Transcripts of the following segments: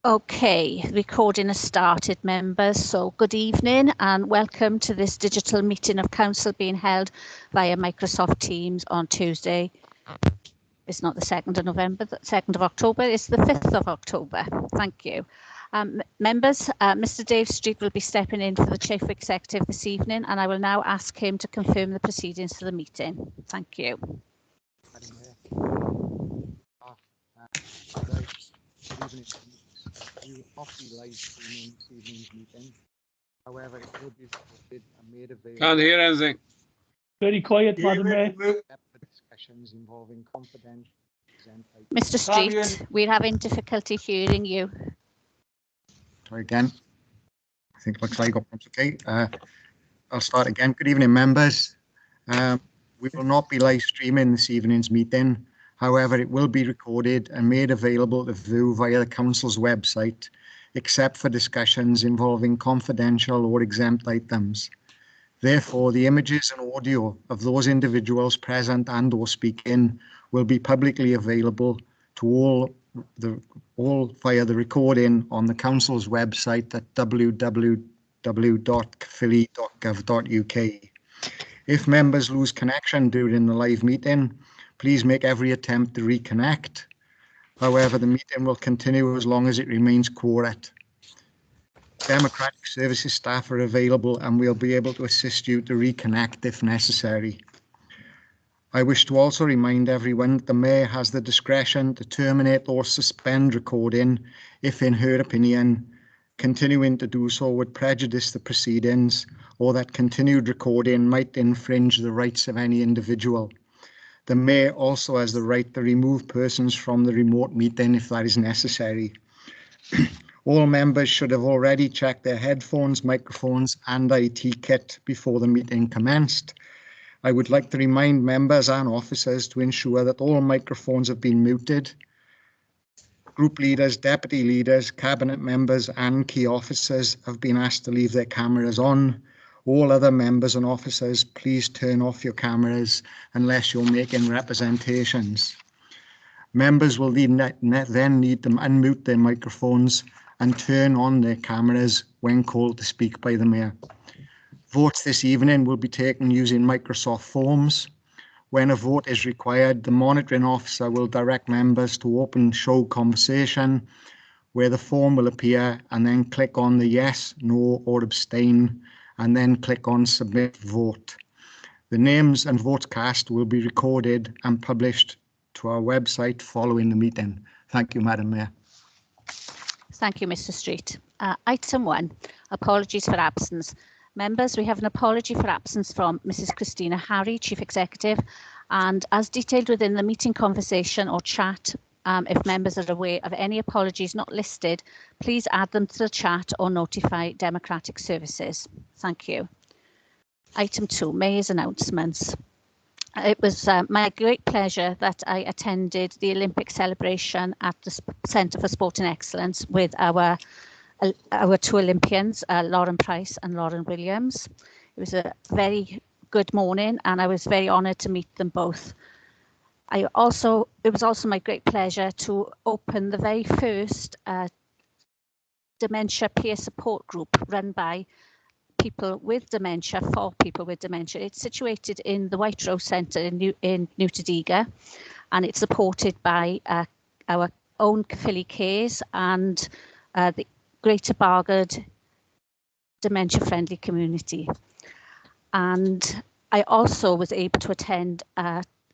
Okay, recording has started, members. So good evening and welcome to this digital meeting of council being held via Microsoft Teams on Tuesday. It's not the 2nd of November, the 2nd of October, it's the 5th of October. Thank you. Members, Mr. Dave Street will be stepping in for the Chief Executive this evening, and I will now ask him to confirm the proceedings for the meeting. Thank you. We will not be live streaming this evening's meeting. However, it will be recorded and made available. Can't hear anything. Very quiet, Madam Mayor. Discussions involving confidential. Mr. Street, we're having difficulty hearing you. Try again. I think it looks like it's okay. I'll start again. Good evening, members. We will not be live streaming this evening's meeting. However, it will be recorded and made available to view via the council's website, except for discussions involving confidential or exempt items. Therefore, the images and audio of those individuals present and or speaking will be publicly available to all via the recording on the council's website at www.caerphilly.gov.uk. If members lose connection during the live meeting, please make every attempt to reconnect. However, the meeting will continue as long as it remains quorate. Democratic Services staff are available and we'll be able to assist you to reconnect if necessary. I wish to also remind everyone that the Mayor has the discretion to terminate or suspend recording if, in her opinion, continuing to do so would prejudice the proceedings or that continued recording might infringe the rights of any individual. The Mayor also has the right to remove persons from the remote meeting if that is necessary. All members should have already checked their headphones, microphones and IT kit before the meeting commenced. I would like to remind members and officers to ensure that all microphones have been muted. Group leaders, deputy leaders, cabinet members and key officers have been asked to leave their cameras on. All other members and officers, please turn off your cameras unless you're making representations. Members will then need to unmute their microphones and turn on their cameras when called to speak by the Mayor. Votes this evening will be taken using Microsoft Forms. When a vote is required, the monitoring officer will direct members to open show conversation, where the form will appear, and then click on the yes, no or abstain, and then click on submit vote. The names and votes cast will be recorded and published to our website following the meeting. Thank you, Madam Mayor. Thank you, Mr. Street. Item 1, apologies for absence. Members, we have an apology for absence from Mrs. Christina Harry, Chief Executive, and as detailed within the meeting conversation or chat, if members are aware of any apologies not listed, please add them to the chat or notify Democratic Services. Thank you. Item 2, Mayor's announcements. It was my great pleasure that I attended the Olympic celebration at the Centre for Sport and Excellence with our two Olympians, Lauren Price and Lauren Williams. It was a very good morning and I was very honoured to meet them both. It was also my great pleasure to open the very first dementia peer support group run by people with dementia for people with dementia. It's situated in the White Rose Centre in Newtadiga, and it's supported by our own Caerphilly Cares and the Greater Bargard dementia friendly community. And I also was able to attend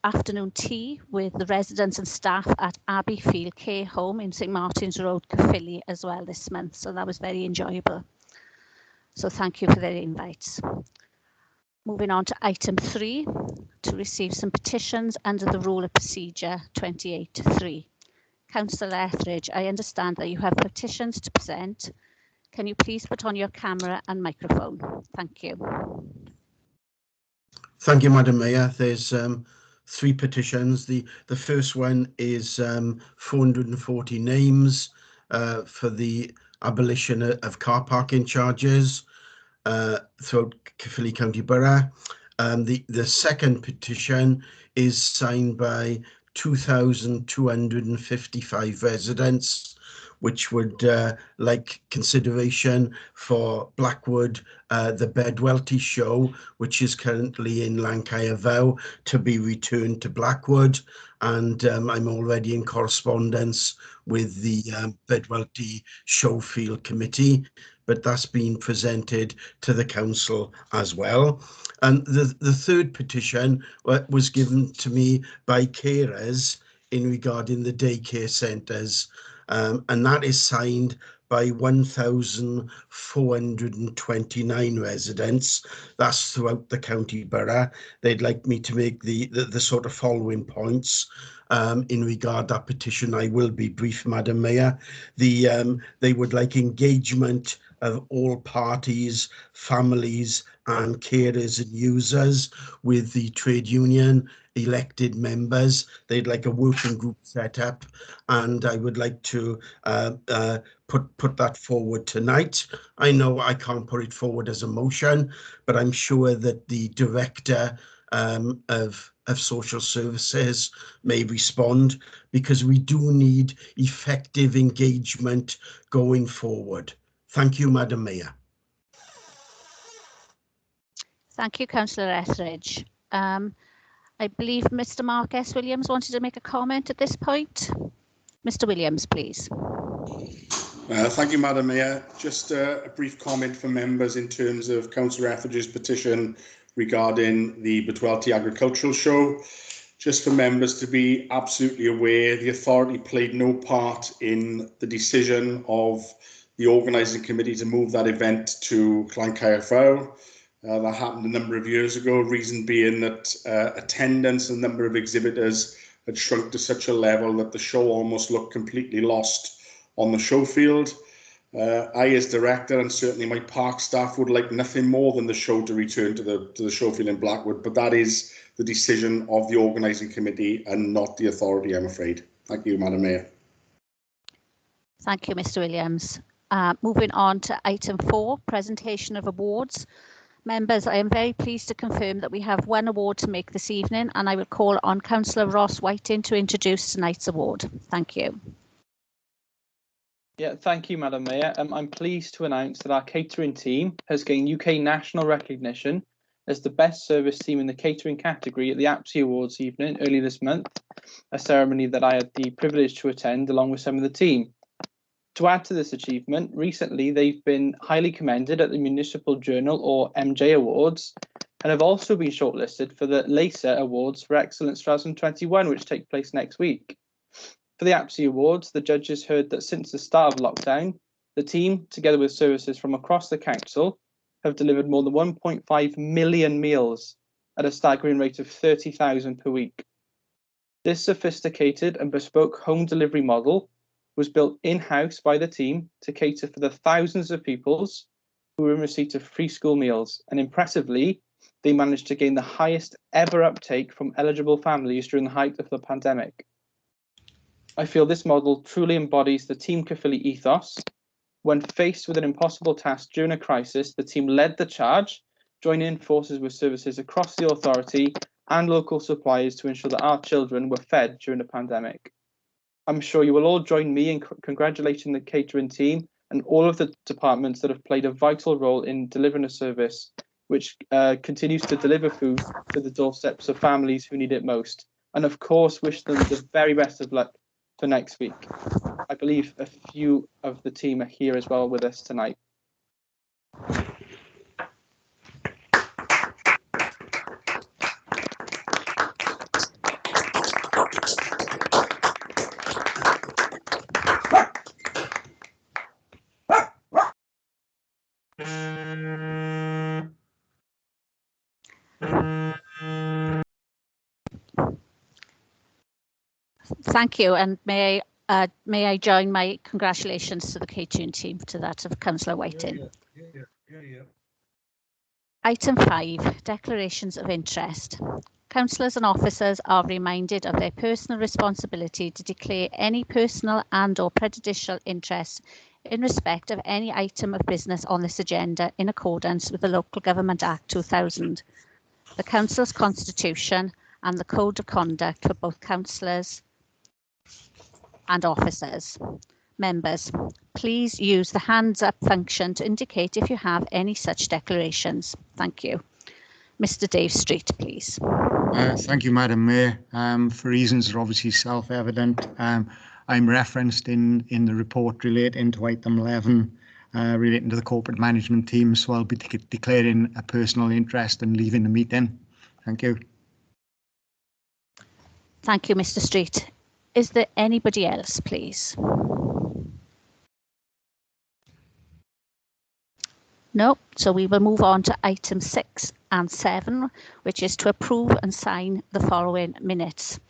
afternoon tea with the residents and staff at Abbeyfield Care Home in St Martin's Road, Caerphilly as well this month. So that was very enjoyable. So thank you for their invites. Moving on to item 3, to receive some petitions under the Rule of Procedure 28.3. Councillor Etheridge, I understand that you have petitions to present. Can you please put on your camera and microphone? Thank you. Thank you, Madam Mayor. There's 3 petitions. The first one is 440 names for the abolition of car parking charges throughout Caerphilly County Borough. The second petition is signed by 2,255 residents, which would like consideration for Blackwood, the Bedwellty show, which is currently in Lancashire Vow, to be returned to Blackwood. And I'm already in correspondence with the Bedwellty Showfield Committee, but that's been presented to the council as well. And the third petition was given to me by carers in regarding the daycare centres, and that is signed by 1,429 residents. That's throughout the county borough. They'd like me to make the sort of following points in regard to that petition. I will be brief, Madam Mayor. They would like engagement of all parties, families and carers and users with the trade union, elected members. They'd like a working group set up, and I would like to put that forward tonight. I know I can't put it forward as a motion, but I'm sure that the director of social services may respond, because we do need effective engagement going forward. Thank you, Madam Mayor. Thank you, Councillor Etheridge. I believe Mr. Mark S. Williams wanted to make a comment at this point. Mr. Williams, please. Thank you, Madam Mayor. Just a brief comment for members in terms of Councillor Etheridge's petition regarding the Bedwellty Agricultural Show. Just for members to be absolutely aware, the authority played no part in the decision of the organising committee to move that event to Lancashire Vow. That happened a number of years ago, reason being that attendance and number of exhibitors had shrunk to such a level that the show almost looked completely lost on the show field. I, as director, and certainly my park staff, would like nothing more than the show to return to the show field in Blackwood, but that is the decision of the organising committee and not the authority, I'm afraid. Thank you, Madam Mayor. Thank you, Mr. Williams. Moving on to item 4, presentation of awards. Members, I am very pleased to confirm that we have one award to make this evening, and I will call on Councillor Ross Whiting to introduce tonight's award. Thank you. Yeah, thank you, Madam Mayor. I'm pleased to announce that our catering team has gained UK national recognition as the best service team in the catering category at the APSI Awards evening early this month, a ceremony that I had the privilege to attend along with some of the team. To add to this achievement, recently they've been highly commended at the Municipal Journal or MJ Awards, and have also been shortlisted for the LACER Awards for Excellence 2021, which take place next week. For the APSI Awards, the judges heard that since the start of lockdown, the team, together with services from across the council, have delivered more than 1.5 million meals at a staggering rate of 30,000 per week. This sophisticated and bespoke home delivery model was built in-house by the team to cater for the thousands of pupils who were in receipt of free school meals, and impressively, they managed to gain the highest ever uptake from eligible families during the height of the pandemic. I feel this model truly embodies the Team Caerphilly ethos. When faced with an impossible task during a crisis, the team led the charge, joining forces with services across the authority and local suppliers to ensure that our children were fed during the pandemic. I'm sure you will all join me in congratulating the catering team and all of the departments that have played a vital role in delivering a service which continues to deliver food to the doorsteps of families who need it most. And of course, wish them the very best of luck for next week. I believe a few of the team are here as well with us tonight. Thank you, and may I join my congratulations to the catering team to that of Councillor Whiting. Yeah. Item 5, declarations of interest. Councillors and officers are reminded of their personal responsibility to declare any personal and/or prejudicial interest in respect of any item of business on this agenda in accordance with the Local Government Act 2000. the council's constitution and the code of conduct for both councillors and officers. Members, please use the hands up function to indicate if you have any such declarations. Thank you. Mr. Dave Street, please. Thank you, Madam Mayor. For reasons that are obviously self-evident, I'm referenced in the report relating to item 11, relating to the corporate management team, so I'll be declaring a personal interest and leaving the meeting. Thank you. Thank you, Mr. Street. Is there anybody else, please? No, so we will move on to item 6 and 7, which is to approve and sign the following minutes.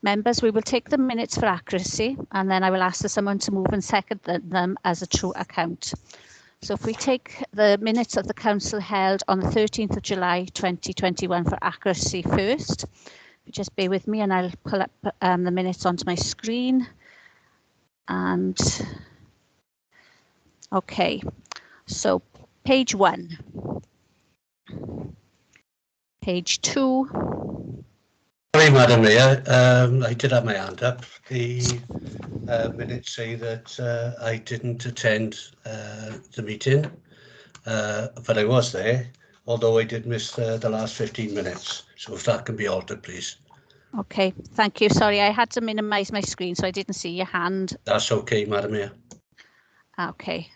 Members, we will take the minutes for accuracy, and then I will ask for someone to move and second them as a true account. So if we take the minutes of the council held on the 13th of July 2021 for accuracy first, just bear with me and I'll pull up the minutes onto my screen. And okay, so page 1, page 2. Sorry, Madam Mayor, I did have my hand up. The minutes say that I didn't attend the meeting, but I was there, although I did miss the last 15 minutes. So if that can be altered, please. Okay, thank you. Sorry, I had to minimise my screen, so I didn't see your hand. That's okay, Madam Mayor. Okay.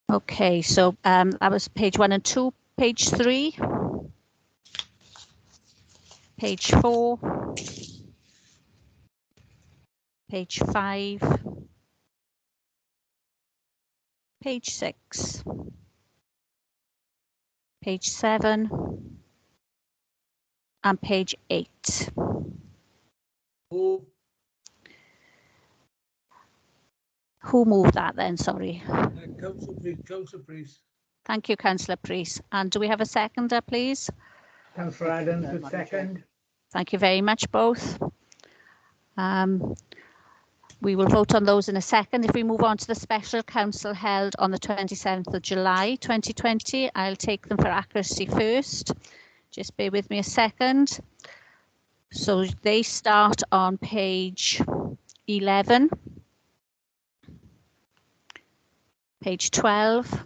Okay, so that was page 1 and 2. Page 3, page 4, page 5, page 6, page 7, and page 8. Who moved that then? Sorry. Councillor Priest. Thank you, Councillor Priest. And do we have a seconder, please? Councillor Adams, with second. Thank you very much, both. We will vote on those in a second. If we move on to the special council held on the 27th of July 2020, I'll take them for accuracy first. Just bear with me a second. So they start on page 11, page 12,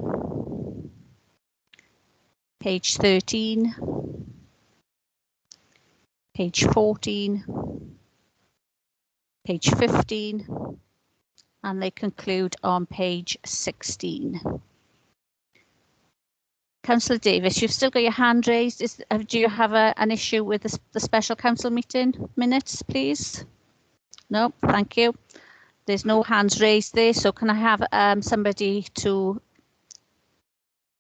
page 13, page 14, page 15, and they conclude on page 16. Councillor Davis, you've still got your hand raised. Do you have an issue with the special council meeting minutes, please? No, thank you. There's no hands raised there, so can I have somebody to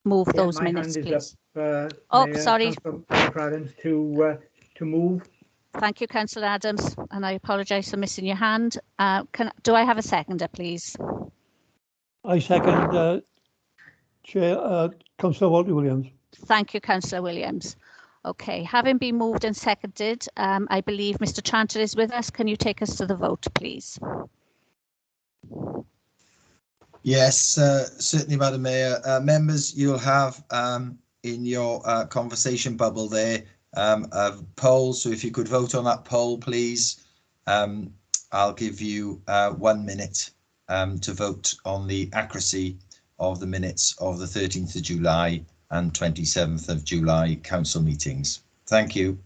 move those minutes, please? Up, Mayor, sorry. Councillor Adams, to move. Thank you, Councillor Adams, and I apologise for missing your hand. Do I have a seconder, please? I second Chair Councillor Walter Williams. Thank you, Councillor Williams. Okay, having been moved and seconded, I believe Mr. Tranter is with us. Can you take us to the vote, please? Yes, certainly, Madam Mayor. Members, you'll have in your conversation bubble there a poll. So if you could vote on that poll, please. I'll give you 1 minute to vote on the accuracy of the minutes of the 13th of July and 27th of July council meetings. Thank you.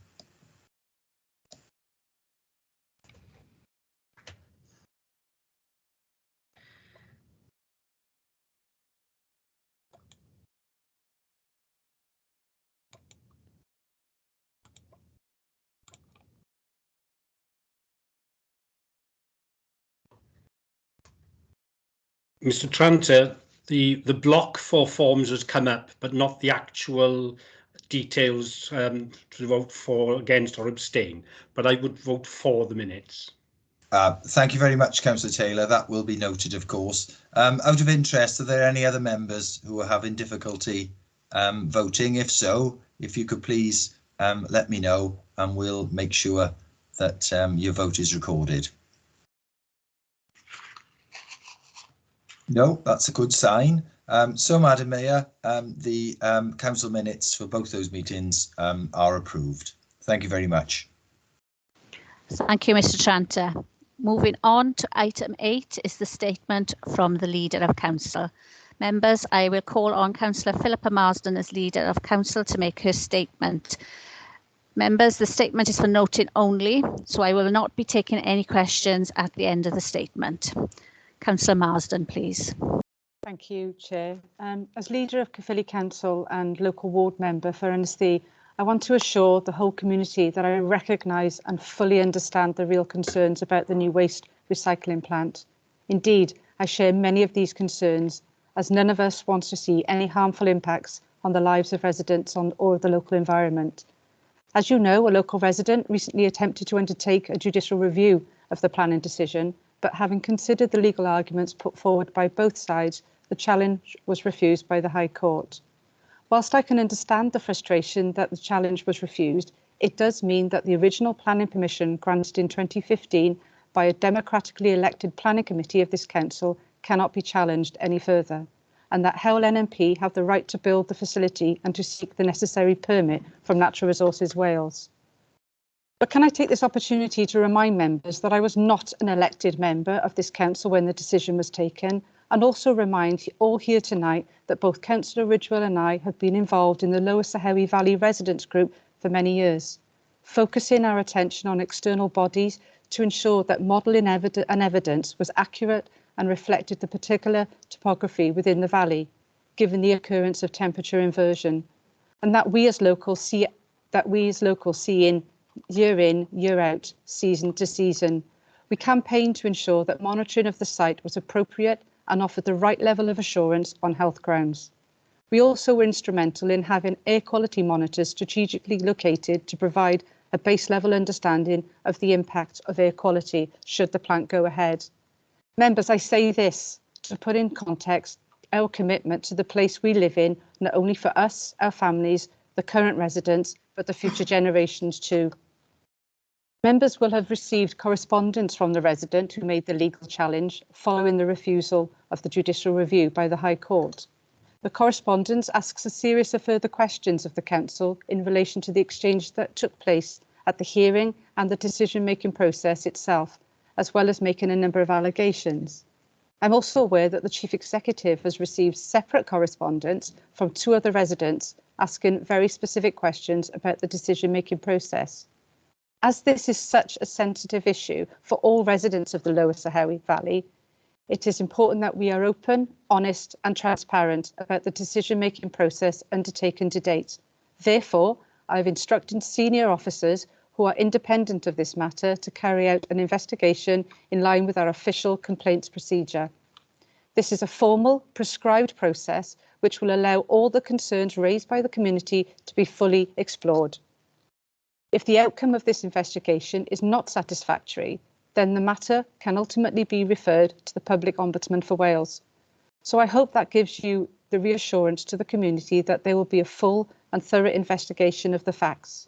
Mr. Tranter, the block for forms has come up, but not the actual details to vote for, against or abstain. But I would vote for the minutes. Thank you very much, Councillor Taylor. That will be noted, of course. Out of interest, are there any other members who are having difficulty voting? If so, if you could please let me know and we'll make sure that your vote is recorded. No, that's a good sign. So, Madam Mayor, the council minutes for both those meetings are approved. Thank you very much. Thank you, Mr. Tranter. Moving on to item 8 is the statement from the Leader of Council. Members, I will call on Councillor Philippa Marsden as Leader of Council to make her statement. Members, the statement is for noting only, so I will not be taking any questions at the end of the statement. Councillor Marsden, please. Thank you, Chair. As Leader of Caerphilly Council and local ward member for Ynysthea, I want to assure the whole community that I recognise and fully understand the real concerns about the new waste recycling plant. Indeed, I share many of these concerns, as none of us wants to see any harmful impacts on the lives of residents or the local environment. As you know, a local resident recently attempted to undertake a judicial review of the planning decision, but having considered the legal arguments put forward by both sides, the challenge was refused by the High Court. Whilst I can understand the frustration that the challenge was refused, it does mean that the original planning permission granted in 2015 by a democratically elected planning committee of this council cannot be challenged any further, and that Howell NMP have the right to build the facility and to seek the necessary permit from Natural Resources Wales. But can I take this opportunity to remind members that I was not an elected member of this council when the decision was taken, and also remind all here tonight that both Councillor Ridgewell and I have been involved in the Lower Sahawi Valley Residents Group for many years, focusing our attention on external bodies to ensure that modelling and evidence was accurate and reflected the particular topography within the valley, given the occurrence of temperature inversion, and that we as locals see in, year out, season to season. We campaigned to ensure that monitoring of the site was appropriate and offered the right level of assurance on health grounds. We also were instrumental in having air quality monitors strategically located to provide a base level understanding of the impact of air quality should the plant go ahead. Members, I say this to put in context our commitment to the place we live in, not only for us, our families, the current residents, but the future generations too. Members will have received correspondence from the resident who made the legal challenge following the refusal of the judicial review by the High Court. The correspondence asks a series of further questions of the Council in relation to the exchange that took place at the hearing and the decision-making process itself, as well as making a number of allegations. I'm also aware that the Chief Executive has received separate correspondence from 2 other residents asking very specific questions about the decision-making process. As this is such a sensitive issue for all residents of the Lower Sahawi Valley, it is important that we are open, honest and transparent about the decision-making process undertaken to date. Therefore, I have instructed senior officers who are independent of this matter to carry out an investigation in line with our official complaints procedure. This is a formal, prescribed process which will allow all the concerns raised by the community to be fully explored. If the outcome of this investigation is not satisfactory, then the matter can ultimately be referred to the Public Ombudsman for Wales. So I hope that gives you the reassurance to the community that there will be a full and thorough investigation of the facts.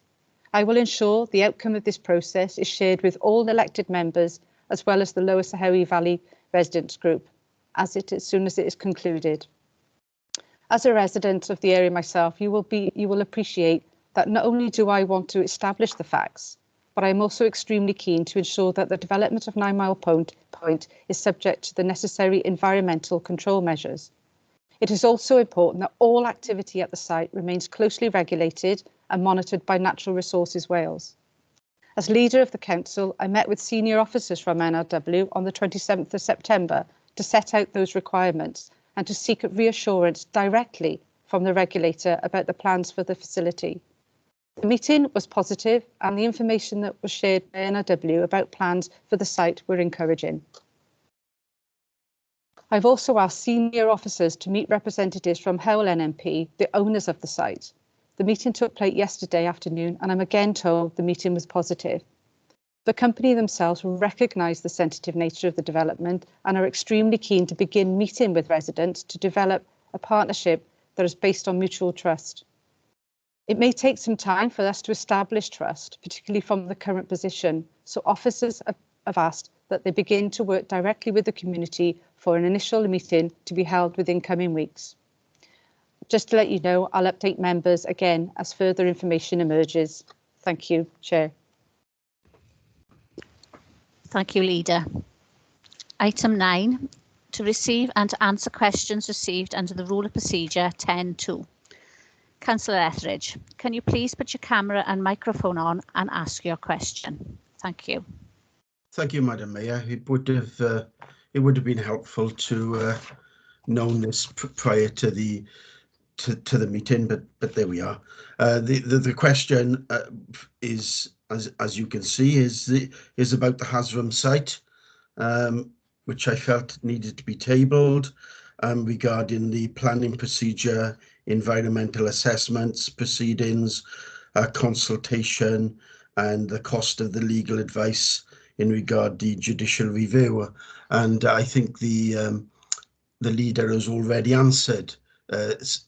I will ensure the outcome of this process is shared with all elected members, as well as the Lower Sahawi Valley Residents Group, as soon as it is concluded. As a resident of the area myself, you will appreciate that not only do I want to establish the facts, but I'm also extremely keen to ensure that the development of 9 Mile Point is subject to the necessary environmental control measures. It is also important that all activity at the site remains closely regulated and monitored by Natural Resources Wales. As leader of the council, I met with senior officers from NRW on the 27th of September to set out those requirements and to seek reassurance directly from the regulator about the plans for the facility. The meeting was positive and the information that was shared by NRW about plans for the site were encouraging. I've also asked senior officers to meet representatives from Howell NMP, the owners of the site. The meeting took place yesterday afternoon and I'm again told the meeting was positive. The company themselves will recognise the sensitive nature of the development and are extremely keen to begin meeting with residents to develop a partnership that is based on mutual trust. It may take some time for us to establish trust, particularly from the current position, so officers have asked that they begin to work directly with the community for an initial meeting to be held within coming weeks. Just to let you know, I'll update members again as further information emerges. Thank you, Chair. Thank you, Leader. Item 9, to receive and to answer questions received under the Rule of Procedure 10.2. Councillor Etheridge, can you please put your camera and microphone on and ask your question? Thank you. Thank you, Madam Mayor. It would have been helpful to known this prior to the meeting, but there we are. The question is, as you can see, is about the Hasram site, which I felt needed to be tabled, regarding the planning procedure, environmental assessments, proceedings, consultation, and the cost of the legal advice in regard to judicial review. And I think the leader has already answered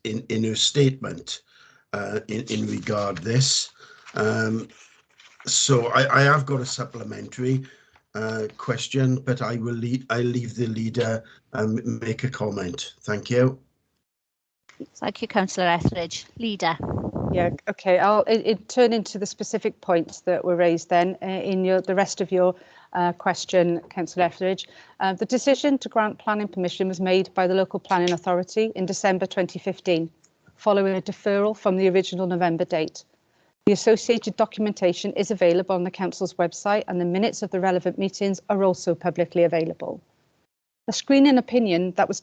in her statement in regard this. So I have got a supplementary question, but I'll leave the leader make a comment. Thank you. Thank you, Councillor Etheridge. Leader. Yeah, okay. I'll turn into the specific points that were raised then in the rest of your question, Councillor Etheridge. The decision to grant planning permission was made by the local planning authority in December 2015, following a deferral from the original November date. The associated documentation is available on the council's website, and the minutes of the relevant meetings are also publicly available. A screening opinion that was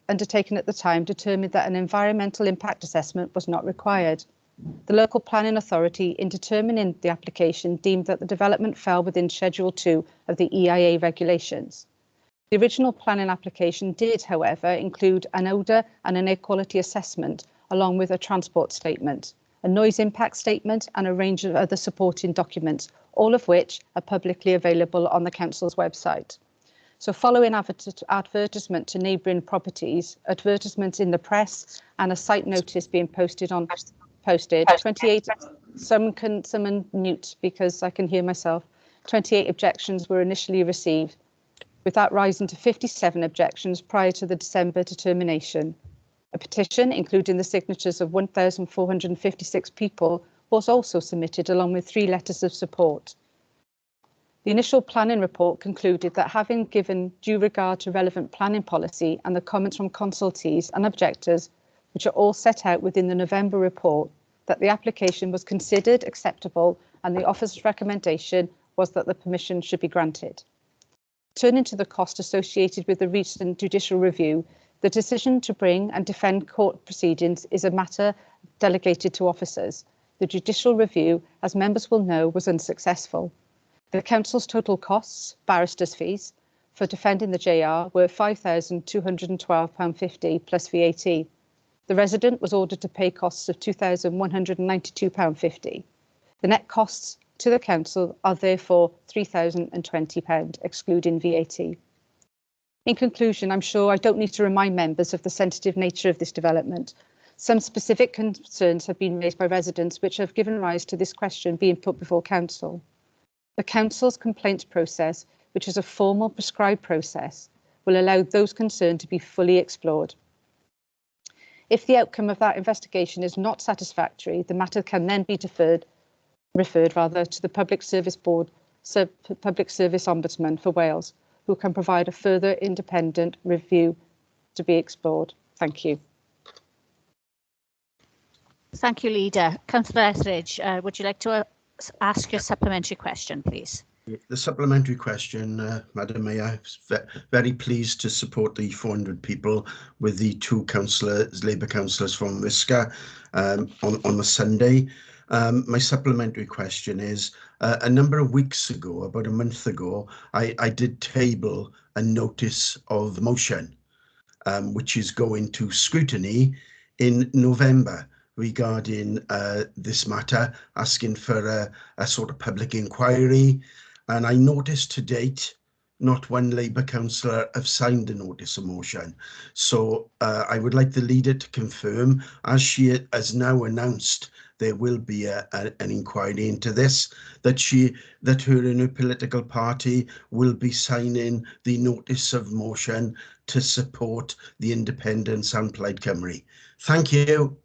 undertaken at the time determined that an environmental impact assessment was not required. The local planning authority, in determining the application, deemed that the development fell within Schedule 2 of the EIA regulations. The original planning application did, however, include an odour and an air quality assessment, along with a transport statement, a noise impact statement, and a range of other supporting documents, all of which are publicly available on the council's website. So following advertisement to neighbouring properties, advertisements in the press, and a site notice being posted, 28, someone mute because I can hear myself, 28 objections were initially received, with that rising to 57 objections prior to the December determination. A petition, including the signatures of 1,456 people, was also submitted along with 3 letters of support. The initial planning report concluded that, having given due regard to relevant planning policy and the comments from consultees and objectors, which are all set out within the November report, that the application was considered acceptable, and the officer's recommendation was that the permission should be granted. Turning to the cost associated with the recent judicial review, the decision to bring and defend court proceedings is a matter delegated to officers. The judicial review, as members will know, was unsuccessful. The council's total costs, barristers' fees, for defending the JR were £5,212.50 plus VAT. The resident was ordered to pay costs of £2,192.50. The net costs to the council are therefore £3,020, excluding VAT. In conclusion, I'm sure I don't need to remind members of the sensitive nature of this development. Some specific concerns have been raised by residents, which have given rise to this question being put before council. The council's complaints process, which is a formal prescribed process, will allow those concerned to be fully explored. If the outcome of that investigation is not satisfactory, the matter can then be referred to the Public Service Board, Public Service Ombudsman for Wales, who can provide a further independent review to be explored. Thank you. Thank you, Leader. Councillor Etheridge, would you like to ask your supplementary question, please? The supplementary question, Madam Mayor, very pleased to support the 400 people with the 2 councillors, Labour councillors from Risca on the Sunday. My supplementary question is, a number of weeks ago, about a month ago, I did table a notice of motion, which is going to scrutiny in November, regarding this matter, asking for a sort of public inquiry. And I noticed to date, not one Labour councillor have signed a notice of motion. So I would like the leader to confirm, as she has now announced there will be an inquiry into this, that her and her political party will be signing the notice of motion to support the independence and Plaid Cymru. Thank you.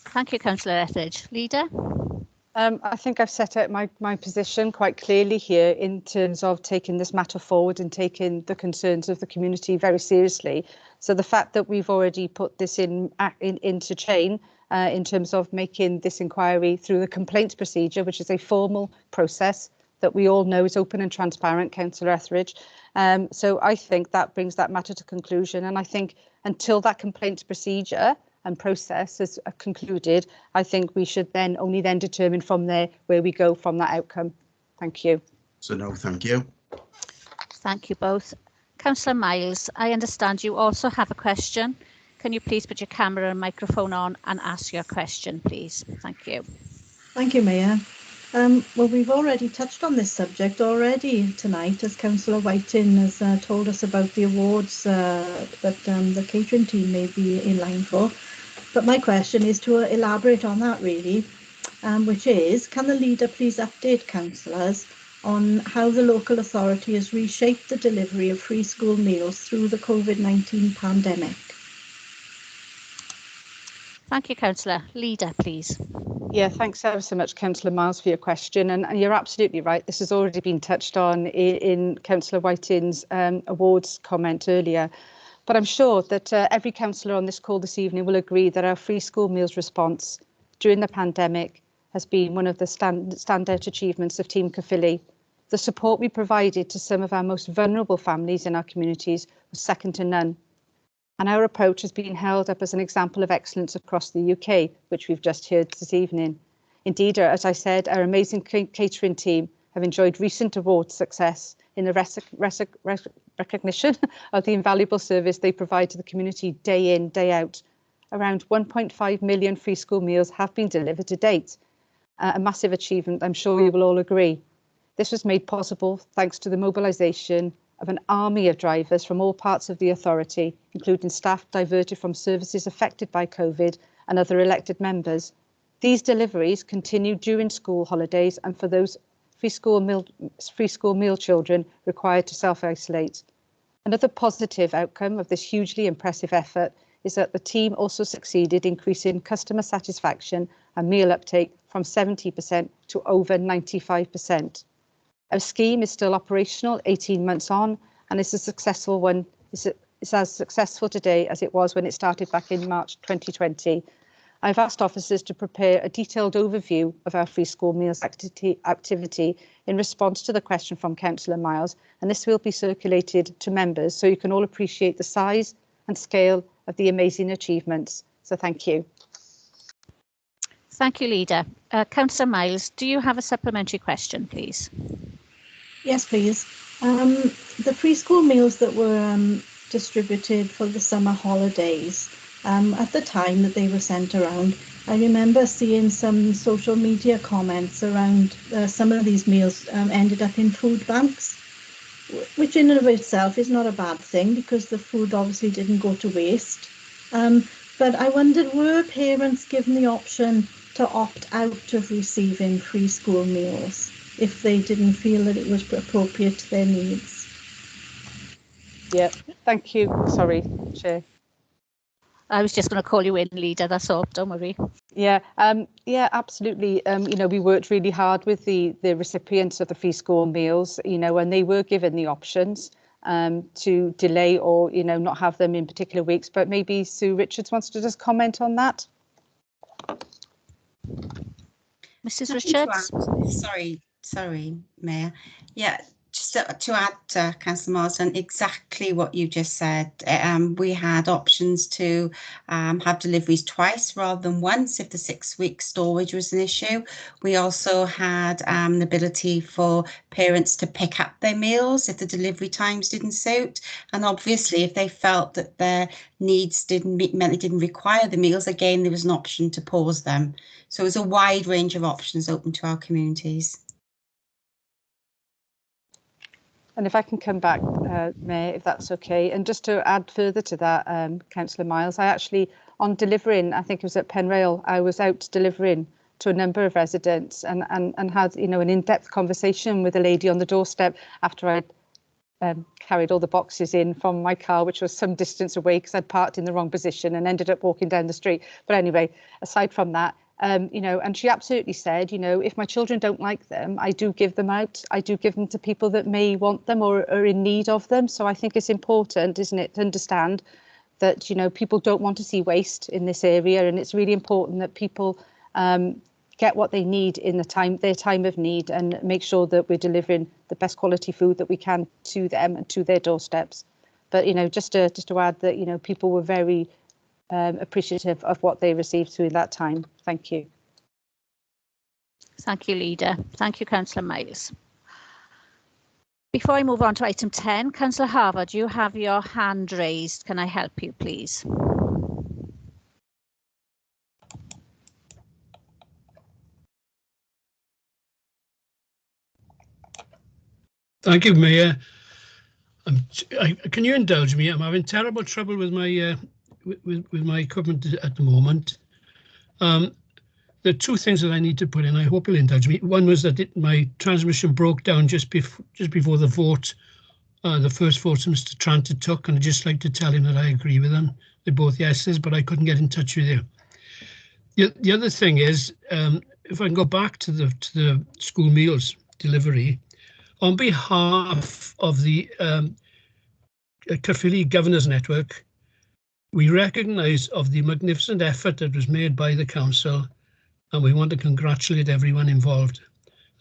Thank you, Councillor Etheridge. Leader? I think I've set out my position quite clearly here in terms of taking this matter forward and taking the concerns of the community very seriously. So the fact that we've already put this into chain in terms of making this inquiry through the complaints procedure, which is a formal process that we all know is open and transparent, Councillor Etheridge. So I think that brings that matter to conclusion. And I think until that complaints procedure and process is concluded, I think we should then only then determine from there where we go from that outcome. Thank you. So no, thank you. Thank you both. Councillor Miles, I understand you also have a question. Can you please put your camera and microphone on and ask your question, please? Thank you. Thank you, Mayor. Well, we've already touched on this subject already tonight, as Councillor Whiting has told us about the awards that the catering team may be in line for. But my question is to elaborate on that, really, which is, can the leader please update councillors on how the local authority has reshaped the delivery of free school meals through the COVID-19 pandemic? Thank you, Councillor. Leader, please. Yeah, thanks ever so much, Councillor Miles, for your question. And you're absolutely right. This has already been touched on in Councillor Whiting's awards comment earlier. But I'm sure that every councillor on this call this evening will agree that our free school meals response during the pandemic has been one of the standout achievements of Team Caerphilly. The support we provided to some of our most vulnerable families in our communities was second to none. And our approach has been held up as an example of excellence across the UK, which we've just heard this evening. Indeed, as I said, our amazing catering team have enjoyed recent award success in the recognition of the invaluable service they provide to the community day in, day out. Around 1.5 million free school meals have been delivered to date. A massive achievement, I'm sure you will all agree. This was made possible thanks to the mobilisation of an army of drivers from all parts of the authority, including staff diverted from services affected by COVID and other elected members. These deliveries continue during school holidays and for those free school meal children required to self-isolate. Another positive outcome of this hugely impressive effort is that the team also succeeded in increasing customer satisfaction and meal uptake from 70% to over 95%. Our scheme is still operational 18 months on, and it's a successful one. It's as successful today as it was when it started back in March 2020. I've asked officers to prepare a detailed overview of our free school meals activity in response to the question from Councillor Miles, and this will be circulated to members so you can all appreciate the size and scale of the amazing achievements. So thank you. Thank you, Leader. Councillor Miles, do you have a supplementary question, please? Yes, please. The free school meals that were distributed for the summer holidays, at the time that they were sent around, I remember seeing some social media comments around some of these meals ended up in food banks, which in and of itself is not a bad thing because the food obviously didn't go to waste. But I wondered, were parents given the option to opt out of receiving free school meals if they didn't feel that it was appropriate to their needs? Yeah, thank you. Sorry, Chair. I was just going to call you in, Leader, that's all, don't worry. Yeah, yeah, absolutely. You know, we worked really hard with the recipients of the free school meals, you know, and they were given the options to delay or, you know, not have them in particular weeks. But maybe Sue Richards wants to just comment on that. Mrs. Richards? Sorry, Mayor. Yeah, just to add, Councillor Marsden, exactly what you just said. We had options to have deliveries twice rather than once if the 6-week storage was an issue. We also had the ability for parents to pick up their meals if the delivery times didn't suit. And obviously, if they felt that their needs didn't meet, meant they didn't require the meals, again, there was an option to pause them. So it was a wide range of options open to our communities. And if I can come back, Mayor, if that's okay, and just to add further to that, Councillor Miles, I actually, on delivering, I think it was at Penrail, I was out delivering to a number of residents and had, you know, an in-depth conversation with a lady on the doorstep after I'd carried all the boxes in from my car, which was some distance away because I'd parked in the wrong position and ended up walking down the street. But anyway, aside from that, you know, and she absolutely said, you know, if my children don't like them, I do give them out. I do give them to people that may want them or are in need of them. So I think it's important, isn't it, to understand that, you know, people don't want to see waste in this area, and it's really important that people get what they need in their time of need, and make sure that we're delivering the best quality food that we can to them and to their doorsteps. But, you know, just to add that, you know, people were very appreciative of what they received through that time. Thank you. Thank you, Leader. Thank you, Councillor Miles. Before I move on to item 10, Councillor Harvard, you have your hand raised. Can I help you, please? Thank you, Mayor. Can you indulge me? I'm having terrible trouble with my with my equipment at the moment. There are two things that I need to put in. I hope you'll indulge me. One was that my transmission broke down just before the vote, the first vote that Mr. Tranter took, and I'd just like to tell him that I agree with him. They're both yeses, but I couldn't get in touch with you. The other thing is, if I can go back to the school meals delivery, on behalf of the Caerphilly Governors Network, we recognise of the magnificent effort that was made by the council, and we want to congratulate everyone involved.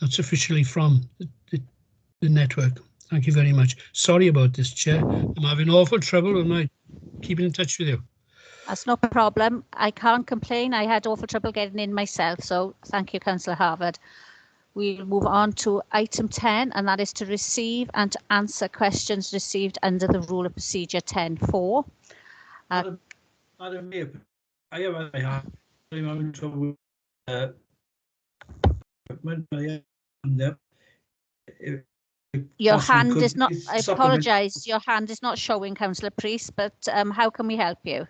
That's officially from the network. Thank you very much. Sorry about this, Chair. I'm having awful trouble with my keeping in touch with you. That's no problem. I can't complain. I had awful trouble getting in myself, so thank you, Councillor Harvard. We'll move on to item 10, and that is to receive and to answer questions received under the Rule of Procedure 10.4. Madam Mayor, I'm having trouble with your hand is not, I apologise, your hand is not showing, Councillor Priest, but how can we help you?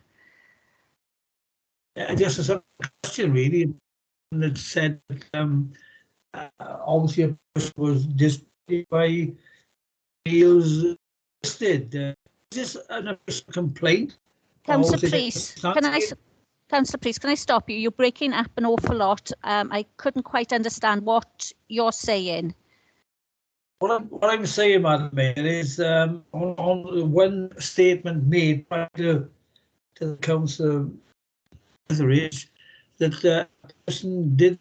Just a question, really. That said, obviously, a person was just by meals listed. Is this an official complaint? Councillor Priest, Councillor Priest, can I stop you? You're breaking up an awful lot. I couldn't quite understand what you're saying. What I'm saying, Madam Mayor, is on one statement made by to the council that the person did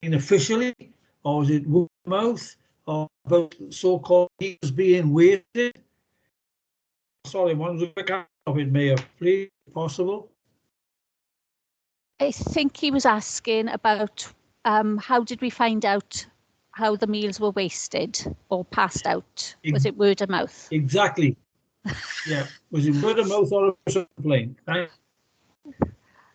officially, or was it word of mouth, or about so-called meals being wasted? Sorry, I wanted to pick up of it, Mayor, please, if possible. I think he was asking about how did we find out how the meals were wasted or passed out? Was it word of mouth? Exactly. Yeah. Was it word of mouth or a complaint?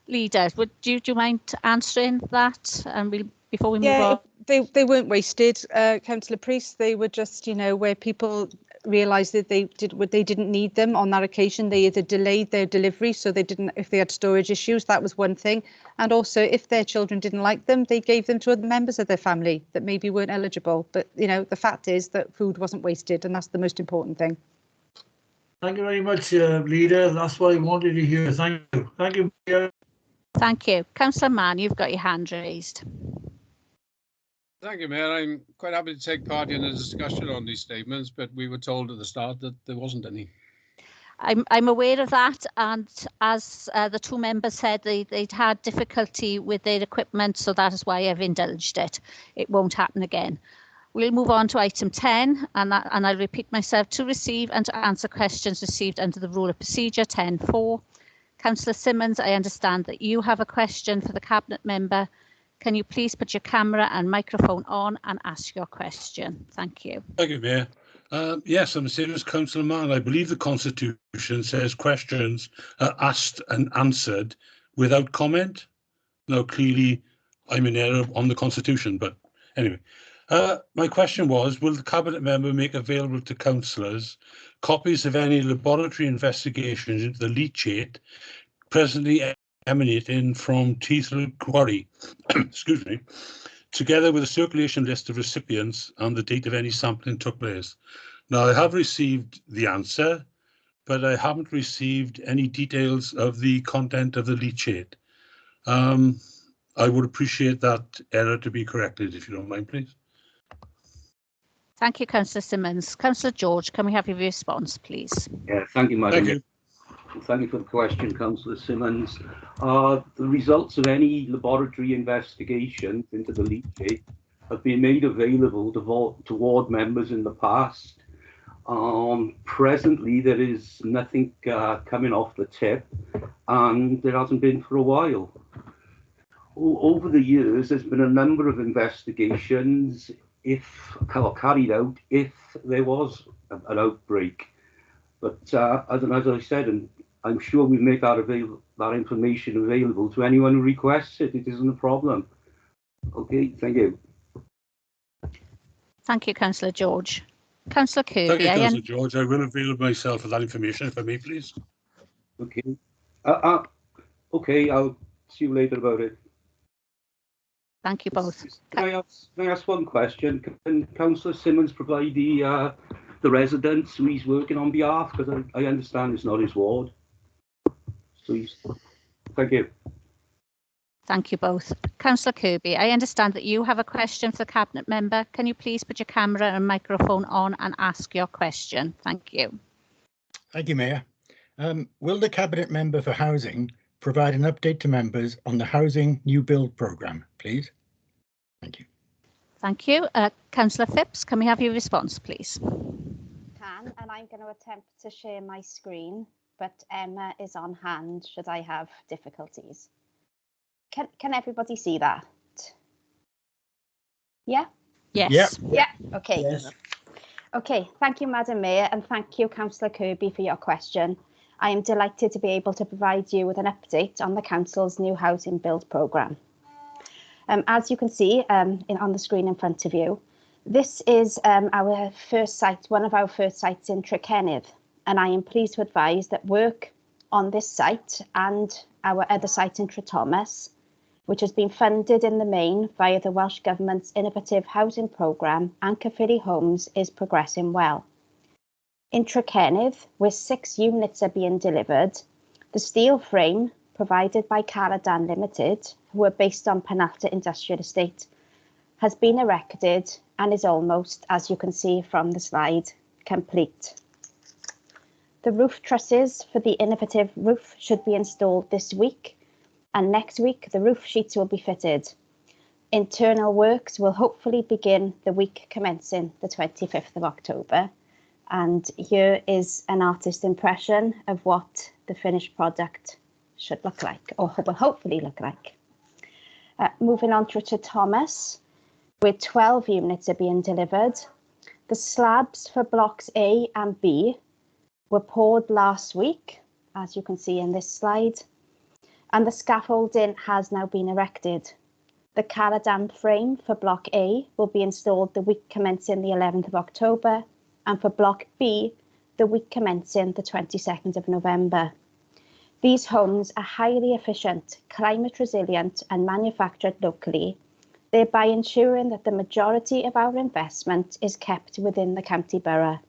Leader, do you mind answering that? And before we move on. They weren't wasted, Councillor Priest. They were just, you know, where people realised that they didn't need them on that occasion. They either delayed their delivery, so they didn't, if they had storage issues, that was one thing. And also, if their children didn't like them, they gave them to other members of their family that maybe weren't eligible. But, you know, the fact is that food wasn't wasted, and that's the most important thing. Thank you very much, Leader. That's what I wanted to hear. Thank you. Thank you, Mayor. Thank you. Councillor Mann, you've got your hand raised. Thank you, Mayor. I'm quite happy to take part in the discussion on these statements, but we were told at the start that there wasn't any. I'm aware of that, and as the two members said, they'd had difficulty with their equipment, so that is why I've indulged it. It won't happen again. We'll move on to item 10, and I'll repeat myself, to receive and to answer questions received under the Rule of Procedure 10.4. Councillor Simmons, I understand that you have a question for the Cabinet Member. Can you please put your camera and microphone on and ask your question? Thank you. Thank you, Mayor. Yes, I'm a serious Councillor Mann. I believe the Constitution says questions are asked and answered without comment. Now, clearly, I'm in error on the Constitution, but anyway. My question was, will the Cabinet Member make available to councillors copies of any laboratory investigations into the leachate presently emanating from Teethel Quarry, excuse me, together with a circulation list of recipients and the date of any sampling took place? Now, I have received the answer, but I haven't received any details of the content of the leachate. I would appreciate that error to be corrected, if you don't mind, please. Thank you, Councillor Simmons. Councillor George, can we have your response, please? Yeah, thank you, Madam. Thank you. Thank you for the question, Councillor Simmons. The results of any laboratory investigations into the leachate have been made available to ward members in the past. Presently, there is nothing coming off the tip, and there hasn't been for a while. Over the years, there's been a number of investigations carried out if there was an outbreak. But as I said, and I'm sure we make that information available to anyone who requests it. It isn't a problem. Okay, thank you. Thank you, Councillor George. Councillor Kirby. Thank you, Councillor George. I will avail myself of that information, if I may, please. Okay. Okay, I'll see you later about it. Thank you both. Can I ask one question? Can Councillor Simmons provide the residents who he's working on behalf? Because I understand it's not his ward. So thank you. Thank you both. Councillor Kirby, I understand that you have a question for the Cabinet Member. Can you please put your camera and microphone on and ask your question? Thank you. Thank you, Mayor. Will the Cabinet Member for Housing provide an update to members on the Housing New Build Programme, please? Thank you. Thank you. Councillor Phipps, can we have your response, please? Can, and I'm going to attempt to share my screen, but Emma is on hand should I have difficulties. Can everybody see that? Yeah? Yes. Yeah. Okay. Yes. Okay. Thank you, Madam Mayor, and thank you, Councillor Kirby, for your question. I am delighted to be able to provide you with an update on the Council's new housing build programme. As you can see on the screen in front of you, this is our first site, one of our first sites in Trekennydd, and I am pleased to advise that work on this site and our other site in Thomas, which has been funded in the main via the Welsh Government's innovative housing programme and Caerphilly Homes, is progressing well. In Trekennydd, where 6 units are being delivered, the steel frame provided by Caradan Limited, who are based on Penalta Industrial Estate, has been erected and is almost, as you can see from the slide, complete. The roof trusses for the innovative roof should be installed this week, and next week the roof sheets will be fitted. Internal works will hopefully begin the week commencing the 25th of October. And here is an artist impression of what the finished product should look like, or will hopefully look like. Moving on to Thomas, where 12 units are being delivered. The slabs for blocks A and B were poured last week, as you can see in this slide, and the scaffolding has now been erected. The Caradan frame for block A will be installed the week commencing the 11th of October, and for block B, the week commencing the 22nd of November. These homes are highly efficient, climate resilient and manufactured locally, thereby ensuring that the majority of our investment is kept within the county borough.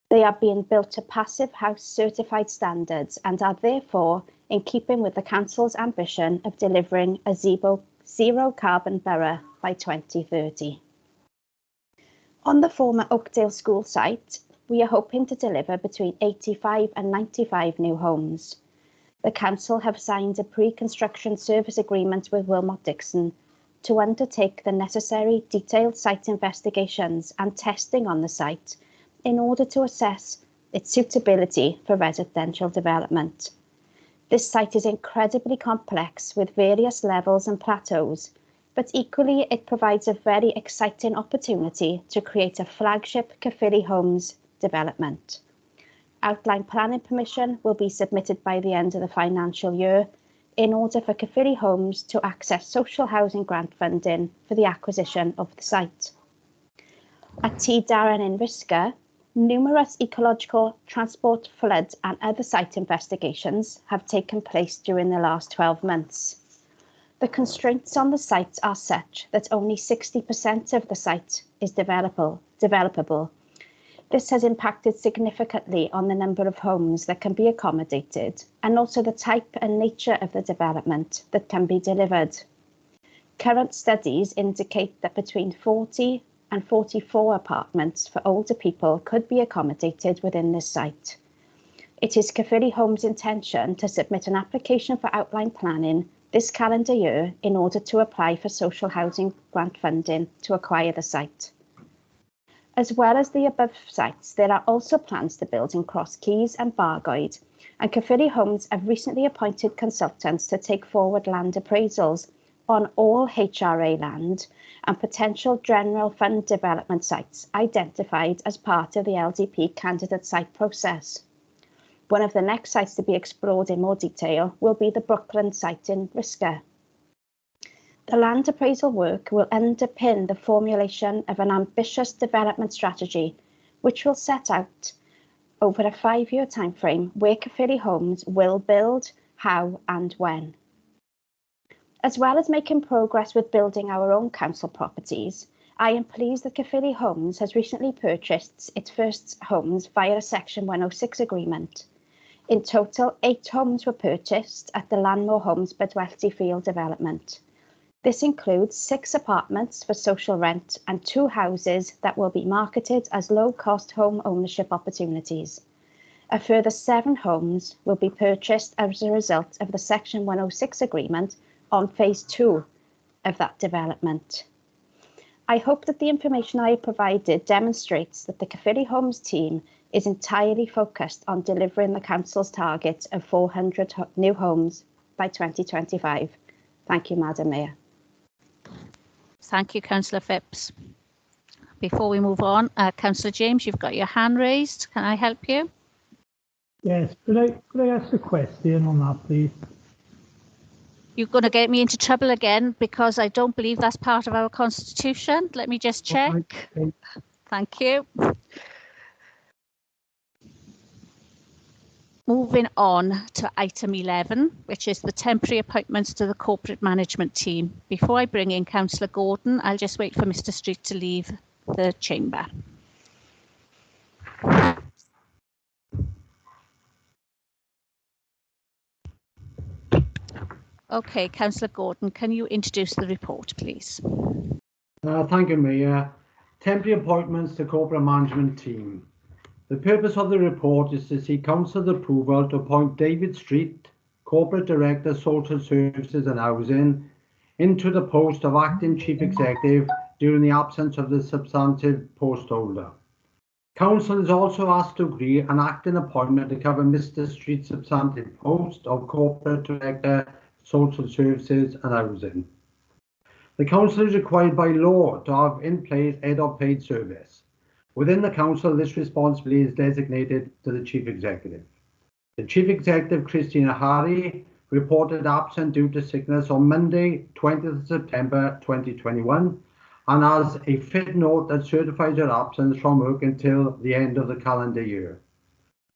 They are being built to Passive House certified standards and are therefore in keeping with the Council's ambition of delivering a zero carbon borough by 2030. On the former Oakdale School site, we are hoping to deliver between 85 and 95 new homes. The Council have signed a pre-construction service agreement with Wilmot Dixon to undertake the necessary detailed site investigations and testing on the site in order to assess its suitability for residential development. This site is incredibly complex with various levels and plateaus, but equally it provides a very exciting opportunity to create a flagship Caerphilly Homes development. Outline planning permission will be submitted by the end of the financial year in order for Caerphilly Homes to access social housing grant funding for the acquisition of the site. At T Darren in Risca, numerous ecological, transport, flood and other site investigations have taken place during the last 12 months. The constraints on the site are such that only 60% of the site is developable. This has impacted significantly on the number of homes that can be accommodated and also the type and nature of the development that can be delivered. Current studies indicate that between 40 and 44 apartments for older people could be accommodated within this site. It is Caerphilly Homes' intention to submit an application for outline planning this calendar year in order to apply for social housing grant funding to acquire the site. As well as the above sites, there are also plans to build in Cross Keys and Bargoed, and Caerphilly Homes have recently appointed consultants to take forward land appraisals on all HRA land and potential general fund development sites identified as part of the LDP candidate site process. One of the next sites to be explored in more detail will be the Brookland site in Risca. The land appraisal work will underpin the formulation of an ambitious development strategy, which will set out over a 5-year timeframe where Caerphilly Homes will build, how and when. As well as making progress with building our own council properties, I am pleased that Caerphilly Homes has recently purchased its first homes via a Section 106 agreement. In total, 8 homes were purchased at the Lanmore Homes Bedwellty Field development. This includes 6 apartments for social rent and 2 houses that will be marketed as low-cost home ownership opportunities. A further 7 homes will be purchased as a result of the Section 106 agreement on Phase 2 of that development. I hope that the information I have provided demonstrates that the Caerphilly Homes team is entirely focused on delivering the Council's target of 400 new homes by 2025. Thank you, Madam Mayor. Thank you, Councillor Phipps. Before we move on, Councillor James, you've got your hand raised. Can I help you? Yes, could I ask a question on that, please? You're going to get me into trouble again because I don't believe that's part of our constitution. Let me just check. Okay. Thank you. Moving on to item 11, which is the temporary appointments to the corporate management team. Before I bring in Councillor Gordon, I'll just wait for Mr. Street to leave the chamber. Okay, Councillor Gordon, can you introduce the report, please? Thank you, Mayor. Temporary appointments to corporate management team. The purpose of the report is to seek Council's approval to appoint David Street, Corporate Director, Social Services and Housing, into the post of Acting Chief Executive during the absence of the substantive post holder. Council is also asked to agree an acting appointment to cover Mr. Street's substantive post of Corporate Director, Social Services and Housing. The Council is required by law to have in place head of paid service. Within the Council, this responsibility is designated to the Chief Executive. The Chief Executive, Christina Harry, reported absent due to sickness on Monday, 20th September 2021, and has a fit note that certifies her absence from work until the end of the calendar year.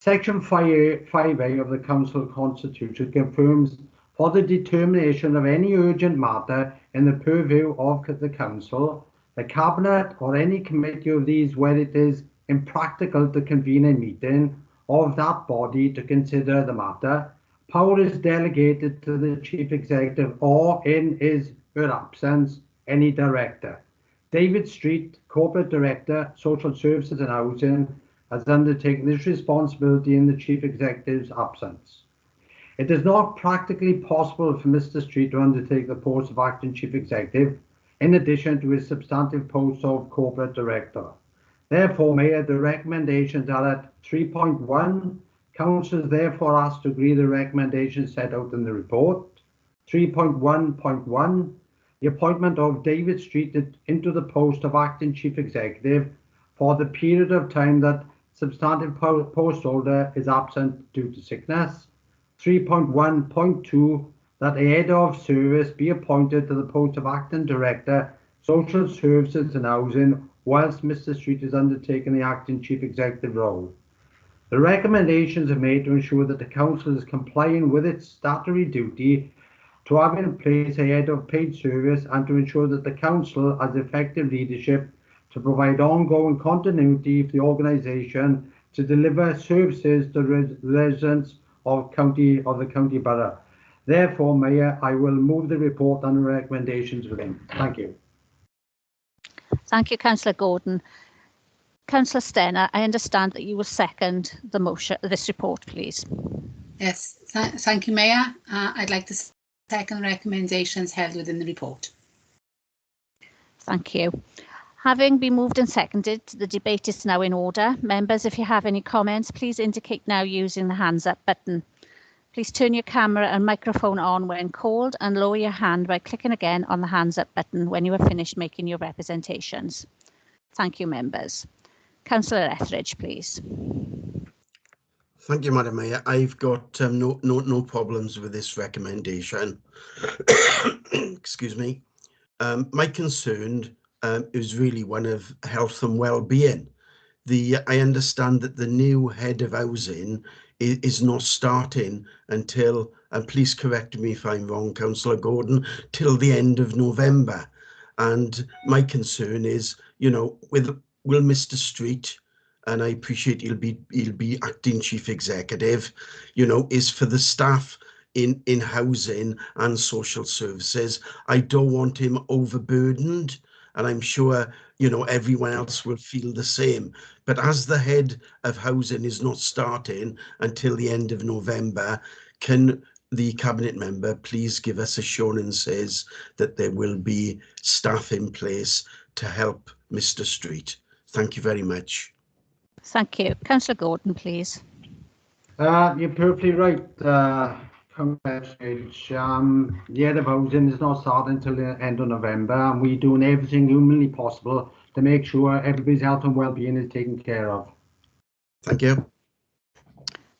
Section 5A of the Council Constitution confirms for the determination of any urgent matter in the purview of the Council, the Cabinet or any committee of these where it is impractical to convene a meeting of that body to consider the matter, power is delegated to the Chief Executive or, in his her absence, any director. David Street, Corporate Director, Social Services and Housing, has undertaken this responsibility in the Chief Executive's absence. It is not practically possible for Mr. Street to undertake the post of Acting Chief Executive in addition to his substantive post of Corporate Director. Therefore, Mayor, the recommendations are at 3.1. Council is therefore asked to agree the recommendations set out in the report. 3.1.1, the appointment of David Street into the post of Acting Chief Executive for the period of time that substantive post holder is absent due to sickness. 3.1.2, that a head of service be appointed to the post of Acting Director, Social Services and Housing, whilst Mr. Street is undertaking the Acting Chief Executive role. The recommendations are made to ensure that the Council is complying with its statutory duty to have in place a head of paid service and to ensure that the Council has effective leadership to provide ongoing continuity for the organisation to deliver services to residents of the county borough. Therefore, Mayor, I will move the report and the recommendations within. Thank you. Thank you, Councillor Gordon. Councillor Stenner, I understand that you will second the motion, this report, please. Yes, thank you, Mayor. I'd like to second recommendations held within the report. Thank you. Having been moved and seconded, the debate is now in order. Members, if you have any comments, please indicate now using the hands up button. Please turn your camera and microphone on when called and lower your hand by clicking again on the hands up button when you are finished making your representations. Thank you, members. Councillor Etheridge, please. Thank you, Madam Mayor. I've got no problems with this recommendation. Excuse me. My concern is really one of health and well-being. I understand that the new head of housing is not starting until, and please correct me if I'm wrong, Councillor Gordon, till the end of November. And my concern is, you know, will Mr. Street, and I appreciate he'll be acting chief executive, you know, is for the staff in housing and social services. I don't want him overburdened, and I'm sure, you know, everyone else will feel the same. But as the head of housing is not starting until the end of November, can the cabinet member please give us assurances that there will be staff in place to help Mr. Street? Thank you very much. Thank you. Councillor Gordon, please. You're perfectly right, Congratulations. The head of housing is not starting until the end of November, and we're doing everything humanly possible to make sure everybody's health and well-being is taken care of. Thank you.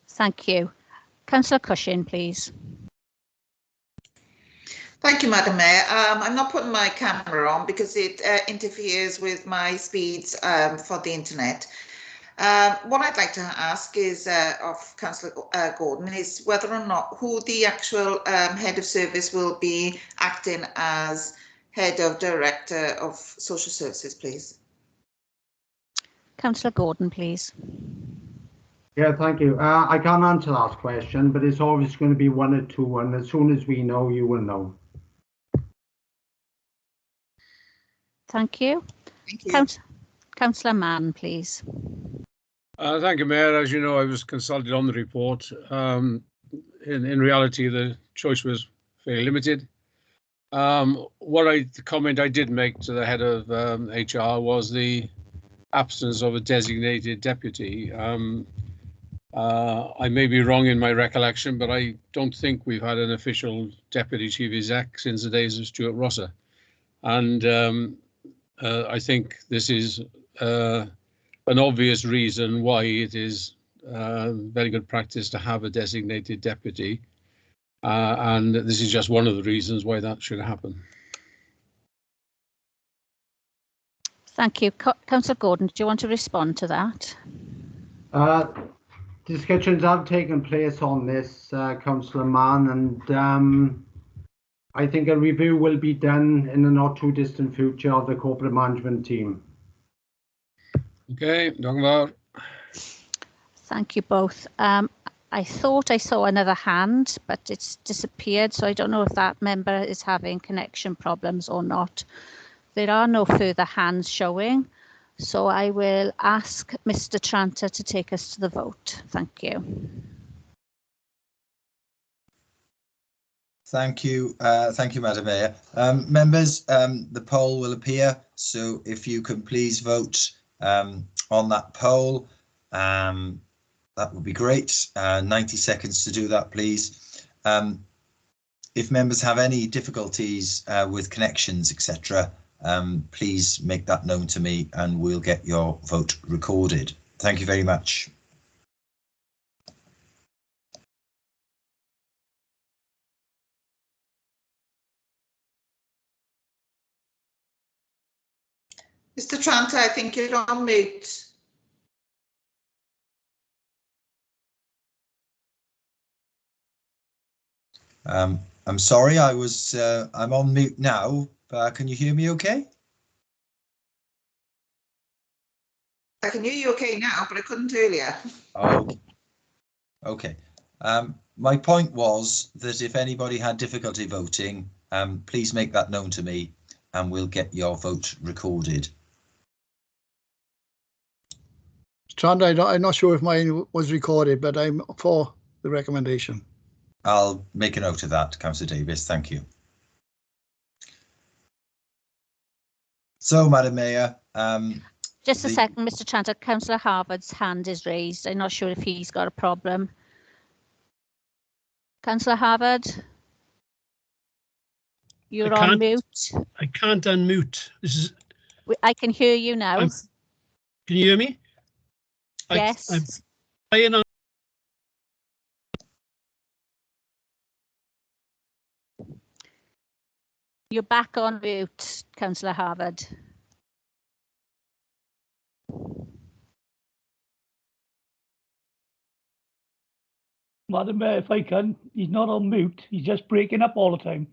Thank you. Councillor Cushing, please. Thank you, Madam Mayor. I'm not putting my camera on because it interferes with my speeds for the internet. What I'd like to ask is of Councillor Gordon is whether or not who the actual head of service will be acting as head of director of social services, please. Councillor Gordon, please. Yeah, thank you. I can't answer that question, but it's always going to be one or two, and as soon as we know, you will know. Thank you. Thank you. Councillor Mann, please. Thank you, Mayor. As you know, I was consulted on the report. In reality, the choice was fairly limited. The comment I did make to the head of HR was the absence of a designated deputy. I may be wrong in my recollection, but I don't think we've had an official deputy chief exec since the days of Stuart Rosser. And I think this is an obvious reason why it is very good practice to have a designated deputy. And this is just one of the reasons why that should happen. Thank you. Councillor Gordon, do you want to respond to that? Discussions have taken place on this, Councillor Mann, and I think a review will be done in the not too distant future of the corporate management team. Okay, Dongvar. Thank you both. I thought I saw another hand, but it's disappeared, so I don't know if that member is having connection problems or not. There are no further hands showing, so I will ask Mr. Tranter to take us to the vote. Thank you. Thank you, Madam Mayor. Members, the poll will appear, so if you can please vote on that poll, that would be great. 90 seconds to do that, please. If members have any difficulties with connections, etc., please make that known to me and we'll get your vote recorded. Thank you very much. Mr. Tranter, I think you're on mute. I'm sorry, I'm on mute now. Can you hear me okay? I can hear you okay now, but I couldn't earlier. Okay. Okay. My point was that if anybody had difficulty voting, please make that known to me and we'll get your vote recorded. Tranda, I'm not sure if mine was recorded, but I'm for the recommendation. I'll make a note of that, Councillor Davis. Thank you. So, Madam Mayor, just a second, Mr. Tranter. Councillor Harvard's hand is raised. I'm not sure if he's got a problem. Councillor Harvard, you're on mute. I can't unmute. This is. I can hear you now. Can you hear me? Yes. I'm playing on. You're back on mute, Councillor Harvard. Madam Mayor, if I can, he's not on mute. He's just breaking up all the time.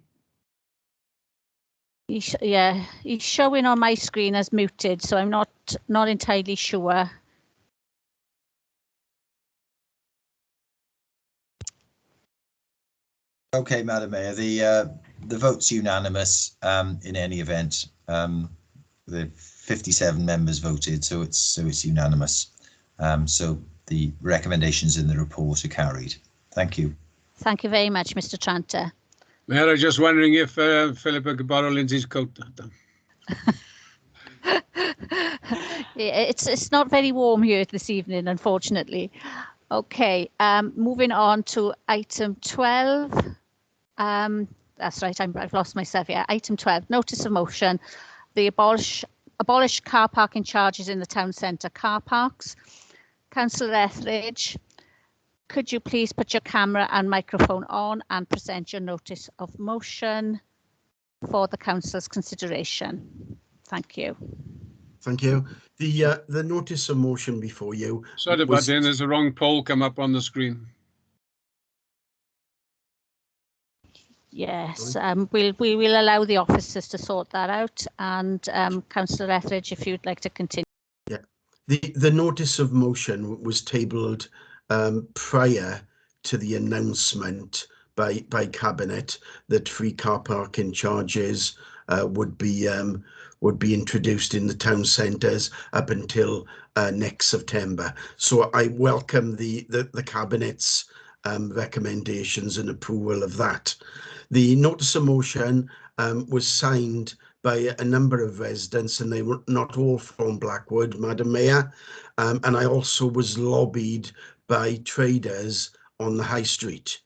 Yeah, he's showing on my screen as muted, so I'm not entirely sure. Okay, Madam Mayor, the vote's unanimous in any event. The 57 members voted, so it's unanimous. So the recommendations in the report are carried. Thank you. Thank you very much, Mr. Tranter. Mayor, I was just wondering if Philippa could borrow Lindsay's coat. It's not very warm here this evening, unfortunately. Okay, moving on to item 12. That's right, I've lost myself here. Item 12, notice of motion. The abolish car parking charges in the town centre car parks. Councillor Etheridge, could you please put your camera and microphone on and present your notice of motion for the council's consideration? Thank you. Thank you. The notice of motion before you. Sorry about that, there's a wrong poll come up on the screen. Yes, we will allow the officers to sort that out, and Councillor Etheridge, if you'd like to continue. Yeah, the notice of motion was tabled prior to the announcement by Cabinet that free car parking charges would be introduced in the town centres up until next September. So I welcome the Cabinet's recommendations and approval of that. The notice of motion was signed by a number of residents, and they were not all from Blackwood, Madam Mayor. And I also was lobbied by traders on the high street.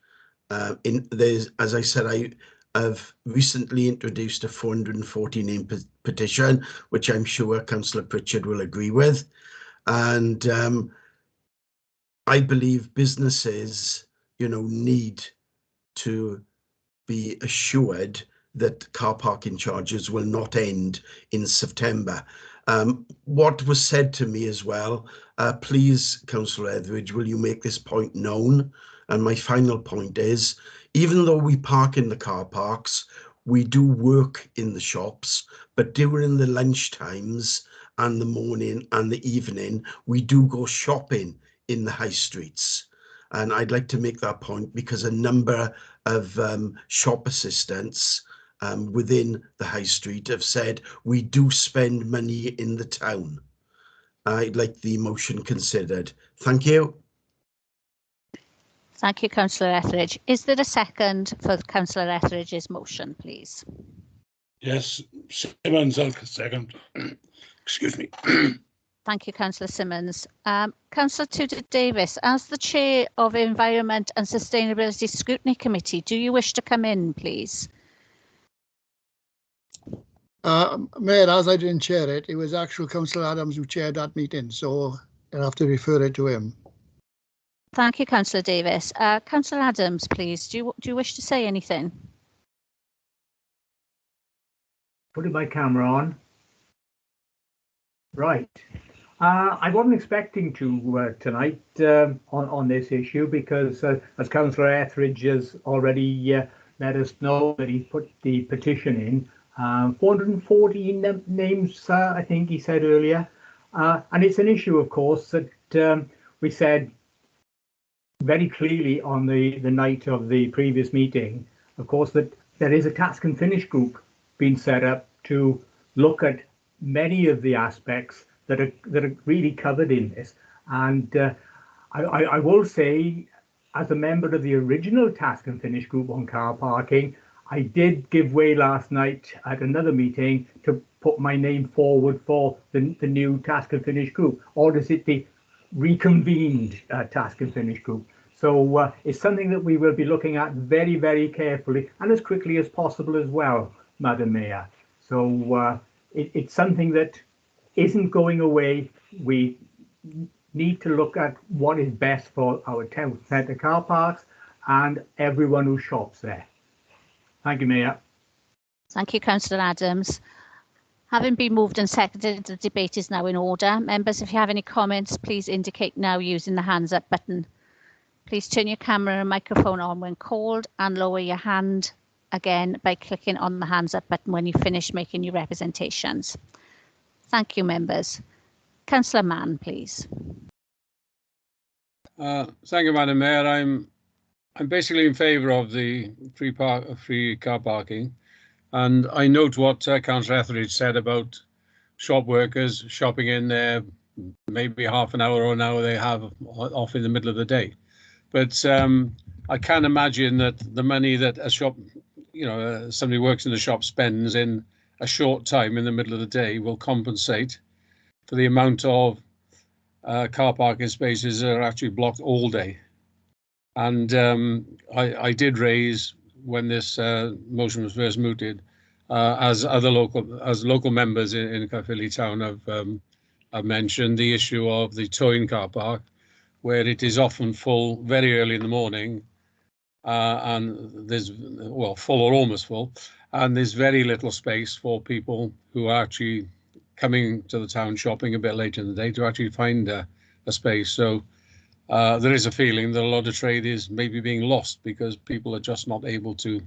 As I said, I have recently introduced a 440 name petition, which I'm sure Councillor Pritchard will agree with. And I believe businesses, need to be assured that car parking charges will not end in September. What was said to me as well, please, Councillor Etheridge, will you make this point known? And my final point is, even though we park in the car parks, we do work in the shops, but during the lunch times and the morning and the evening, we do go shopping in the high streets. And I'd like to make that point because a number of shop assistants within the high street have said we do spend money in the town. I'd like the motion considered. Thank you. Thank you, Councillor Etheridge. Is there a second for Councillor Etheridge's motion, please? Yes, Simmons, I'll second. Excuse me. Thank you, Councillor Simmons. Councillor Tudor Davis, as the Chair of Environment and Sustainability Scrutiny Committee, do you wish to come in, please? Mayor, as I didn't chair it, it was actual Councillor Adams who chaired that meeting, so I'll have to refer it to him. Thank you, Councillor Davis. Councillor Adams, please, do you wish to say anything? Putting my camera on. Right. I wasn't expecting to tonight on this issue because, as Councillor Etheridge has already let us know that he put the petition in, 414 names, I think he said earlier. And it's an issue, of course, that we said very clearly on the night of the previous meeting, of course, that there is a task and finish group being set up to look at many of the aspects that are really covered in this. And I will say, as a member of the original task and finish group on car parking, I did give way last night at another meeting to put my name forward for the new task and finish group, or is it the reconvened task and finish group? So it's something that we will be looking at very, very carefully and as quickly as possible as well, Madam Mayor. So it's something that isn't going away. We need to look at what is best for our town centre car parks and everyone who shops there. Thank you, Mayor. Thank you, Councillor Adams. Having been moved and seconded, the debate is now in order. Members, if you have any comments, please indicate now using the hands up button. Please turn your camera and microphone on when called and lower your hand again by clicking on the hands up button when you finish making your representations. Thank you, members. Councillor Mann, please. Thank you, Madam Mayor. I'm basically in favour of the free car parking, and I note what Councillor Etheridge said about shop workers shopping in there maybe half an hour or an hour they have off in the middle of the day. But I can imagine that the money that a shop, somebody works in the shop spends in a short time in the middle of the day will compensate for the amount of car parking spaces that are actually blocked all day. And I did raise, when this motion was first mooted, as local members in Caerphilly Town have mentioned, the issue of the towing car park, where it is often full very early in the morning, and there's, well, full or almost full, and there's very little space for people who are actually coming to the town shopping a bit later in the day to actually find a space. So there is a feeling that a lot of trade is maybe being lost because people are just not able to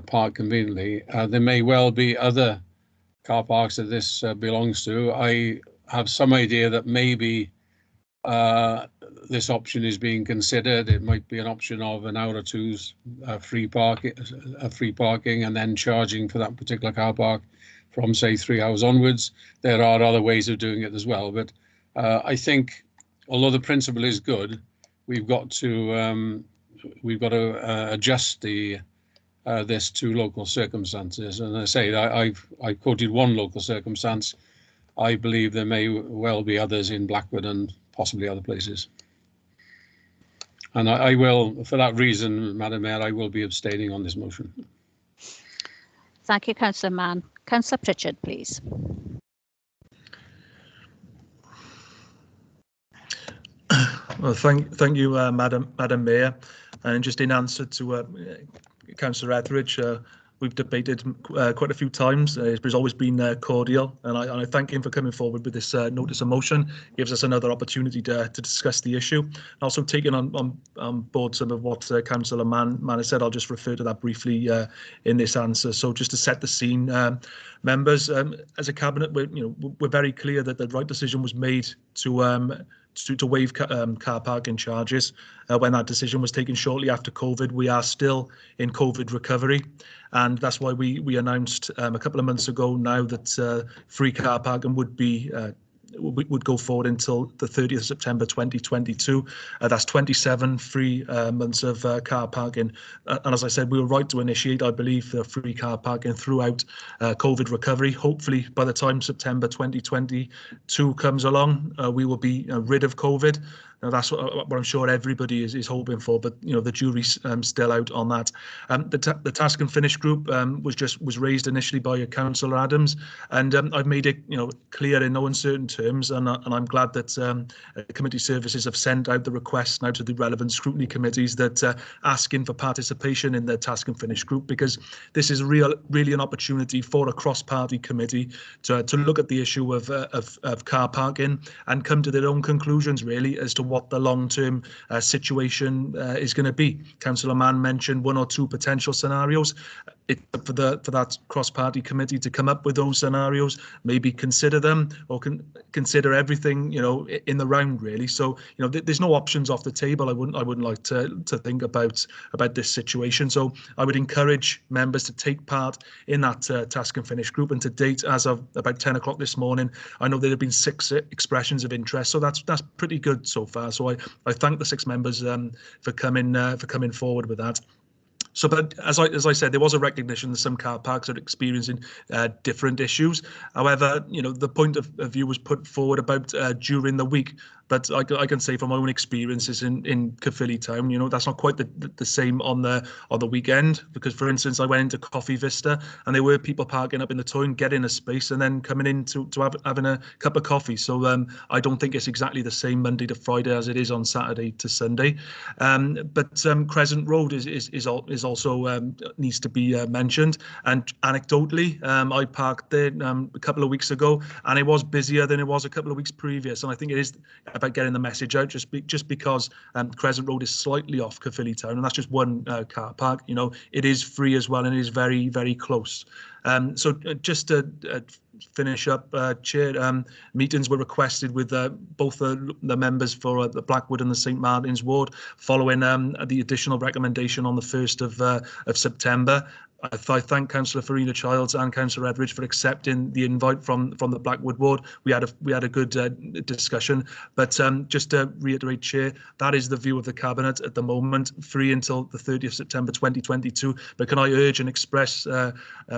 park conveniently. There may well be other car parks that this belongs to. I have some idea that maybe this option is being considered. It might be an option of an hour or two's free parking, and then charging for that particular car park from, say, 3 hours onwards. There are other ways of doing it as well, but I think, although the principle is good, we've got to adjust this to local circumstances. And I say I've quoted one local circumstance. I believe there may well be others in Blackwood and possibly other places. And I will, for that reason, Madam Mayor, I will be abstaining on this motion. Thank you, Councillor Mann. Councillor Pritchard, please. Well, thank you, Madam Mayor. And just in answer to Councillor Etheridge, we've debated quite a few times. It's always been cordial, and I thank him for coming forward with this notice of motion. It gives us another opportunity to discuss the issue. Also taking on board some of what Councillor Mann has said, I'll just refer to that briefly in this answer. So just to set the scene, members, as a cabinet, we're very clear that the right decision was made to waive car parking charges when that decision was taken shortly after COVID. We are still in COVID recovery, and that's why we announced a couple of months ago now that free car parking would go forward until the 30th of September 2022. That's 27 free months of car parking. And as I said, we were right to initiate, I believe, the free car parking throughout COVID recovery. Hopefully, by the time September 2022 comes along, we will be rid of COVID. Now, that's what I'm sure everybody is hoping for, but the jury's still out on that. The task and finish group was raised initially by Councillor Adams, and I've made it clear in no uncertain terms, and I'm glad that committee services have sent out the request now to the relevant scrutiny committees that asking for participation in the task and finish group, because this is really an opportunity for a cross-party committee to look at the issue of car parking and come to their own conclusions, really, as to what the long-term situation is going to be. Councillor Mann mentioned one or two potential scenarios. it's up for that cross-party committee to come up with those scenarios, maybe consider them, or consider everything, you know, in the round really. So, you know, there's no options off the table. I wouldn't like to think about this situation. So I would encourage members to take part in that task and finish group. And to date, as of about 10 o'clock this morning, I know there have been 6 expressions of interest. So that's pretty good so far. So I thank the 6 members for coming forward with that. So, but as I said, there was a recognition that some car parks are experiencing different issues. However, you know, the point of view was put forward about during the week. But I can say from my own experiences in Caerphilly town, you know, that's not quite the same on the weekend. Because, for instance, I went into Coffee Vista and there were people parking up in the toy and getting a space and then coming in to having a cup of coffee. So I don't think it's exactly the same Monday to Friday as it is on Saturday to Sunday. But Crescent Road is also needs to be mentioned. And anecdotally, I parked there a couple of weeks ago, and it was busier than it was a couple of weeks previous. And I think it is about getting the message out, just because Crescent Road is slightly off Caerphilly town, and that's just one car park. You know, it is free as well, and it is very, very close. So just to finish up, Chair, meetings were requested with both the members for the Blackwood and the St Martin's ward, following the additional recommendation on the 1st of September. I thank Councillor Farina Childs and Councillor Etheridge for accepting the invite from the Blackwood ward. We had a good discussion, but just to reiterate, Chair, that is the view of the Cabinet at the moment, free until the 30th September 2022. But can I urge and express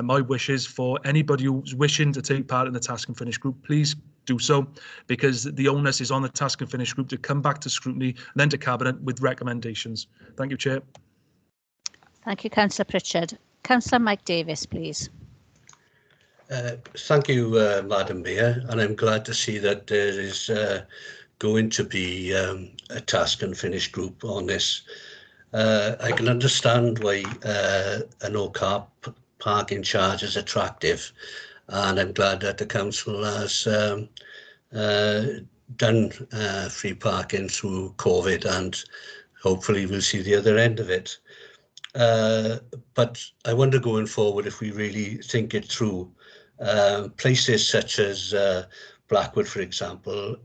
my wishes for anybody who's wishing to take part in the task and finish group, please do so, because the onus is on the task and finish group to come back to scrutiny and then to Cabinet with recommendations. Thank you, Chair. Thank you, Councillor Pritchard. Councillor Mike Davis, please. Thank you, Madam Mayor, and I'm glad to see that there is going to be a task and finish group on this. I can understand why a no-car parking charge is attractive, and I'm glad that the council has done free parking through COVID, and hopefully we'll see the other end of it. But I wonder going forward, if we really think it through, places such as Blackwood, for example,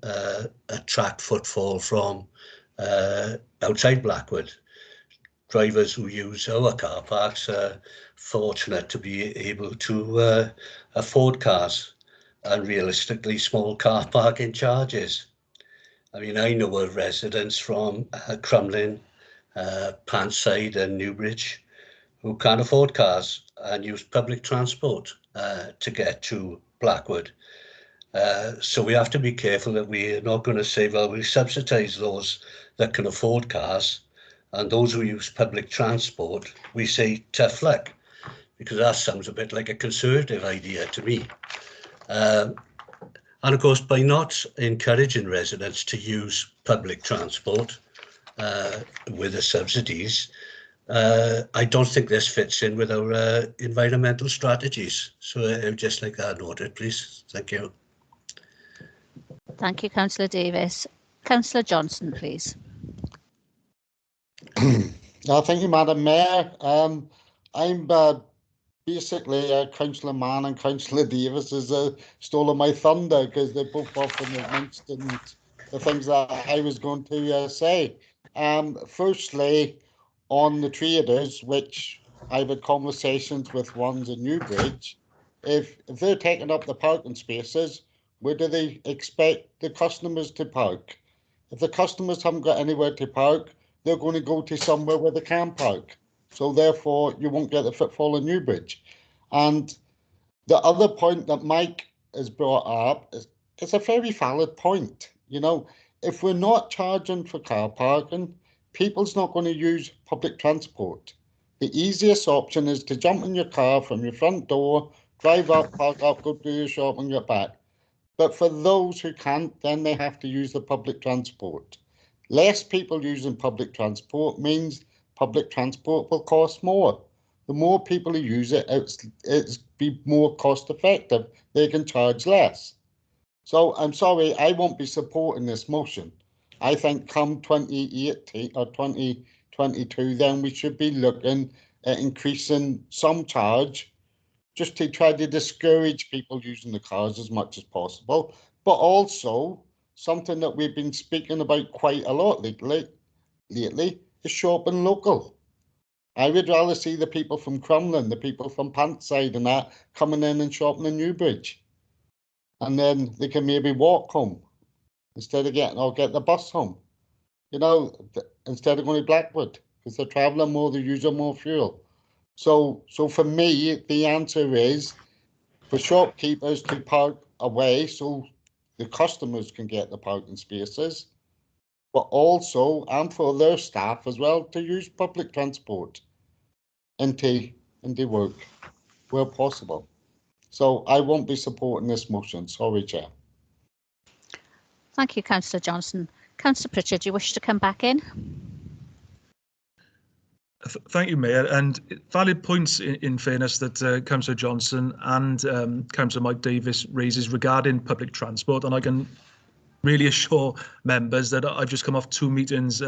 attract footfall from outside Blackwood. Drivers who use our car parks are fortunate to be able to afford cars, and realistically small car parking charges. I mean, I know of residents from Crumlin, Pantside and Newbridge who can't afford cars and use public transport to get to Blackwood. So we have to be careful that we're not going to say, well, we subsidise those that can afford cars, and those who use public transport, we say tough luck, because that sounds a bit like a Conservative idea to me. And of course, by not encouraging residents to use public transport with the subsidies, I don't think this fits in with our environmental strategies. So I would just like that noted, please. Thank you. Thank you, Councillor Davis. Councillor Johnson, please. Thank you, Madam Mayor. I'm basically Councillor Mann and Councillor Davis has stolen my thunder, because they both often mentioned the things that I was going to say. Firstly, on the traders, which I've had conversations with ones in Newbridge, if they're taking up the parking spaces, where do they expect the customers to park? If the customers haven't got anywhere to park, they're going to go to somewhere where they can park. So therefore, you won't get the footfall in Newbridge. And the other point that Mike has brought up is it's a very valid point. You know, if we're not charging for car parking, people's not going to use public transport. The easiest option is to jump in your car from your front door, drive up, park up, go do your shop and get back. But for those who can't, then they have to use the public transport. Less people using public transport means public transport will cost more. The more people who use it, it's be more cost effective. They can charge less. So I'm sorry, I won't be supporting this motion. I think come 2018 or 2022, then we should be looking increasing some charge just to try to discourage people using the cars as much as possible, but also something that we've been speaking about quite a lot lately is shopping local. I would rather see the people from Crumlin, the people from Pantside and that coming in and shopping in Newbridge. And then they can maybe walk home instead of get the bus home. You know, instead of going to Blackwood, because they're travelling more, they're using more fuel. So for me, the answer is for shopkeepers to park away so the customers can get the parking spaces, but also, and for their staff as well, to use public transport into work where possible. So I won't be supporting this motion. Sorry, Chair. Thank you, Councillor Johnson. Councillor Pritchard, do you wish to come back in? Thank you, Mayor. And valid points in fairness that Councillor Johnson and Councillor Mike Davis raises regarding public transport. And I can really assure members that I've just come off 2 meetings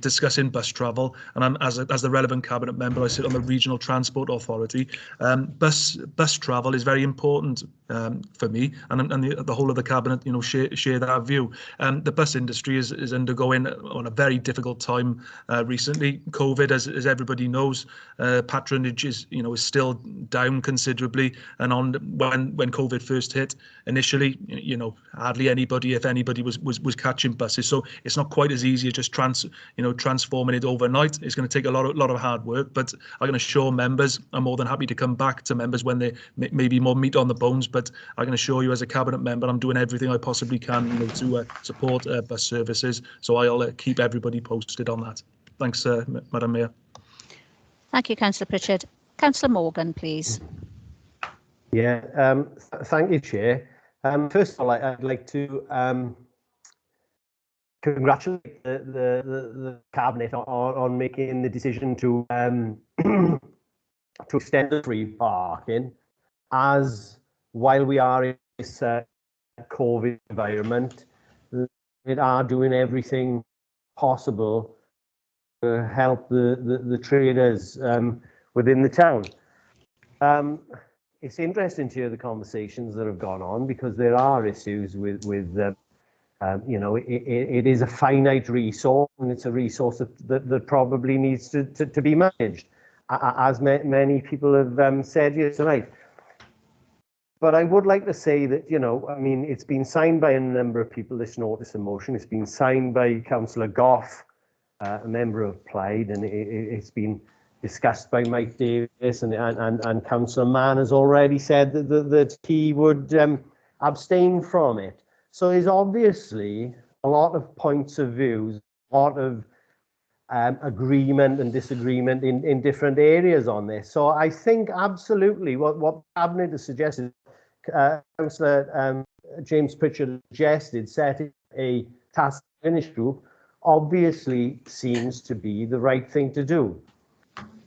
discussing bus travel, and I'm as the relevant cabinet member, I sit on the Regional Transport Authority. Bus travel is very important for me, and the whole of the cabinet, you know, share that view. The bus industry is undergoing on a very difficult time recently. COVID, as everybody knows, patronage is still down considerably, and when COVID first hit initially, hardly anybody, if anybody, was catching buses. So it's not quite as easy as just transforming it overnight. It's going to take a lot of hard work, but I can assure members I'm more than happy to come back to members when they may be more meat on the bones. But I can assure you, as a cabinet member, I'm doing everything I possibly can to support bus services. So I'll keep everybody posted on that. Thanks, Madam Mayor. Thank you, Councillor Pritchard. Councillor Morgan, please. Yeah, thank you, Chair. First of all, I'd like to congratulate the cabinet on making the decision to to extend the free parking, as while we are in this COVID environment, we are doing everything possible to help the traders within the town. It's interesting to hear the conversations that have gone on, because there are issues with it is a finite resource, and it's a resource that probably needs to be managed, as many people have said here tonight. But I would like to say that, it's been signed by a number of people, this notice of motion. It's been signed by Councillor Goff, a member of Plaid, and it's been discussed by Mike Davis, and Councillor Mann has already said that he would abstain from it. So there's obviously a lot of points of views, a lot of agreement and disagreement in different areas on this. So I think absolutely what the Cabinet has suggested, Councillor James Pritchard suggested, setting a task finish group, obviously seems to be the right thing to do.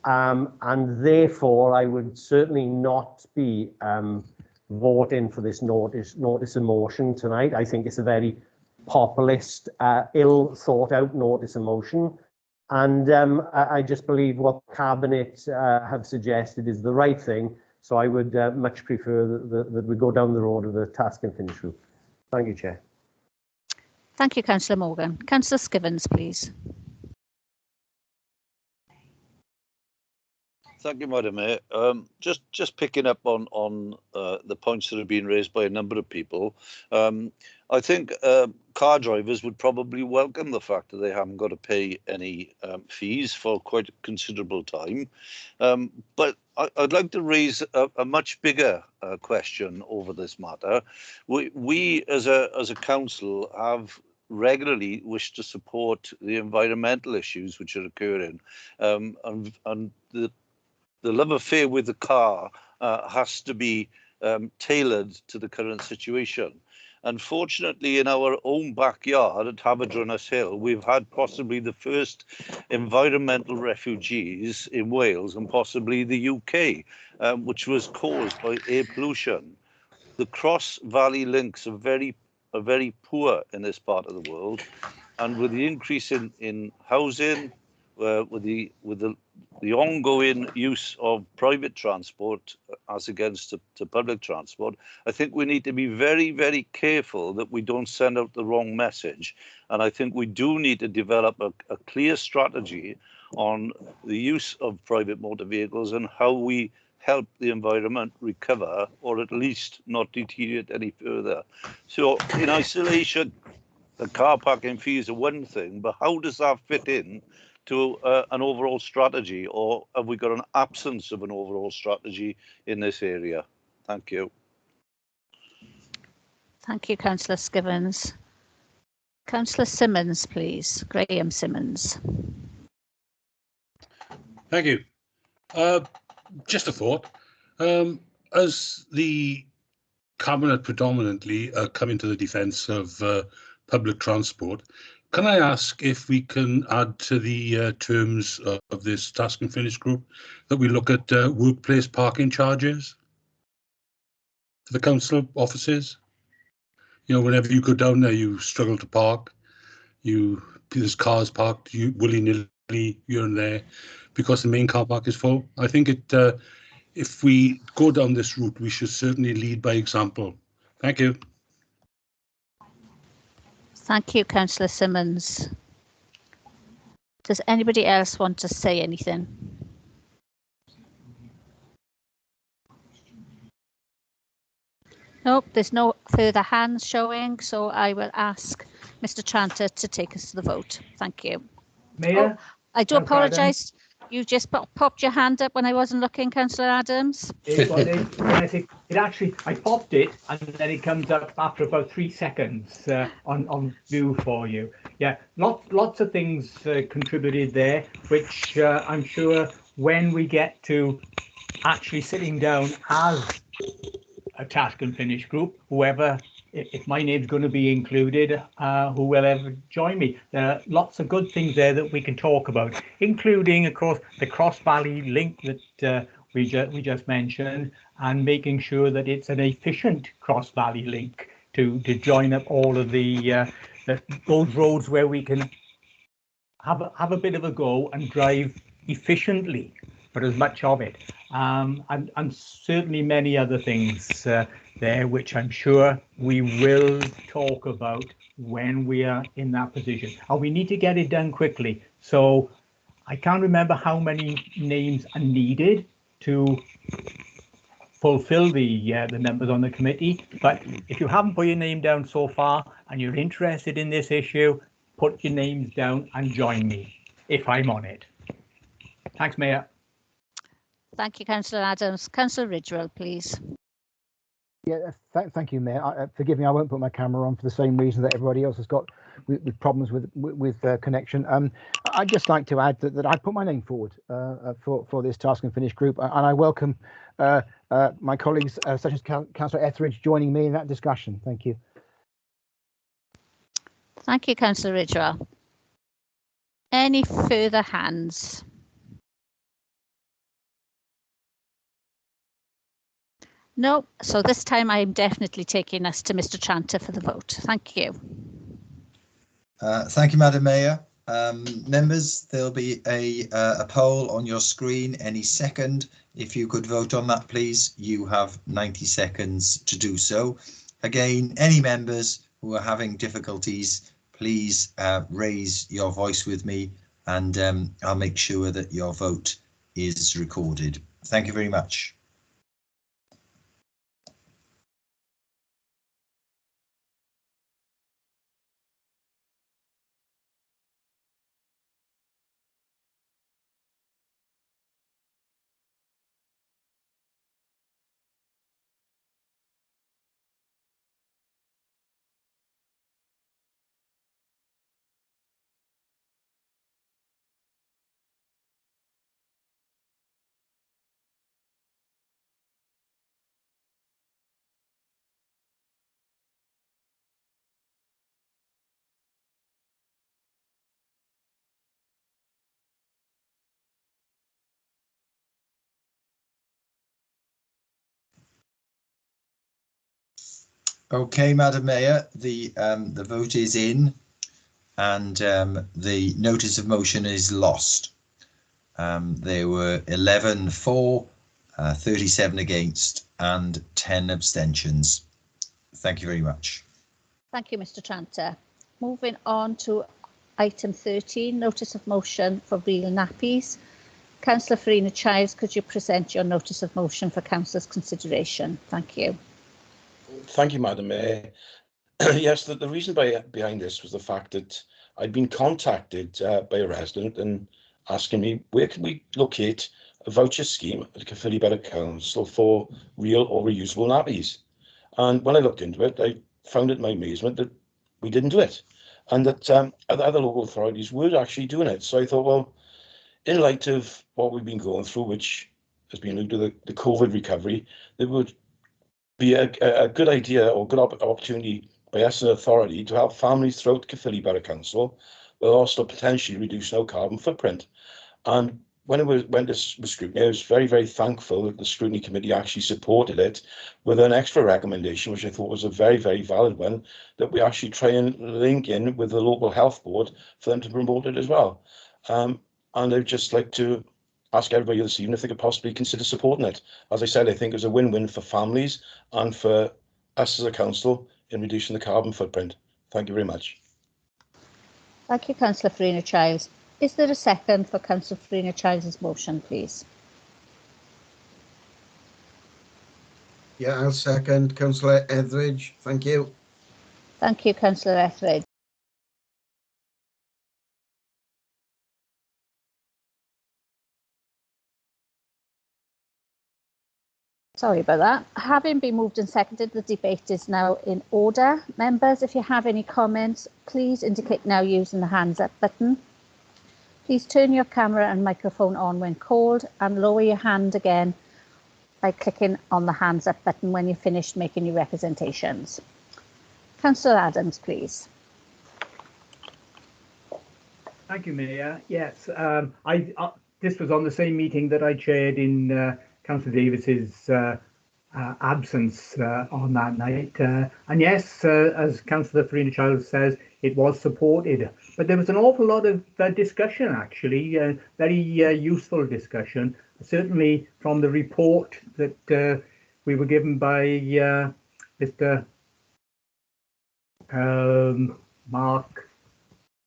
And therefore, I would certainly not be voting for this notice of motion tonight. I think it's a very populist, ill thought out notice of motion. And I just believe what Cabinet have suggested is the right thing. So I would much prefer that we go down the road of the task and finish route. Thank you, Chair. Thank you, Councillor Morgan. Councillor Skivens, please. Thank you, Madam Mayor. Just picking up on the points that have been raised by a number of people. I think car drivers would probably welcome the fact that they haven't got to pay any fees for quite a considerable time. But I'd like to raise a much bigger question over this matter. We as a council have regularly wished to support the environmental issues which are occurring, and the love affair with the car has to be tailored to the current situation. Unfortunately, in our own backyard at Haverdranas Hill, we've had possibly the first environmental refugees in Wales and possibly the UK, which was caused by air pollution. The cross-valley links are very poor in this part of the world, and with the increase in housing, with the the ongoing use of private transport as against to public transport, I think we need to be very, very careful that we don't send out the wrong message. And I think we do need to develop a clear strategy on the use of private motor vehicles and how we help the environment recover, or at least not deteriorate any further. So in isolation, the car parking fees are one thing, but how does that fit in to an overall strategy, or have we got an absence of an overall strategy in this area? Thank you. Thank you, Councillor Skivens. Councillor Simmons, please. Graham Simmons. Thank you. Just a thought. As the Cabinet predominantly coming to the defence of public transport, can I ask if we can add to the terms of this task and finish group that we look at workplace parking charges for the council offices? You know, whenever you go down there, you struggle to park. There's cars parked willy-nilly here and there because the main car park is full. I think if we go down this route, we should certainly lead by example. Thank you. Thank you, Councillor Simmons. Does anybody else want to say anything? Nope, there's no further hands showing, so I will ask Mr. Tranter to take us to the vote. Thank you. Mayor? I do apologise. You just popped your hand up when I wasn't looking, Councillor Adams. It actually, I popped it and then it comes up after about 3 seconds on view for you. Yeah, lots of things contributed there, which I'm sure when we get to actually sitting down as a task and finish group, whoever, if my name's going to be included, who will ever join me. There are lots of good things there that we can talk about, including, of course, the cross-valley link that we just mentioned, and making sure that it's an efficient cross-valley link to join up all of those roads where we can have a bit of a go and drive efficiently for as much of it. And certainly many other things there, which I'm sure we will talk about when we are in that position. And we need to get it done quickly. So I can't remember how many names are needed to fulfill the numbers on the committee. But if you haven't put your name down so far and you're interested in this issue, put your names down and join me if I'm on it. Thanks, Mayor. Thank you, Councillor Adams. Councillor Ridgewell, please. Yeah, thank you, Mayor. Forgive me, I won't put my camera on for the same reason that everybody else has got with problems with connection. I'd just like to add that I put my name forward for this task and finish group, and I welcome my colleagues such as Councillor Etheridge joining me in that discussion. Thank you. Thank you, Councillor Ridgewell. Any further hands? No, so this time I'm definitely taking us to Mr. Tranter for the vote. Thank you. Thank you, Madam Mayor. Members, there'll be a poll on your screen any second. If you could vote on that, please. You have 90 seconds to do so. Again, any members who are having difficulties, please raise your voice with me, and I'll make sure that your vote is recorded. Thank you very much. Okay, Madam Mayor, the vote is in, and the notice of motion is lost. There were 11 for, 37 against and 10 abstentions. Thank you very much. Thank you, Mr. Tranter. Moving on to item 13, notice of motion for real nappies. Councillor Farina Childs, could you present your notice of motion for councillors' consideration? Thank you. Thank you, Madam Mayor. Yes, the reason behind this was the fact that I'd been contacted by a resident and asking me where can we locate a voucher scheme at Caerphilly Borough Council for real or reusable nappies. And when I looked into it, I found it my amazement that we didn't do it, and that other local authorities were actually doing it. So I thought, well, in light of what we've been going through, which has been due to the COVID recovery, there would be a good idea or good opportunity by us as an authority to help families throughout Caerphilly Borough Council, while also potentially reducing our carbon footprint. And when it went to scrutiny, I was very, very thankful that the scrutiny committee actually supported it with an extra recommendation, which I thought was a very, very valid one, that we actually try and link in with the local health board for them to promote it as well. And I'd just like to ask everybody this evening if they could possibly consider supporting it. As I said, I think it's a win-win for families and for us as a council in reducing the carbon footprint. Thank you very much. Thank you, Councillor Farina Childs. Is there a second for Councillor Farina Childs' motion, please? Yeah, I'll second. Councillor Etheridge, thank you. Thank you, Councillor Etheridge. Sorry about that. Having been moved and seconded, the debate is now in order. Members, if you have any comments, please indicate now using the hands up button. Please turn your camera and microphone on when called and lower your hand again by clicking on the hands up button when you're finished making your representations. Councillor Adams, please. Thank you, Mayor. Yes, this was on the same meeting that I chaired in Councillor Davis's absence on that night. And yes, as Councillor Farina Childs says, it was supported. But there was an awful lot of discussion, actually, very useful discussion, certainly from the report that we were given by Mr. Mark,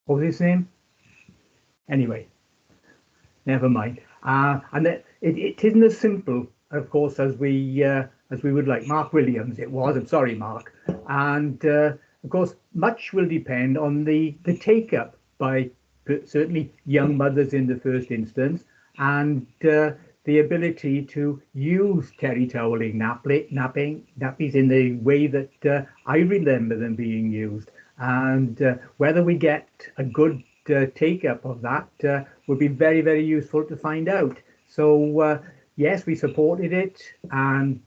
what was his name? Anyway, never mind. And that it isn't as simple, of course, as we would like. Mark Williams, it was. I'm sorry, Mark. And of course, much will depend on the take-up by certainly young mothers in the first instance, and the ability to use terry toweling nappies in the way that I remember them being used, and whether we get a good take-up of that would be very, very useful to find out. So yes, we supported it, and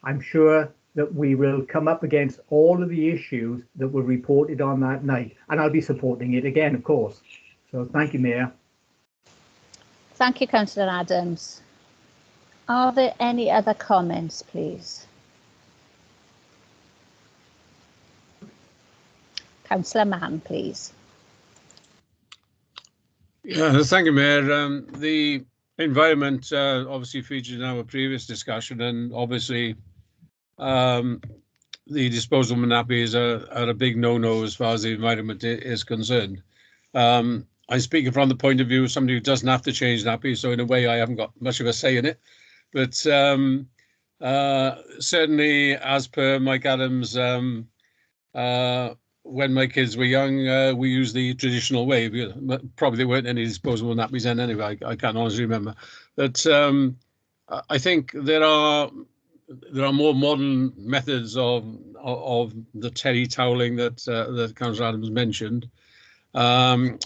I'm sure that we will come up against all of the issues that were reported on that night, and I'll be supporting it again, of course. So thank you, Mayor. Thank you, Councillor Adams. Are there any other comments, please? Councillor Mann, please. Yeah, thank you, Mayor. The environment obviously featured in our previous discussion, and obviously the disposable nappies are a big no-no as far as the environment is concerned. I'm speaking from the point of view of somebody who doesn't have to change nappies, so in a way I haven't got much of a say in it. But certainly, as per Mike Adams, when my kids were young, we used the traditional way. Probably there weren't any disposable nappies then anyway. I can't honestly remember. But I think there are more modern methods of the terry toweling that Councillor Adams mentioned, and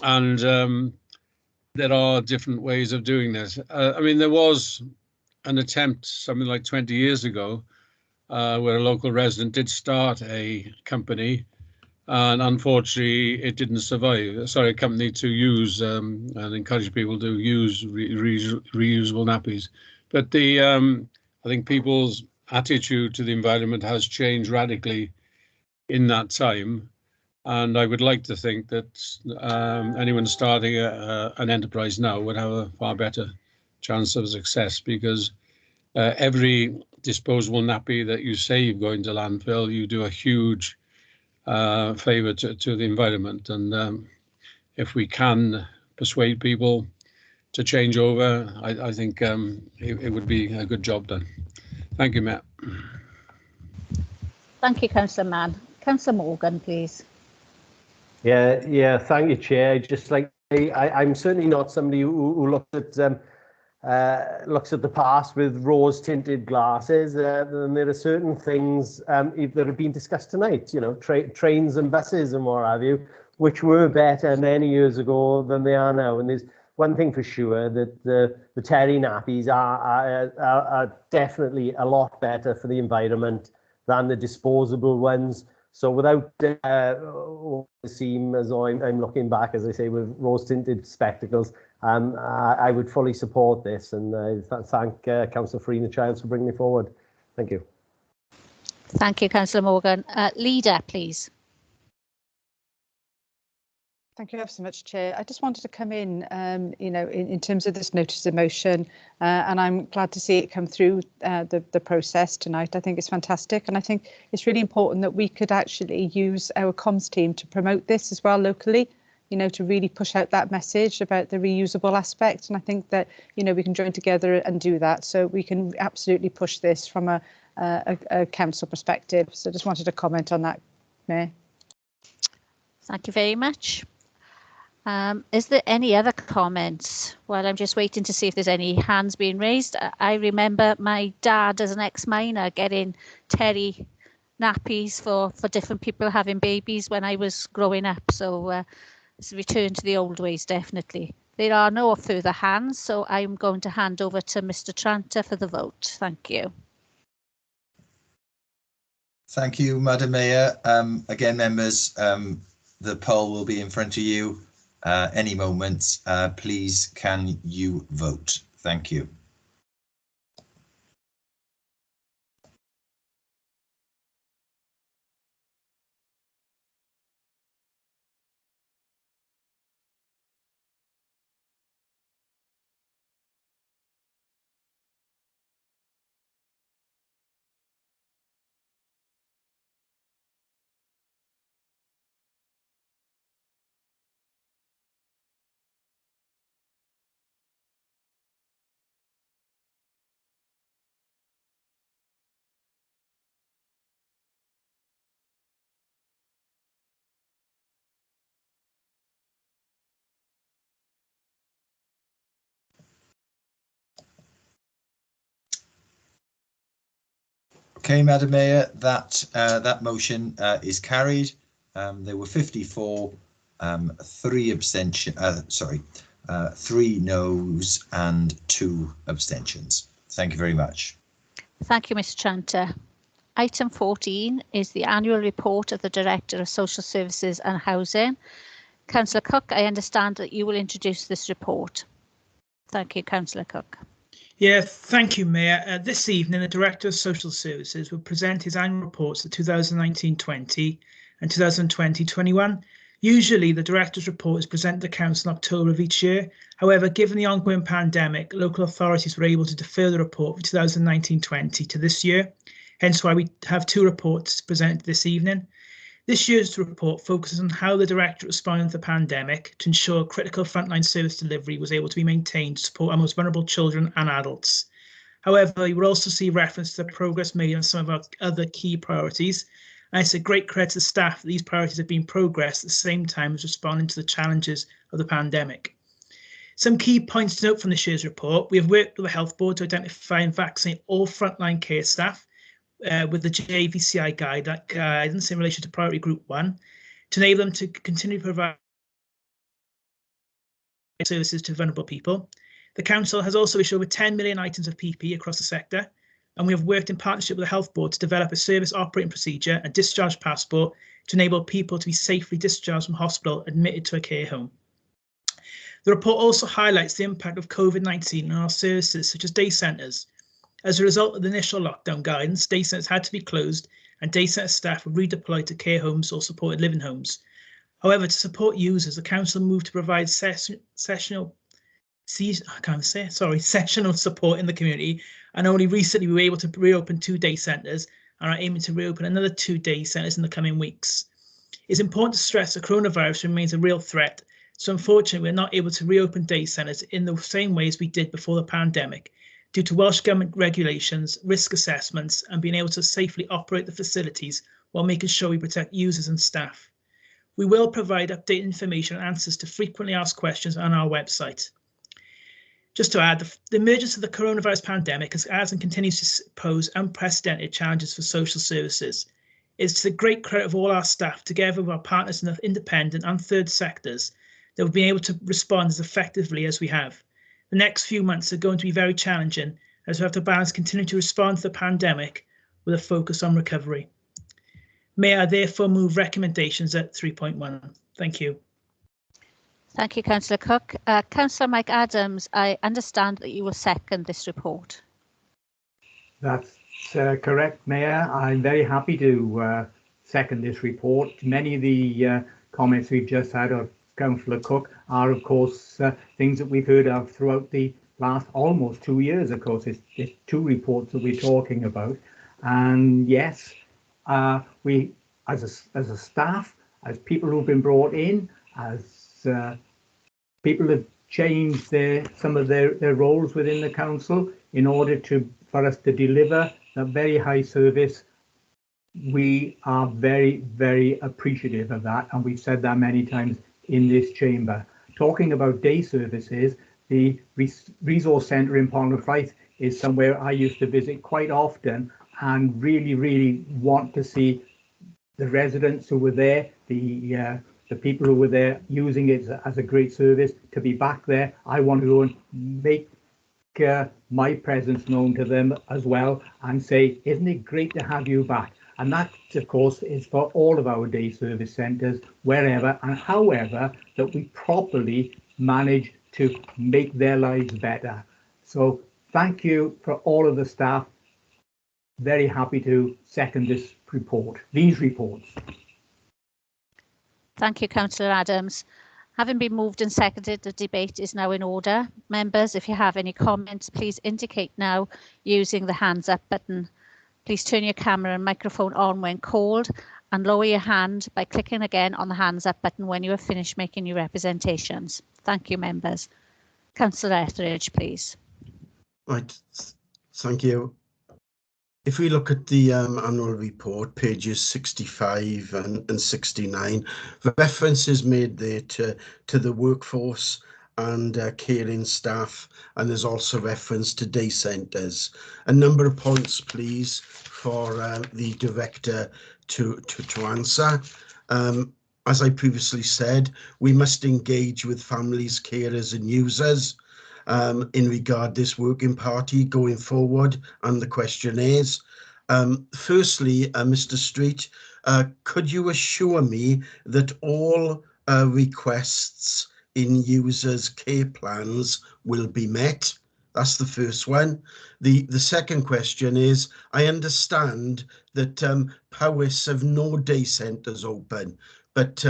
there are different ways of doing this. I mean, there was an attempt something like 20 years ago where a local resident did start a company, and unfortunately it didn't survive. Sorry, a company to use and encourage people to use reusable nappies. But I think people's attitude to the environment has changed radically in that time, And I would like to think that anyone starting an enterprise now would have a far better chance of success, because every disposable nappy that you save going to landfill, you do a huge favour to the environment. And if we can persuade people to change over, I think it would be a good job done. Thank you, Matt. Thank you, Councillor Mann. Councillor Morgan, please. Yeah, thank you, Chair. Just like I'm certainly not somebody who looks at the past with rose-tinted glasses. And there are certain things that have been discussed tonight, you know, trains and buses and what have you, which were better many years ago than they are now. And there's one thing for sure, that the terry nappies are definitely a lot better for the environment than the disposable ones. So without seem as though I'm looking back, as I say, with rose-tinted spectacles, I would fully support this, and thank Councillor Freena Childs for bringing it forward. Thank you. Thank you, Councillor Morgan. Leader, please. Thank you ever so much, Chair. I just wanted to come in, in terms of this notice of motion, and I'm glad to see it come through the process tonight. I think it's fantastic, and I think it's really important that we could actually use our comms team to promote this as well locally, to really push out that message about the reusable aspect. And I think that, we can join together and do that, so we can absolutely push this from a council perspective. So I just wanted to comment on that, Mayor. Thank you very much. Is there any other comments? Well, I'm just waiting to see if there's any hands being raised. I remember my dad, as an ex-miner, getting terry nappies for different people having babies when I was growing up. So it's a return to the old ways, definitely. There are no further hands, so I'm going to hand over to Mr. Tranter for the vote. Thank you. Thank you, Madam Mayor. Again, members, the poll will be in front of you any moment. Please, can you vote? Thank you. Okay, Madam Mayor, that motion is carried. There were 54, 3 noes and 2 abstentions. Thank you very much. Thank you, Mr. Tranter. Item 14 is the annual report of the Director of Social Services and Housing. Councillor Cook, I understand that you will introduce this report. Thank you, Councillor Cook. Yeah, thank you, Mayor. This evening, the Director of Social Services will present his annual reports for 2019-20 and 2020-21. Usually, the Director's report is presented to Council in October of each year. However, given the ongoing pandemic, local authorities were able to defer the report for 2019-20 to this year, hence why we have 2 reports presented this evening. This year's report focuses on how the Director responded to the pandemic to ensure critical frontline service delivery was able to be maintained to support our most vulnerable children and adults. However, you will also see reference to the progress made on some of our other key priorities. And it's a great credit to the staff that these priorities have been progressed at the same time as responding to the challenges of the pandemic. Some key points to note from this year's report: we have worked with the Health Board to identify and vaccinate all frontline care staff with the JVCI guidance in relation to priority group 1 to enable them to continue to provide services to vulnerable people. The Council has also issued over 10 million items of PPE across the sector, and we have worked in partnership with the Health Board to develop a service operating procedure and discharge passport to enable people to be safely discharged from hospital admitted to a care home. The report also highlights the impact of COVID-19 on our services such as day centres. As a result of the initial lockdown guidance, day centres had to be closed and day centre staff were redeployed to care homes or supported living homes. However, to support users, the council moved to provide sessional support in the community, and only recently we were able to reopen 2 day centres and are aiming to reopen another 2 day centres in the coming weeks. It's important to stress that coronavirus remains a real threat, so unfortunately we're not able to reopen day centres in the same way as we did before the pandemic, due to Welsh Government regulations, risk assessments, and being able to safely operate the facilities while making sure we protect users and staff. We will provide updated information and answers to frequently asked questions on our website. Just to add, the emergence of the coronavirus pandemic has and continues to pose unprecedented challenges for social services. It's to the great credit of all our staff, together with our partners in the independent and third sectors, that we've been able to respond as effectively as we have. The next few months are going to be very challenging, as we have to balance continuing to respond to the pandemic with a focus on recovery. May I therefore move recommendations at 3.1. Thank you. Thank you, Councillor Cook. Councillor Mike Adams, I understand that you will second this report. That's correct, Mayor. I'm very happy to second this report. Many of the comments we've just had of Councillor Cook are, of course, things that we've heard of throughout the last almost 2 years. Of course, it's 2 reports that we're talking about. And yes, we, as a staff, as people who've been brought in, as people have changed some of their roles within the council in order for us to deliver a very high service. We are very, very appreciative of that, and we've said that many times in this chamber. Talking about day services, the resource centre in Pontypridd is somewhere I used to visit quite often, and really, really want to see the residents who were there, the people who were there using it as a great service, to be back there. I want to go and make my presence known to them as well and say, isn't it great to have you back? And that, of course, is for all of our day service centres, wherever and however that we properly manage to make their lives better. So thank you for all of the staff. Very happy to second this report, these reports. Thank you, Councillor Adams. Having been moved and seconded, the debate is now in order. Members, if you have any comments, please indicate now using the hands up button. Please turn your camera and microphone on when called, and lower your hand by clicking again on the hands up button when you have finished making your representations. Thank you, members. Councillor Etheridge, please. Right, thank you. If we look at the annual report, pages 65 and 69, the reference is made there to the workforce and caring staff, and there's also reference to day centres. A number of points, please, for the director to answer. As I previously said, we must engage with families, carers and users in regard this working party going forward, and the question is, firstly, Mr. Street, could you assure me that all requests in users' care plans will be met? That's the first one. The second question is, I understand that Powys have no day centres open, but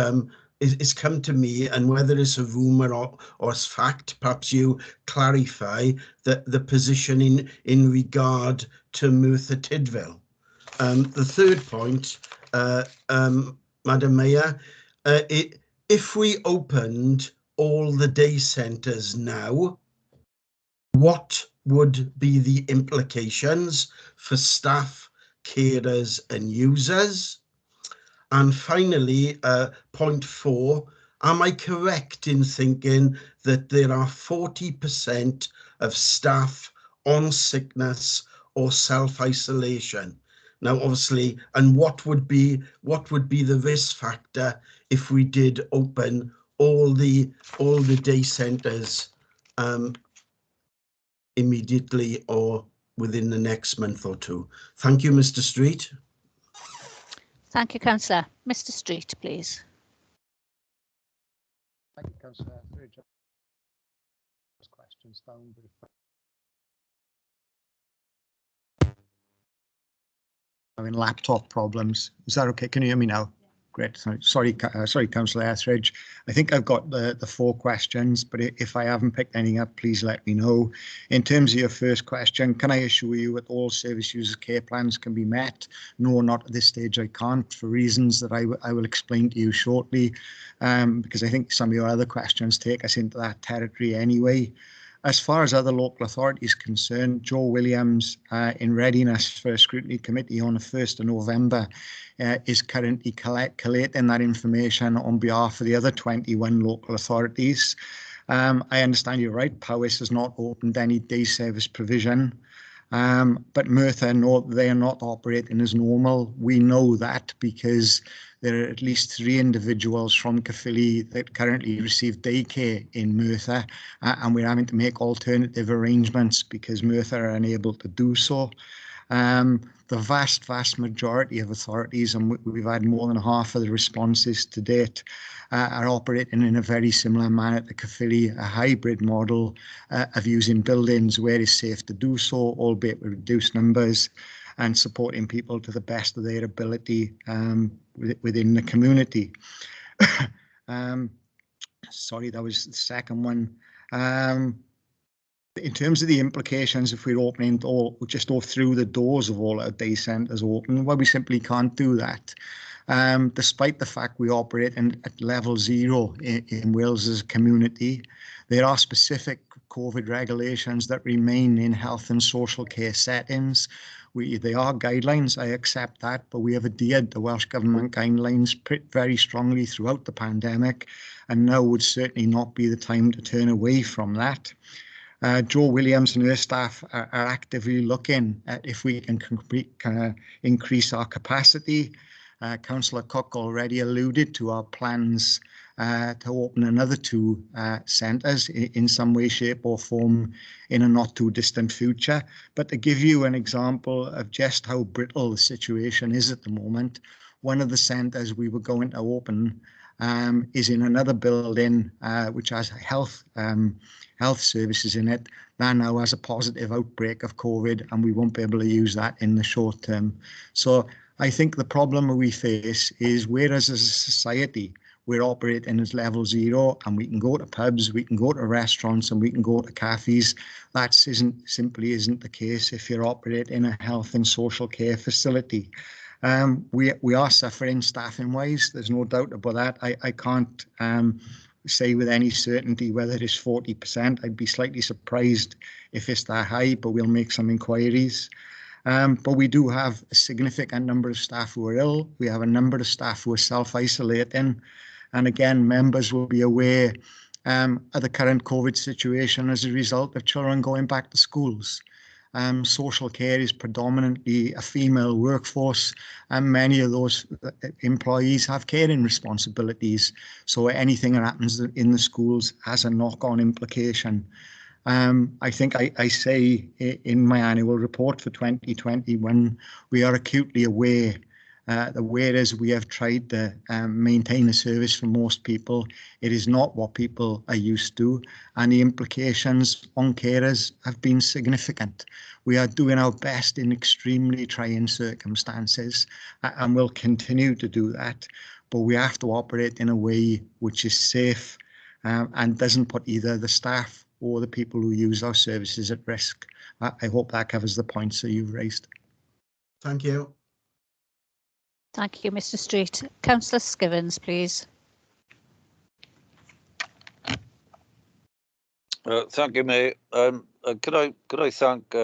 it's come to me, and whether it's a rumour or it's fact, perhaps you clarify the position in regard to Merthyr Tydfil. The third point, Madam Mayor, if we opened all the day centres now, what would be the implications for staff, carers and users? And finally, point 4, am I correct in thinking that there are 40% of staff on sickness or self-isolation? Now, obviously, and what would be the risk factor if we did open all the day centres immediately or within the next month or two? Thank you, Mr. Street. Thank you, Councillor. Mr. Street, please. Thank you, Councillor Etheridge. Questions down. Having laptop problems. Is that okay? Can you hear me now? Great. Sorry, Councillor Etheridge. I think I've got the 4 questions, but if I haven't picked anything up, please let me know. In terms of your first question, can I assure you that all service users care plans can be met? No, not at this stage I can't, for reasons that I will explain to you shortly, because I think some of your other questions take us into that territory anyway. As far as other local authorities concerned, Joe Williams, in readiness for a scrutiny committee on the 1st of November, is currently collating that information on behalf of the other 21 local authorities. I understand you're right, Powys has not opened any day service provision, but Merthyr, no, they are not operating as normal. We know that because there are at least 3 individuals from Caerphilly that currently receive daycare in Merthyr, and we're having to make alternative arrangements because Merthyr are unable to do so. The vast majority of authorities, and we've had more than half of the responses to date, are operating in a very similar manner to Caerphilly, a hybrid model of using buildings where it's safe to do so, albeit with reduced numbers, and supporting people to the best of their ability within the community. Sorry, that was the second one. In terms of the implications, if we're opening just all through the doors of all our day centres open, well, we simply can't do that. Despite the fact we operate at level 0 in Wales as a community, there are specific COVID regulations that remain in health and social care settings. They are guidelines, I accept that, but we have adhered to Welsh Government guidelines very strongly throughout the pandemic, and now would certainly not be the time to turn away from that. Joe Williams and her staff are actively looking at if we can increase our capacity. Councillor Cook already alluded to our plans to open another 2 centres in some way, shape or form in a not too distant future. But to give you an example of just how brittle the situation is at the moment, one of the centres we were going to open is in another building which has health services in it. That now has a positive outbreak of COVID, and we won't be able to use that in the short term. So I think the problem we face is, whereas as a society we're operating as level 0 and we can go to pubs, we can go to restaurants and we can go to cafes, that simply isn't the case if you're operating in a health and social care facility. We are suffering staffing wise, there's no doubt about that. I can't say with any certainty whether it is 40%. I'd be slightly surprised if it's that high, but we'll make some inquiries. But we do have a significant number of staff who are ill. We have a number of staff who are self-isolating. And again, members will be aware of the current COVID situation as a result of children going back to schools. Social care is predominantly a female workforce, and many of those employees have caring responsibilities. So anything that happens in the schools has a knock-on implication. I think I say in my annual report for 2021, we are acutely aware that whereas we have tried to maintain a service for most people, it is not what people are used to, and the implications on carers have been significant. We are doing our best in extremely trying circumstances, and will continue to do that, but we have to operate in a way which is safe and doesn't put either the staff or the people who use our services at risk. I hope that covers the points that you've raised. Thank you. Thank you, Mr. Street. Councillor Skivens, please. Thank you, Mayor. Could I thank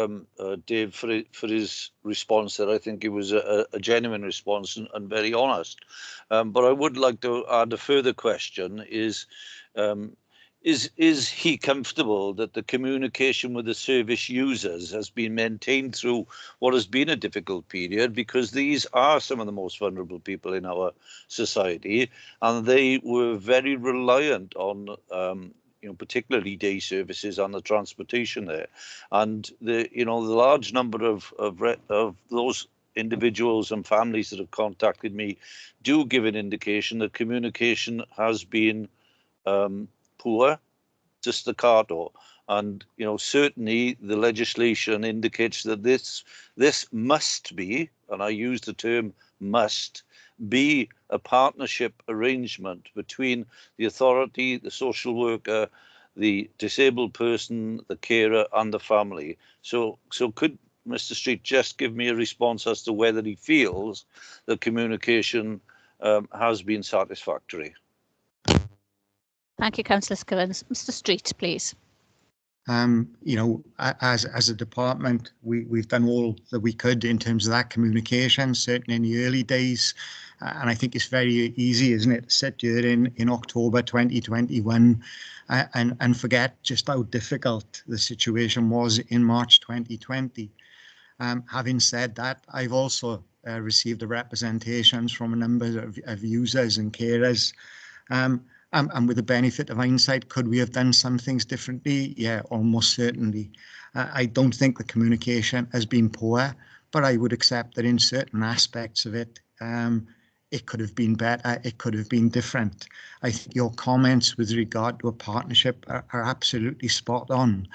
Dave for his response there? I think it was a genuine response and very honest. But I would like to add a further question: is he comfortable that the communication with the service users has been maintained through what has been a difficult period? Because these are some of the most vulnerable people in our society, and they were very reliant on particularly day services and the transportation there. And the large number of those individuals and families that have contacted me do give an indication that communication has been poor, staccato, and certainly the legislation indicates that this must be, and I use the term must, be a partnership arrangement between the authority, the social worker, the disabled person, the carer, and the family. So could Mr. Street just give me a response as to whether he feels the communication has been satisfactory? Thank you, Councillor Scrivens. Mr. Street, please. You know, as a department, we've done all that we could in terms of that communication, certainly in the early days. And I think it's very easy, isn't it, to sit here in October 2021 and forget just how difficult the situation was in March 2020. Having said that, I've also received the representations from a number of users and carers. And with the benefit of hindsight, could we have done some things differently? Yeah, almost certainly. I don't think the communication has been poor, but I would accept that in certain aspects of it, it could have been better, it could have been different. I think your comments with regard to a partnership are absolutely spot on.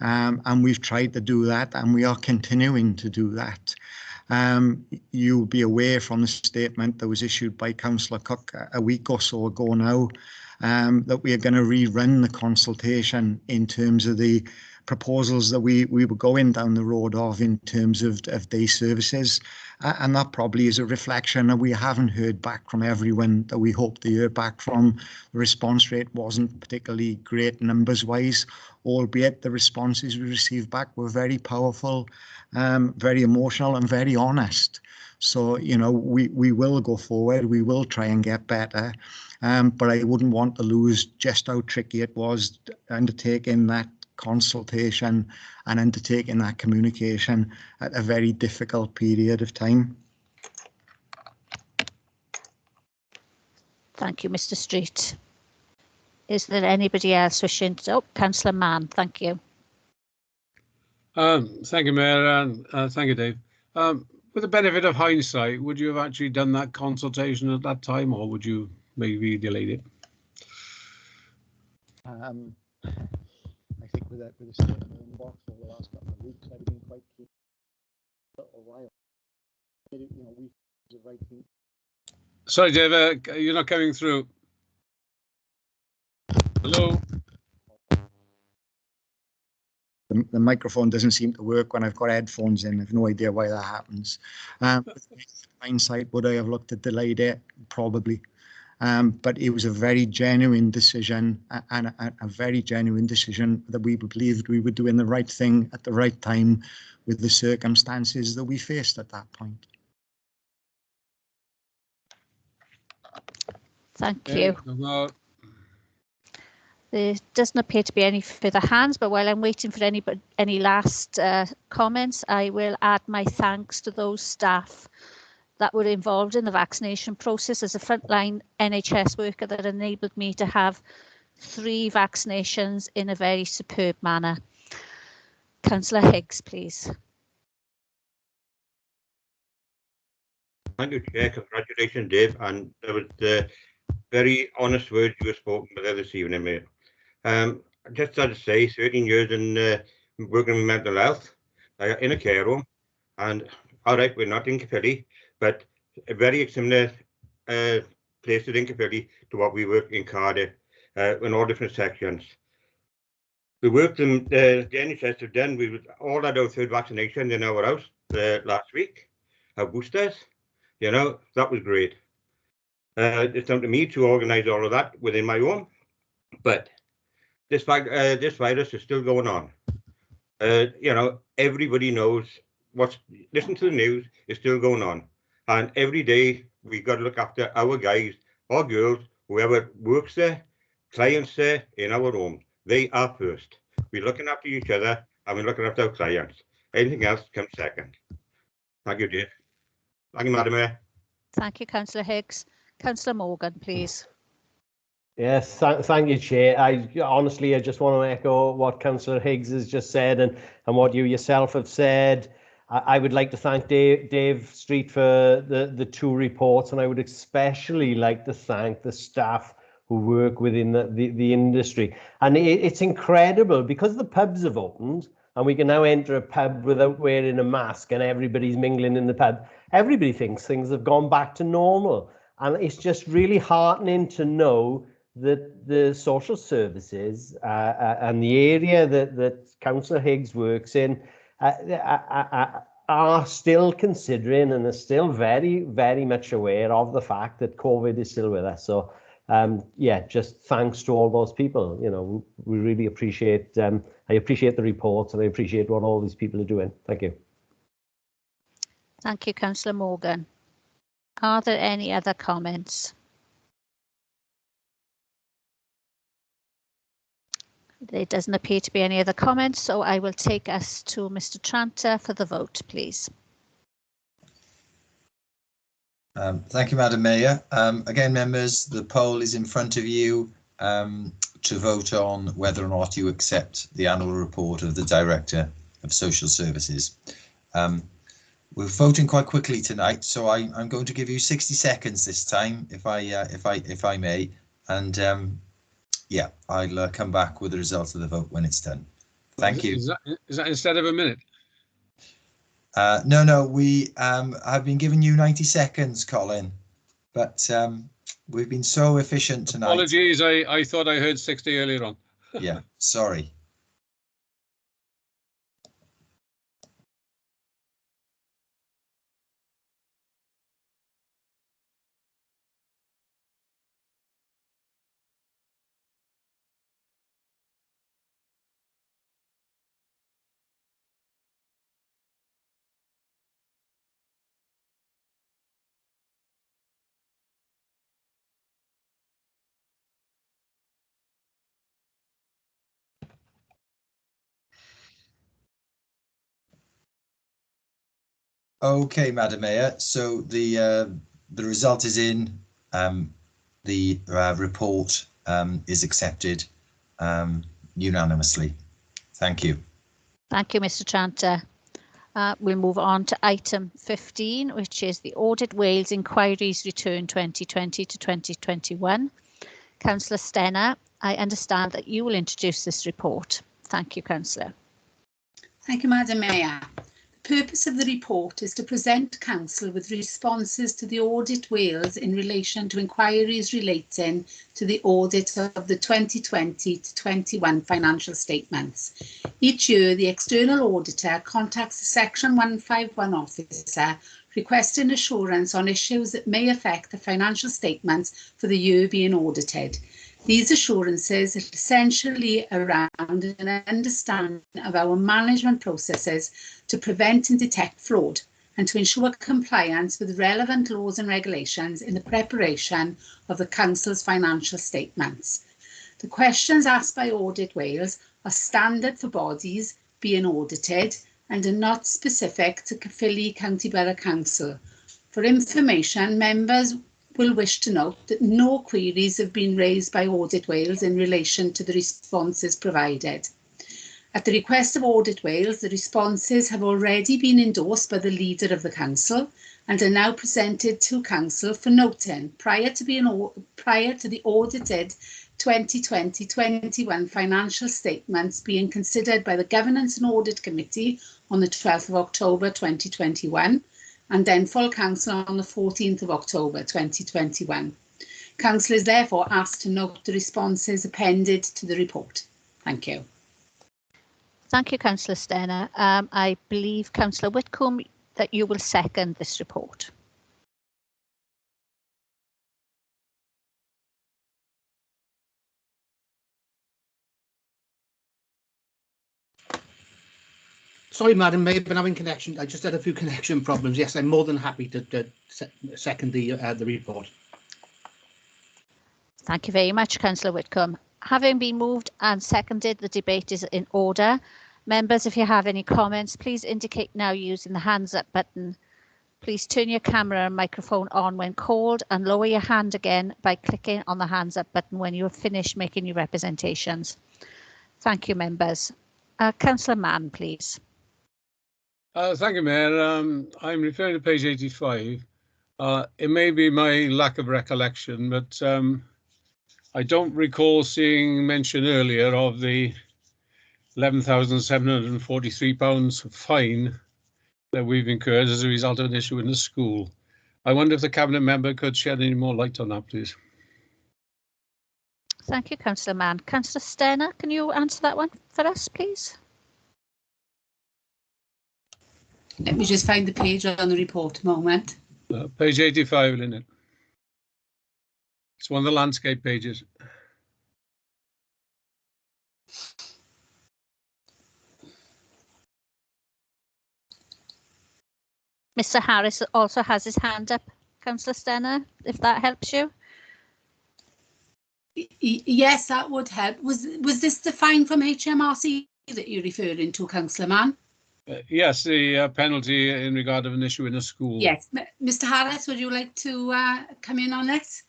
And we've tried to do that, and we are continuing to do that. You'll be aware from the statement that was issued by Councillor Cook a week or so ago now, that we are going to rerun the consultation in terms of the proposals that we were going down the road of in terms of day services. And that probably is a reflection that we haven't heard back from everyone that we hoped to hear back from. The response rate wasn't particularly great numbers wise, albeit the responses we received back were very powerful, very emotional and very honest. So, you know, we will go forward, we will try and get better, but I wouldn't want to lose just how tricky it was undertaking that consultation and undertaking that communication at a very difficult period of time. Thank you, Mr. Street. Is there anybody else wishing to? Oh, Councillor Mann, thank you. Thank you, Mayor, and thank you, Dave. With the benefit of hindsight, would you have actually done that consultation at that time, or would you maybe delayed it? I think with a statement in the box over the last couple of weeks, I've been quite keen for a while. You know, we the right thing. Sorry, Dave, you're not coming through. Hello. The microphone doesn't seem to work when I've got headphones in. I've no idea why that happens. Hindsight, would I have looked at delayed it? Probably. But it was a very genuine decision, and a very genuine decision that we believed we were doing the right thing at the right time with the circumstances that we faced at that point. Thank you. There doesn't appear to be any further hands, but while I'm waiting for any last comments, I will add my thanks to those staff that were involved in the vaccination process as a frontline NHS worker that enabled me to have 3 vaccinations in a very superb manner. Councillor Higgs, please. Thank you, Chair. Congratulations, Dave. And there was the very honest words you were spoken about this evening, mate. Just had to say, 13 years in working with mental health, in a care home, and all right, we're not in Caerphilly, but a very similar place to Caerphilly to what we work in Cardiff, in all different sections. The work the NHS have done, we all had our 3rd vaccination in our house last week, our boosters, you know, that was great. It's down to me to organise all of that within my home, but this virus is still going on. You know, everybody knows listen to the news, it's still going on. And every day we've got to look after our guys or girls, whoever works there, clients there in our homes. They are first. We're looking after each other and we're looking after our clients. Anything else comes second. Thank you, Dave. Thank you, Madam Mayor. Thank you, Councillor Higgs. Councillor Morgan, please. Yes, thank you, Chair. I just want to echo what Councillor Higgs has just said and what you yourself have said. I would like to thank Dave Street for the 2 reports, and I would especially like to thank the staff who work within the industry. And it's incredible because the pubs have opened and we can now enter a pub without wearing a mask and everybody's mingling in the pub. Everybody thinks things have gone back to normal. And it's just really heartening to know that the social services and the area that Councillor Higgs works in are still considering and are still very, very much aware of the fact that COVID is still with us. So, yeah, just thanks to all those people. You know, we really appreciate, I appreciate the reports and I appreciate what all these people are doing. Thank you. Thank you, Councillor Morgan. Are there any other comments? There doesn't appear to be any other comments, so I will take us to Mr. Tranter for the vote, please. Thank you, Madam Mayor. Again, members, the poll is in front of you to vote on whether or not you accept the annual report of the Director of Social Services. We're voting quite quickly tonight, so I'm going to give you 60 seconds this time, if I may, and yeah, I'll come back with the results of the vote when it's done. Thank you. Is that instead of a minute? No, we have been giving you 90 seconds, Colin, but we've been so efficient tonight. Apologies, I thought I heard 60 earlier on. Yeah, sorry. Okay, Madam Mayor. So the result is in. The report is accepted unanimously. Thank you. Thank you, Mr. Tranter. We'll move on to item 15, which is the Audit Wales Inquiries Return 2020 to 2021. Councillor Stenner, I understand that you will introduce this report. Thank you, Councillor. Thank you, Madam Mayor. The purpose of the report is to present Council with responses to the Audit Wales in relation to inquiries relating to the audit of the 2020 to 21 financial statements. Each year, the external auditor contacts the Section 151 officer requesting assurance on issues that may affect the financial statements for the year being audited. These assurances are essentially around an understanding of our management processes to prevent and detect fraud and to ensure compliance with relevant laws and regulations in the preparation of the Council's financial statements. The questions asked by Audit Wales are standard for bodies being audited and are not specific to Caerphilly County Borough Council. For information, members will wish to note that no queries have been raised by Audit Wales in relation to the responses provided. At the request of Audit Wales, the responses have already been endorsed by the leader of the Council and are now presented to Council for noting prior to the audited 2020-21 financial statements being considered by the Governance and Audit Committee on the 12th of October 2021 and then full Council on the 14th of October 2021. Council is therefore asked to note the responses appended to the report. Thank you. Thank you, Councillor Stenner. I believe, Councillor Whitcomb, that you will second this report. Sorry, Madam Mayor, been having connection. I just had a few connection problems. Yes, I'm more than happy to second the report. Thank you very much, Councillor Whitcomb. Having been moved and seconded, the debate is in order. Members, if you have any comments, please indicate now using the hands up button. Please turn your camera and microphone on when called and lower your hand again by clicking on the hands up button when you have finished making your representations. Thank you, members. Councillor Mann, please. Thank you, Mayor. I'm referring to page 85. It may be my lack of recollection, but I don't recall seeing mention earlier of the £11,743 fine that we've incurred as a result of an issue in the school. I wonder if the Cabinet member could shed any more light on that, please. Thank you, Councillor Mann. Councillor Stenner, can you answer that one for us, please? Let me just find the page on the report a moment. Page 85, Lynette. It's one of the landscape pages. Mr. Harris also has his hand up, Councillor Stenner, if that helps you. Yes, that would help. Was this the fine from HMRC that you're referring to, Councillor Mann? Yes, the penalty in regard of an issue in a school. Yes. Mr. Harris, would you like to come in on this?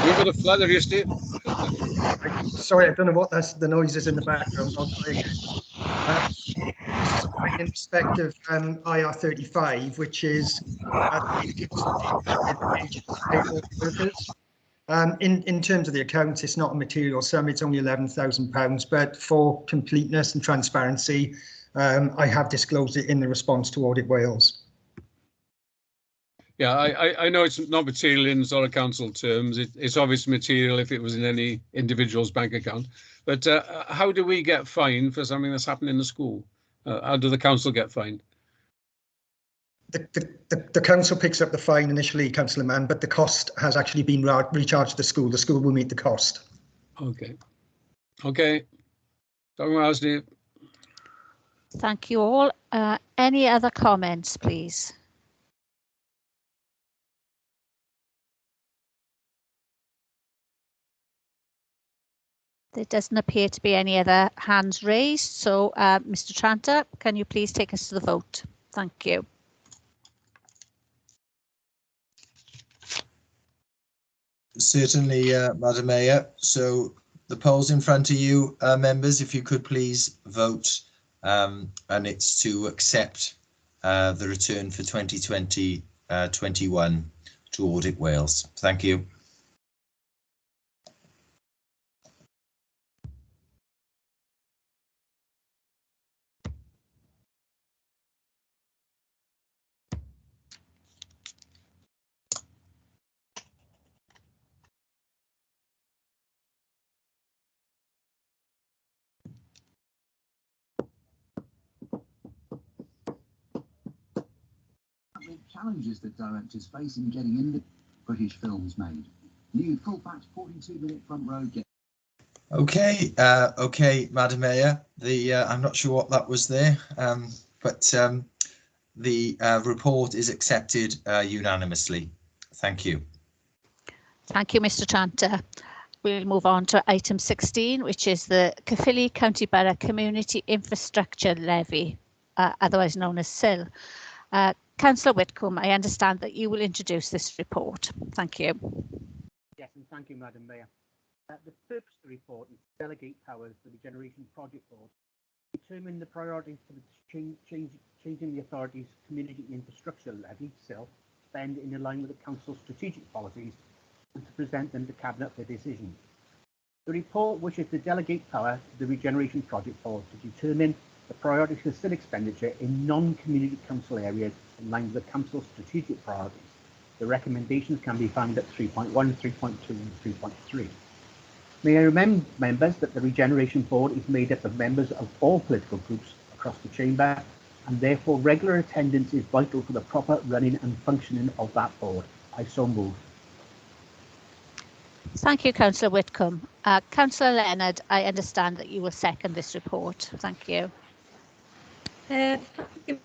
You've got a flood of your state. Sorry, I don't know what the noise is in the background. I'll try again. In respect of IR35, which is in terms of the accounts, it's not a material sum. It's only £11,000, but for completeness and transparency, I have disclosed it in the response to Audit Wales. Yeah, I know it's not material in sort of council terms. It's obviously material if it was in any individual's bank account. But how do we get fined for something that's happened in the school? How do the council get fined? The council picks up the fine initially, Councillor Mann, but the cost has actually been recharged to the school. The school will meet the cost. Okay. Okay. Talking about Steve. Thank you all. Any other comments, please? There doesn't appear to be any other hands raised. So, Mr. Tranter, can you please take us to the vote? Thank you. Certainly, Madam Mayor. So the poll's in front of you, members. If you could please vote, and it's to accept the return for 2020-21 to Audit Wales. Thank you. Challenges that directors face in getting in British films made. New full-fact 42-minute front row get. Okay, okay, Madam Mayor. I'm not sure what that was there, but the report is accepted unanimously. Thank you. Thank you, Mr. Tranter. We'll move on to item 16, which is the Caerphilly County Borough Community Infrastructure Levy, otherwise known as SIL. Councillor Whitcomb, I understand that you will introduce this report. Thank you. Yes, and thank you, Madam Mayor. The purpose of the report is to delegate powers to the Generation Project Board, determine the priorities for the changing the authority's Community Infrastructure Levy, SIL, spend in line with the Council's strategic policies, and to present them to Cabinet for decision. The report wishes to delegate power to the Regeneration Project Board to determine the priorities for SIL expenditure in non-community council areas in line with the Council's strategic priorities. The recommendations can be found at 3.1, 3.2 and 3.3. May I remind members that the Regeneration Board is made up of members of all political groups across the Chamber, and therefore regular attendance is vital for the proper running and functioning of that board. I so move. Thank you, Councillor Whitcomb. Councillor Leonard, I understand that you will second this report. Thank you. Thank you,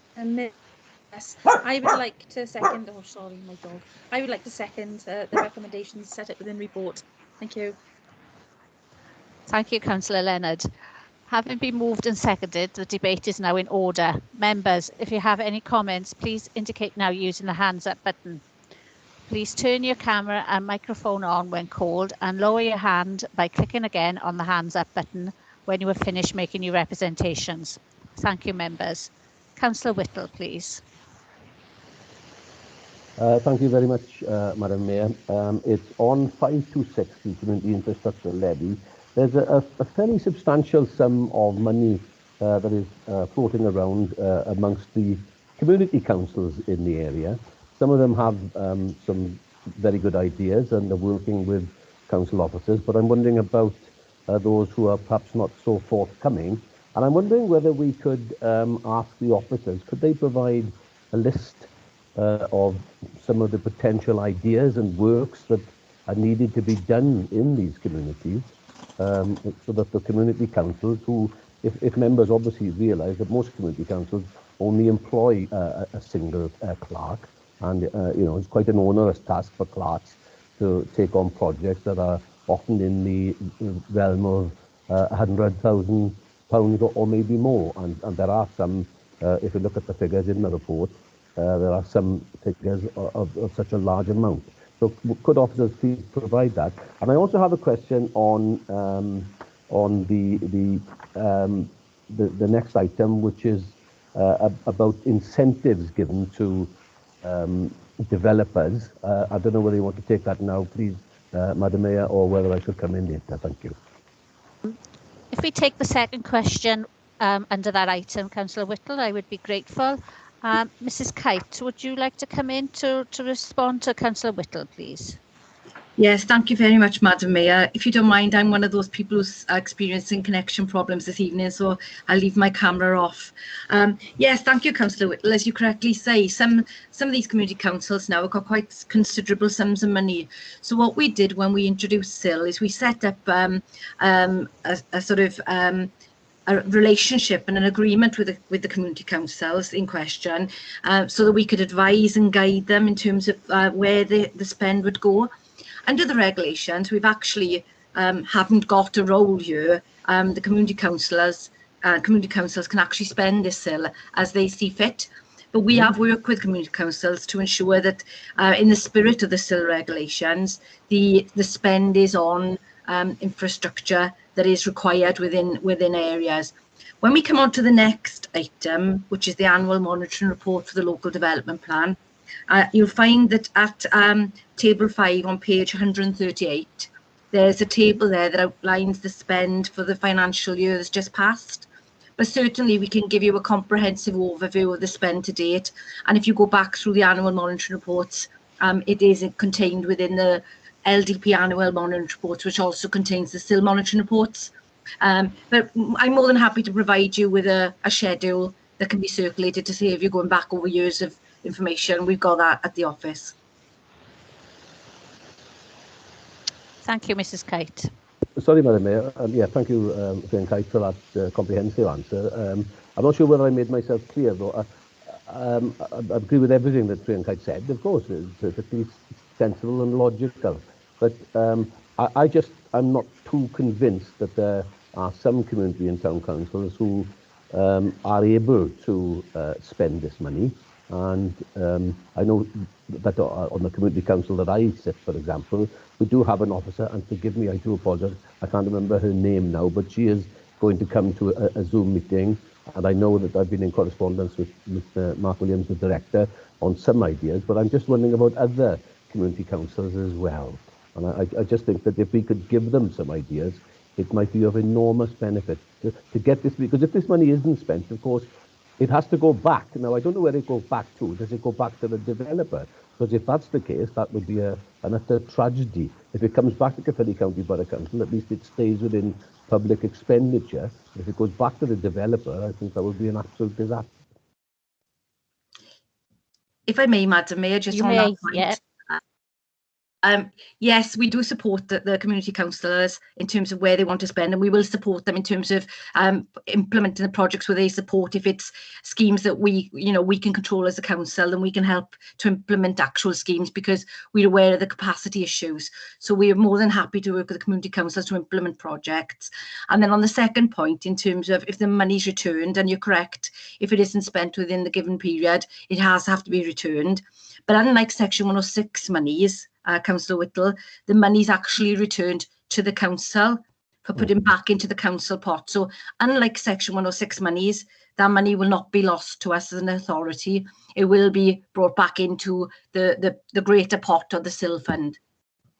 yes, I would like to second. Oh, sorry, my dog. I would like to second the recommendations set out within the report. Thank you. Thank you, Councillor Leonard. Having been moved and seconded, the debate is now in order. Members, if you have any comments, please indicate now using the hands up button. Please turn your camera and microphone on when called and lower your hand by clicking again on the hands up button when you have finished making your representations. Thank you, members. Councillor Whittle, please. Thank you very much, Madam Mayor. It's on 526, the Community Infrastructure Levy. There's a fairly substantial sum of money that is floating around amongst the community councils in the area. Some of them have some very good ideas and are working with council officers, but I'm wondering about those who are perhaps not so forthcoming. And I'm wondering whether we could ask the officers, could they provide a list of some of the potential ideas and works that are needed to be done in these communities, so that the community councils, who, if members obviously realise that most community councils only employ a single clerk, and it's quite an onerous task for clerks to take on projects that are often in the realm of £100,000 or maybe more, and there are some, if you look at the figures in the report, there are some figures of such a large amount. So could officers please provide that? And I also have a question on the next item, which is about incentives given to developers. I don't know whether you want to take that now, please, Madam Mayor, or whether I should come in later. Thank you. If we take the second question under that item, Councillor Whittle, I would be grateful. Mrs. Kite, would you like to come in to respond to Councillor Whittle, please? Yes, thank you very much, Madam Mayor. If you don't mind, I'm one of those people who's experiencing connection problems this evening, so I'll leave my camera off. Yes, thank you, Councillor Whittle. As you correctly say, some of these community councils now have got quite considerable sums of money. So what we did when we introduced SIL is we set up a sort of a relationship and an agreement with the community councils in question, so that we could advise and guide them in terms of where the spend would go. Under the regulations, we've actually haven't got a role here. The community councils can actually spend this SIL as they see fit. But we have worked with community councils to ensure that in the spirit of the SIL regulations, the spend is on infrastructure that is required within areas. When we come on to the next item, which is the annual monitoring report for the local development plan, you'll find that at table 5 on page 138, there's a table there that outlines the spend for the financial year that's just passed. But certainly we can give you a comprehensive overview of the spend to date. And if you go back through the annual monitoring reports, it is contained within the LDP annual monitoring reports, which also contains the SIL monitoring reports. But I'm more than happy to provide you with a schedule that can be circulated to save you going back over years of information. We've got that at the office. Thank you, Mrs. Kite. Sorry, Madam Mayor. Yeah, thank you, Jane Kite, for that comprehensive answer. I'm not sure whether I made myself clear, though. I agree with everything that Jane Kite said. Of course, it's perfectly sensible and logical. But I'm not too convinced that there are some community and town councils who are able to spend this money. And I know that on the community council that I sit, for example, we do have an officer, and forgive me, I do apologise, I can't remember her name now, but she is going to come to a Zoom meeting, and I know that I've been in correspondence with Mr. Mark Williams, the director, on some ideas, but I'm just wondering about other community councils as well. And I just think that if we could give them some ideas, it might be of enormous benefit to get this, because if this money isn't spent, of course, it has to go back. Now, I don't know where it goes back to. Does it go back to the developer? Because if that's the case, that would be an utter tragedy. If it comes back to Caerphilly County Borough Council, at least it stays within public expenditure. If it goes back to the developer, I think that would be an absolute disaster. If I may, Madam Mayor, just on that point. Yeah. Yes, we do support the community councillors in terms of where they want to spend, and we will support them in terms of implementing the projects where they support. If it's schemes that we can control as a council, then we can help to implement actual schemes because we're aware of the capacity issues. So we are more than happy to work with the community councillors to implement projects. And then on the second point, in terms of if the money's returned, and you're correct, if it isn't spent within the given period, it has to have to be returned. But unlike Section 106 monies, Councillor Whittle, the money's actually returned to the council for putting back into the council pot. So unlike Section 106 monies, that money will not be lost to us as an authority. It will be brought back into the greater pot or the SIL fund.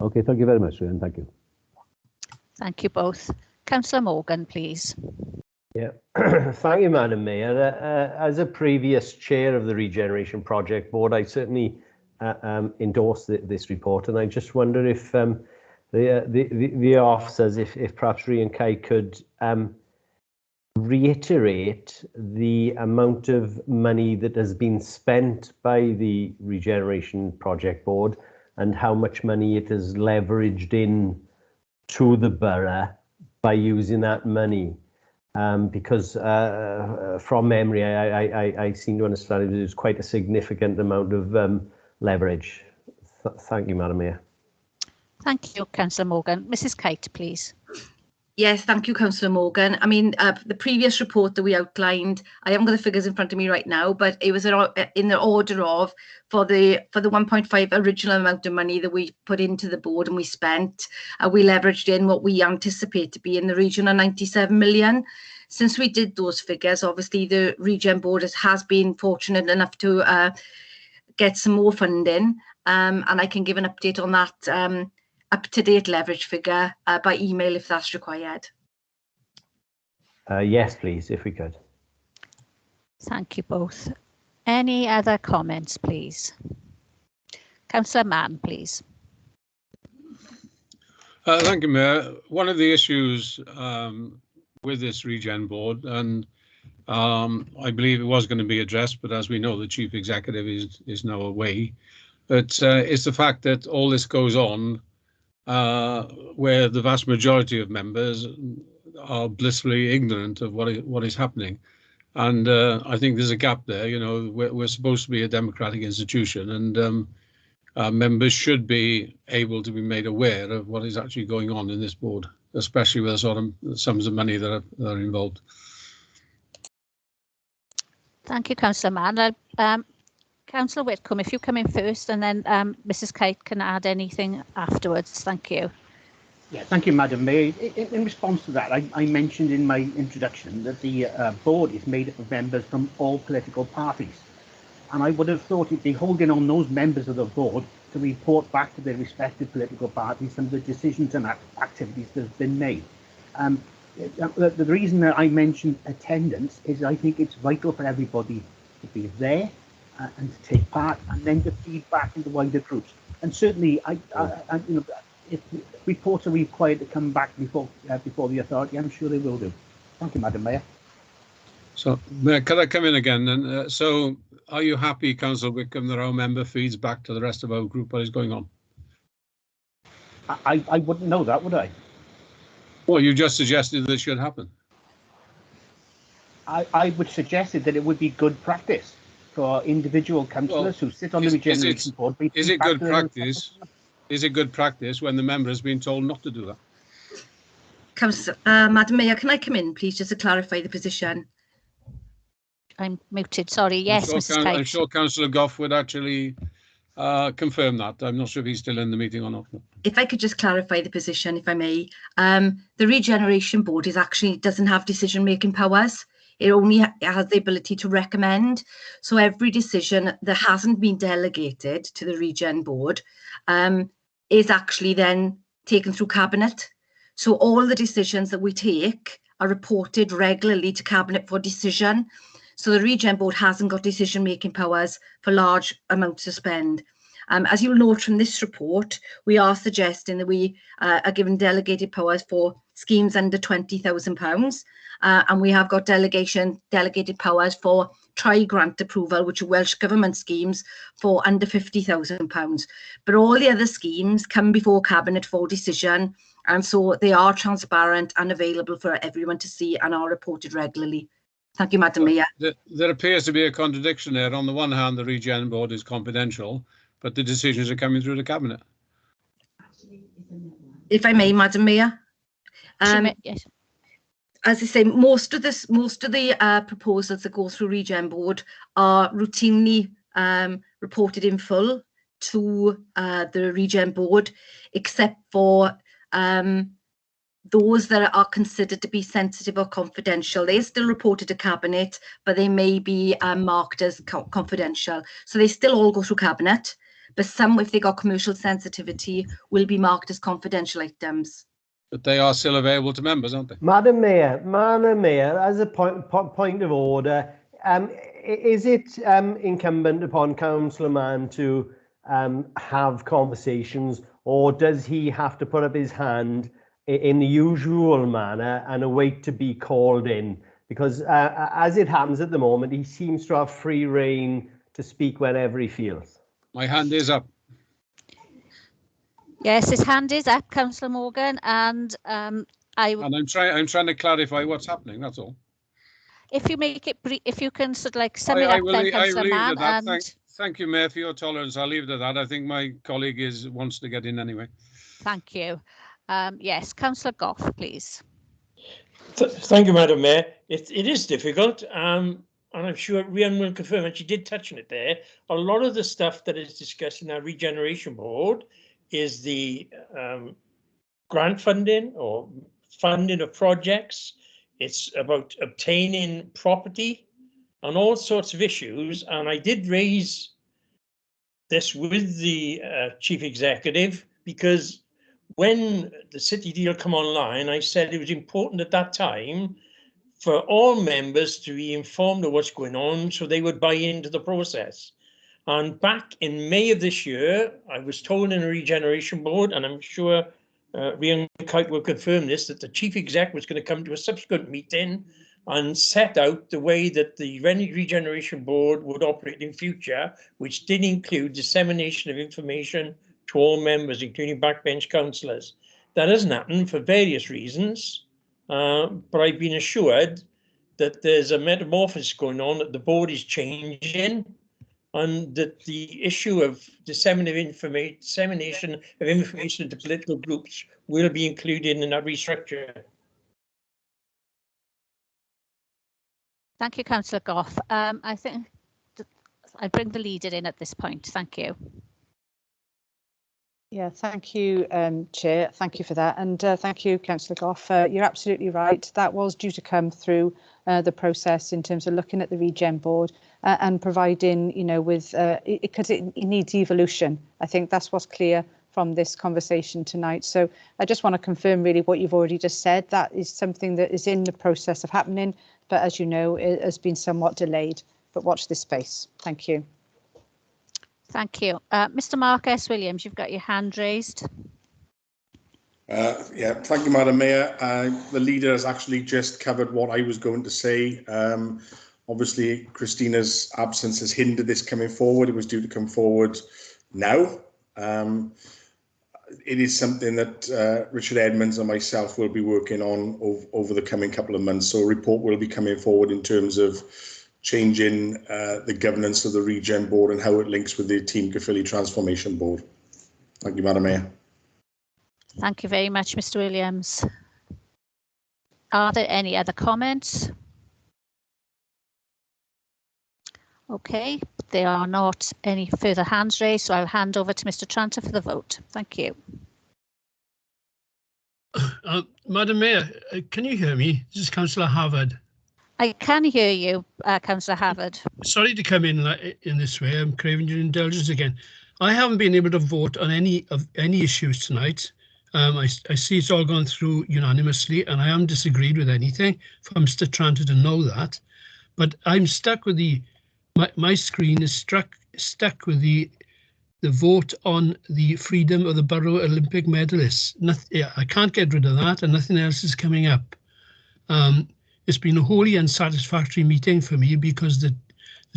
Okay, thank you very much, Ryan. Thank you. Thank you both. Councillor Morgan, please. Yeah, thank you, Madam Mayor. As a previous chair of the Regeneration Project Board, I certainly endorse this report, and I just wonder if the officers, if perhaps Ryan Kai could reiterate the amount of money that has been spent by the Regeneration Project Board and how much money it has leveraged in to the borough by using that money. Because from memory, I seem to understand it was quite a significant amount of leverage. Thank you, Madam Mayor. Thank you, Councillor Morgan. Mrs. Kite, please. Yes, thank you, Councillor Morgan. I mean, the previous report that we outlined, I haven't got the figures in front of me right now, but it was in the order of, for the 1.5 original amount of money that we put into the board and we spent, we leveraged in what we anticipate to be in the region of 97 million. Since we did those figures, obviously the Regen Board has been fortunate enough to get some more funding, and I can give an update on that up-to-date leverage figure by email if that's required. Yes, please, if we could. Thank you both. Any other comments, please? Councillor Mann, please. Thank you, Mayor. One of the issues with this Regen Board, and I believe it was going to be addressed, but as we know, the Chief Executive is now away. But it's the fact that all this goes on where the vast majority of members are blissfully ignorant of what is happening. And I think there's a gap there. You know, we're supposed to be a democratic institution, and members should be able to be made aware of what is actually going on in this board, especially with the sort of sums of money that are involved. Thank you, Councillor Mann. Councillor Whitcomb, if you come in first, and then Mrs. Kite can add anything afterwards. Thank you. Yeah, thank you, Madam Mayor. In response to that, I mentioned in my introduction that the board is made up of members from all political parties. And I would have thought it'd be holding on those members of the board to report back to their respective political parties some of the decisions and activities that have been made. The reason that I mentioned attendance is I think it's vital for everybody to be there and to take part, and then to feed back into wider groups. And certainly, you know, if reports are required to come back before the authority, I'm sure they will do. Thank you, Madam Mayor. So, Mayor, could I come in again? And so, are you happy, Councillor Wickham, that our member feeds back to the rest of our group what is going on? I wouldn't know that, would I? Well, you just suggested this should happen. I would suggest that it would be good practice for individual councillors who sit on the Regeneration Board. Is it good practice? Is it good practice when the member has been told not to do that? Madam Mayor, can I come in, please, just to clarify the position? I'm muted, sorry. Yes, Mrs. Kite. I'm sure Councillor Gough would actually confirm that. I'm not sure if he's still in the meeting or not. If I could just clarify the position, if I may. The Regeneration Board doesn't have decision-making powers. It only has the ability to recommend. So every decision that hasn't been delegated to the Regen Board is actually then taken through Cabinet. So all the decisions that we take are reported regularly to Cabinet for decision. So the Regen Board hasn't got decision-making powers for large amounts of spend. As you'll note from this report, we are suggesting that we are given delegated powers for schemes under £20,000, and we have got delegated powers for tri-grant approval, which are Welsh Government schemes, for under £50,000. But all the other schemes come before Cabinet for decision, and so they are transparent and available for everyone to see and are reported regularly. Thank you, Madam Mayor. There appears to be a contradiction there. On the one hand, the Regen Board is confidential, but the decisions are coming through the Cabinet. If I may, Madam Mayor. Yes. As I say, most of the proposals that go through Regen Board are routinely reported in full to the Regen Board, except for those that are considered to be sensitive or confidential, they're still reported to Cabinet, but they may be marked as confidential. So they still all go through Cabinet, but some, if they got commercial sensitivity, will be marked as confidential items. But they are still available to members, aren't they? Madam Mayor, as a point of order, is it incumbent upon Councillor Mann to have conversations, or does he have to put up his hand in the usual manner and await to be called in? Because as it happens at the moment, he seems to have free rein to speak whenever he feels. My hand is up. Yes, his hand is up, Councillor Morgan, and I'm trying to clarify what's happening. That's all. If you make it brief, if you can sort of like sum it up, then Councillor Mann. And thank you, Mayor, for your tolerance. I'll leave it at that. I think my colleague wants to get in anyway. Thank you. Yes, Councillor Goff, please. Thank you, Madam Mayor. It is difficult, and I'm sure Rhian will confirm, and she did touch on it there. A lot of the stuff that is discussed in our regeneration board is the grant funding or funding of projects. It's about obtaining property and all sorts of issues. And I did raise this with the chief executive, because when the city deal come online, I said it was important at that time for all members to be informed of what's going on so they would buy into the process. And back in May of this year, I was told in a regeneration board, and I'm sure Rhian Kite will confirm this, that the chief exec was going to come to a subsequent meeting and set out the way that the regeneration board would operate in future, which did include dissemination of information to all members, including backbench councillors. That hasn't happened for various reasons, but I've been assured that there's a metamorphosis going on, that the board is changing, and that the issue of dissemination of information to political groups will be included in that restructure. Thank you, Councillor Goff. I think I bring the leader in at this point. Thank you. Yeah, thank you, Chair. Thank you for that. And thank you, Councillor Goff. You're absolutely right. That was due to come through the process in terms of looking at the regen board and providing, you know, with because it needs evolution. I think that's what's clear from this conversation tonight. So I just want to confirm really what you've already just said. That is something that is in the process of happening, but as you know, it has been somewhat delayed. But watch this space. Thank you. Thank you. Mr. Mark S. Williams, you've got your hand raised. Yeah, thank you, Madam Mayor. The leader has actually just covered what I was going to say. Obviously, Christina's absence has hindered this coming forward. It was due to come forward now. It is something that Richard Edmonds and myself will be working on over the coming couple of months. So a report will be coming forward in terms of changing the governance of the Regen Board and how it links with the Team Caerphilly Transformation Board. Thank you, Madam Mayor. Thank you very much, Mr. Williams. Are there any other comments? Okay, there are not any further hands raised, so I'll hand over to Mr. Tranter for the vote. Thank you. Madam Mayor, can you hear me? This is Councillor Havard. I can hear you, Councillor Havard. Sorry to come in this way. I'm craving your indulgence again. I haven't been able to vote on any issues tonight. I see it's all gone through unanimously, and I haven't disagreed with anything. For Mr. Tranter to know that, but I'm stuck with my screen is stuck with the vote on the freedom of the borough Olympic medalists. I can't get rid of that, and nothing else is coming up. It's been a wholly unsatisfactory meeting for me because the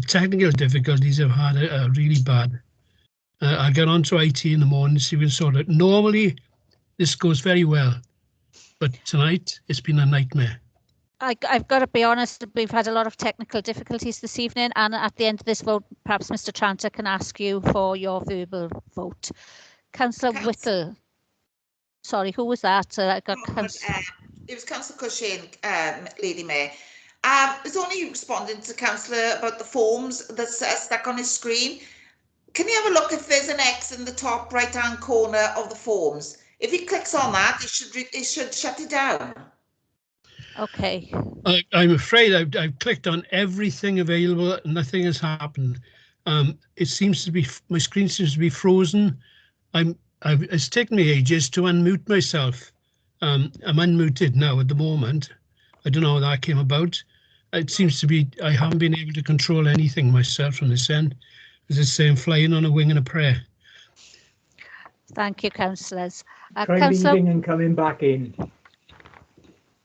technical difficulties I've had are really bad. I'll get on to IT in the morning to see if we can sort it. Normally, this goes very well, but tonight it's been a nightmare. I've got to be honest, we've had a lot of technical difficulties this evening, and at the end of this vote, perhaps Mr. Tranter can ask you for your verbal vote. Councillor Whittle. Sorry, who was that? It was Councillor Cushing, Lady Mayor. I was only responding to Councillor about the forms that's stuck on his screen. Can you have a look if there's an X in the top right-hand corner of the forms? If he clicks on that, it should shut it down. Okay. I'm afraid I've clicked on everything available. Nothing has happened. It seems to be, my screen seems to be frozen. It's taken me ages to unmute myself. I'm unmuted now at the moment. I don't know how that came about. It seems to be, I haven't been able to control anything myself from this end. As it's saying, flying on a wing and a prayer. Thank you, councillors. Try leaving and coming back in.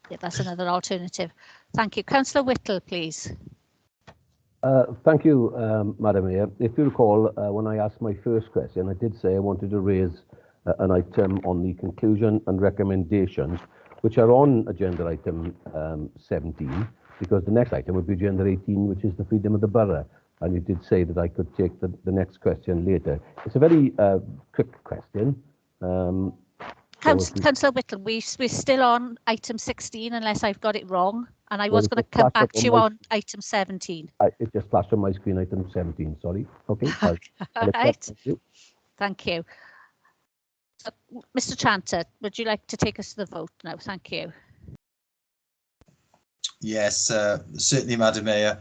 Yeah, that's another alternative. Thank you. Councillor Whittle, please. Thank you, Madam Mayor. If you recall, when I asked my first question, I did say I wanted to raise an item on the conclusion and recommendations, which are on agenda item 17, because the next item would be agenda 18, which is the freedom of the borough. And you did say that I could take the next question later. It's a very quick question. Councillor Whittle, we're still on item 16, unless I've got it wrong. And I was going to come back to you on item 17. It just flashed on my screen, item 17, sorry. Okay. All right. Thank you. So, Mr. Chanter, would you like to take us to the vote now? Thank you. Yes, certainly, Madam Mayor.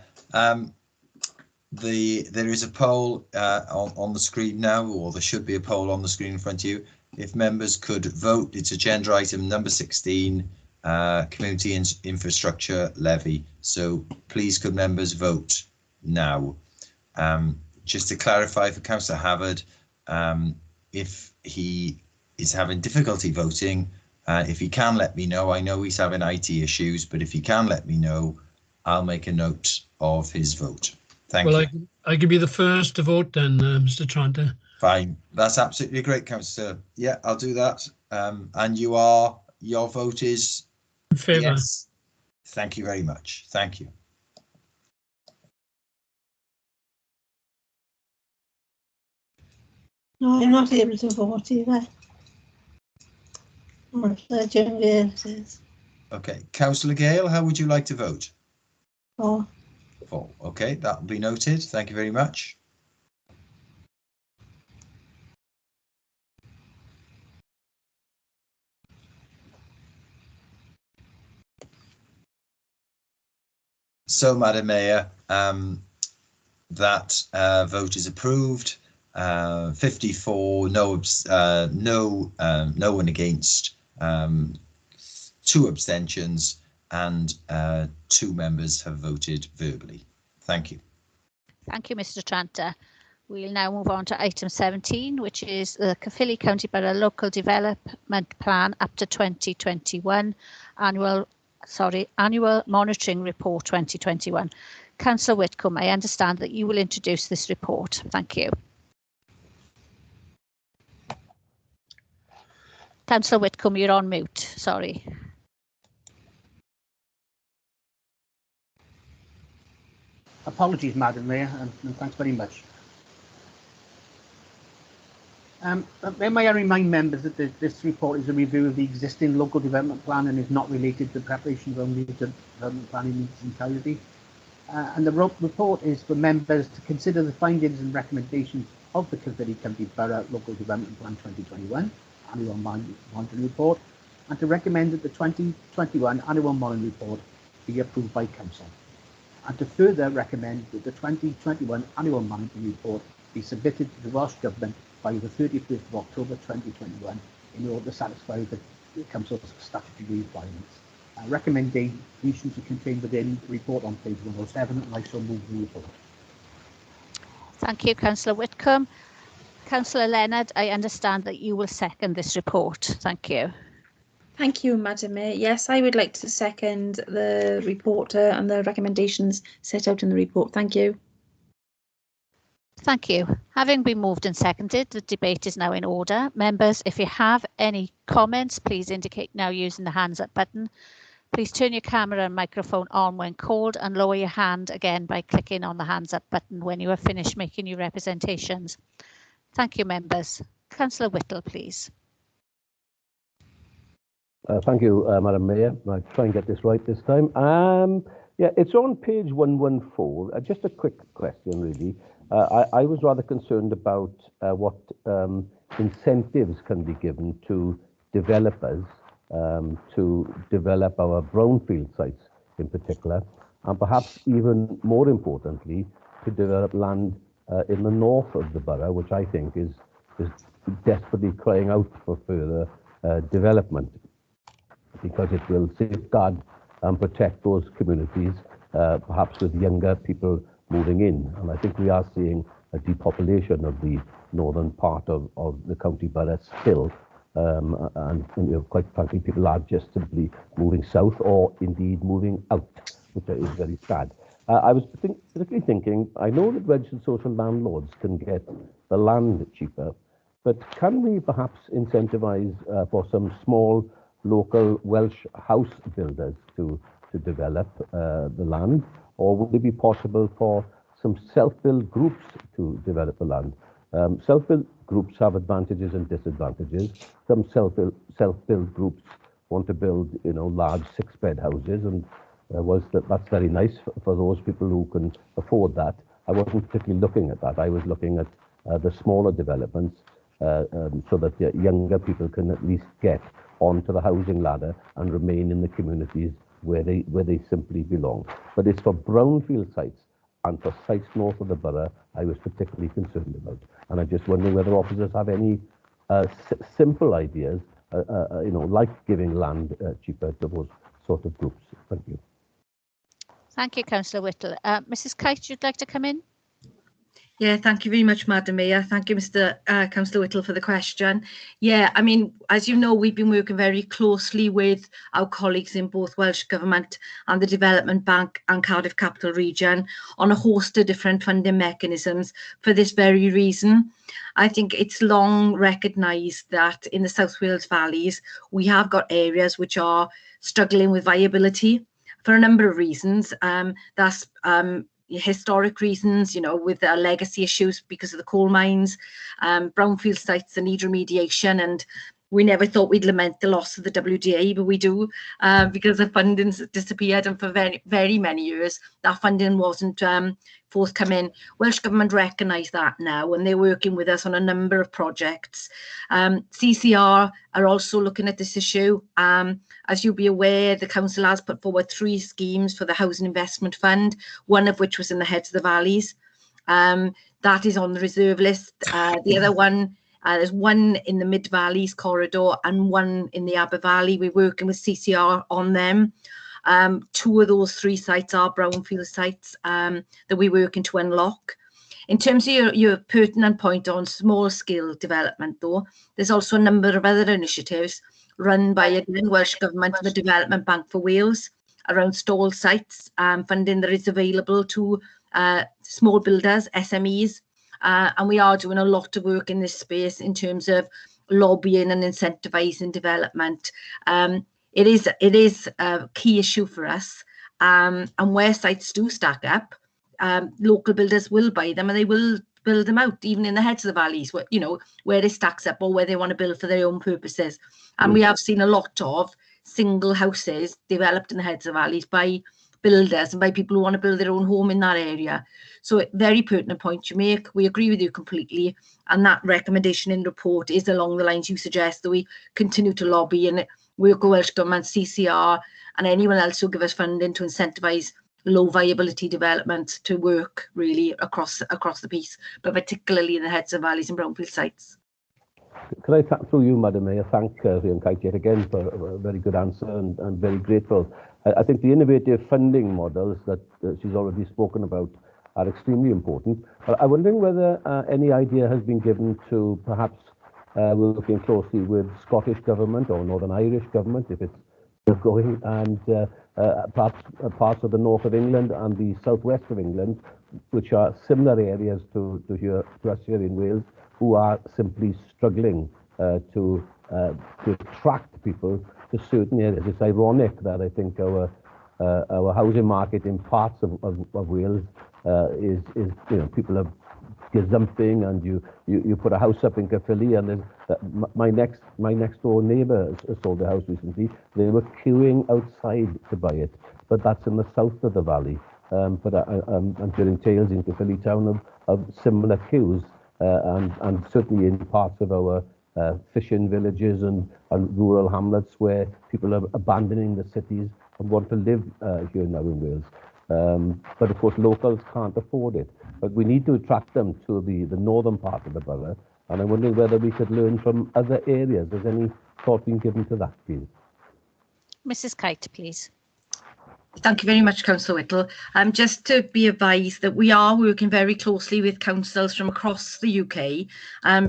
There is a poll on the screen now, or there should be a poll on the screen in front of you. If members could vote, it's agenda item number 16, community infrastructure levy. So please could members vote now. Just to clarify for Councillor Havard, if he is having difficulty voting, if he can let me know. I know he's having IT issues, but if he can let me know, I'll make a note of his vote. Thank you. Well, I could be the first to vote then, Mr. Tranter. Fine, that's absolutely great, Councillor. Yeah, I'll do that. And your vote is in favour. Yes. Thank you very much. Thank you. No, I'm not able to vote either. Okay, Councillor Gale, how would you like to vote? For. For. Okay, that will be noted. Thank you very much. So, Madam Mayor, that vote is approved. 54, no one against, 2 abstentions, and 2 members have voted verbally. Thank you. Thank you, Mr. Tranter. We'll now move on to item 17, which is the Caerphilly County Borough Local Development Plan up to 2021 Annual Monitoring Report 2021. Councillor Whitcomb, I understand that you will introduce this report. Thank you. Councillor Whitcomb, you're on mute. Sorry. Apologies, Madam Mayor, and thanks very much. May I remind members that this report is a review of the existing local development plan and is not related to the preparation of a new development plan in its entirety. And the report is for members to consider the findings and recommendations of the Caerphilly County Borough Local Development Plan 2021 Annual Monitoring Report, and to recommend that the 2021 Annual Monitoring Report be approved by Council, and to further recommend that the 2021 Annual Monitoring Report be submitted to the Welsh Government by the 31st of October 2021 in order to satisfy the Council's statutory requirements. Recommendations are contained within the report on page 107, and I so move the report. Thank you, Councillor Whitcomb. Councillor Leonard, I understand that you will second this report. Thank you. Thank you, Madam Mayor. Yes, I would like to second the report and the recommendations set out in the report. Thank you. Thank you. Having been moved and seconded, the debate is now in order. Members, if you have any comments, please indicate now using the hands up button. Please turn your camera and microphone on when called and lower your hand again by clicking on the hands up button when you have finished making your representations. Thank you, members. Councillor Whittle, please. Thank you, Madam Mayor. I'll try and get this right this time. Yeah, it's on page 114. Just a quick question, really. I was rather concerned about what incentives can be given to developers to develop our brownfield sites in particular, and perhaps even more importantly, to develop land in the north of the borough, which I think is desperately crying out for further development, because it will safeguard and protect those communities, perhaps with younger people moving in. And I think we are seeing a depopulation of the northern part of the county borough still. And quite frankly, people are just simply moving south or indeed moving out, which is very sad. I was particularly thinking, I know that registered social landlords can get the land cheaper, but can we perhaps incentivise for some small local Welsh house builders to develop the land, or would it be possible for some self-build groups to develop the land? Self-build groups have advantages and disadvantages. Some self-build groups want to build, large 6-bed houses, and that's very nice for those people who can afford that. I wasn't particularly looking at that. I was looking at the smaller developments, so that the younger people can at least get onto the housing ladder and remain in the communities where they simply belong. But it's for brownfield sites and for sites north of the borough I was particularly concerned about. And I'm just wondering whether officers have any simple ideas, like giving land cheaper to those sort of groups. Thank you. Thank you, Councillor Whittle. Mrs. Kite, you'd like to come in? Yeah, thank you very much, Madam Mayor. Thank you, Mr. Councillor Whittle, for the question. Yeah, I mean, as you know, we've been working very closely with our colleagues in both Welsh Government and the Development Bank and Cardiff Capital Region on a host of different funding mechanisms for this very reason. I think it's long recognised that in the South Wales valleys, we have got areas which are struggling with viability for a number of reasons. That's historic reasons, with legacy issues because of the coal mines, brownfield sites that need remediation, and we never thought we'd lament the loss of the WDA, but we do, because the funding's disappeared, and for very, very many years that funding wasn't forthcoming. Welsh Government recognise that now, and they're working with us on a number of projects. CCR are also looking at this issue. As you'll be aware, the council has put forward 3 schemes for the Housing Investment Fund, one of which was in the Heads of the Valleys. That is on the reserve list. The other one, there's one in the Mid Valleys corridor and one in the Aber Valley. We're working with CCR on them. 2 of those 3 sites are brownfield sites that we're working to unlock. In terms of your pertinent point on small scale development, though, there's also a number of other initiatives run by again Welsh Government and the Development Bank for Wales around stalled sites, funding that is available to small builders, SMEs, and we are doing a lot of work in this space in terms of lobbying and incentivising development. It is a key issue for us, and where sites do stack up, local builders will buy them and they will build them out, even in the Heads of the Valleys, where it stacks up or where they want to build for their own purposes. And we have seen a lot of single houses developed in the Heads of the Valleys by builders and by people who want to build their own home in that area. So very pertinent point you make. We agree with you completely. And that recommendation in the report is along the lines you suggest, that we continue to lobby and work with Welsh Government, CCR, and anyone else who give us funding to incentivise low viability development to work really across the piece, but particularly in the Heads of Valleys and brownfield sites. Could I tap through you, Madam Mayor, thank Rhian Kite yet again for a very good answer, and I'm very grateful. I think the innovative funding models that she's already spoken about are extremely important. But I'm wondering whether any idea has been given to perhaps working closely with Scottish Government or Northern Irish Government, if it's still going, and perhaps parts of the north of England and the southwest of England, which are similar areas to us here in Wales, who are simply struggling to attract people to certain areas. It's ironic that I think our housing market in parts of Wales is people are gazumping, and you put a house up in Caerphilly, and my next door neighbour sold a house recently. They were queuing outside to buy it, but that's in the south of the valley. But I'm hearing tales in Caerphilly town of similar queues, and certainly in parts of our fishing villages and rural hamlets where people are abandoning the cities and want to live here now in Wales. But of course, locals can't afford it. But we need to attract them to the northern part of the borough. And I'm wondering whether we could learn from other areas. Has any thought been given to that, please? Mrs. Kite, please. Thank you very much, Councillor Whittle. Just to be advised that we are working very closely with councils from across the UK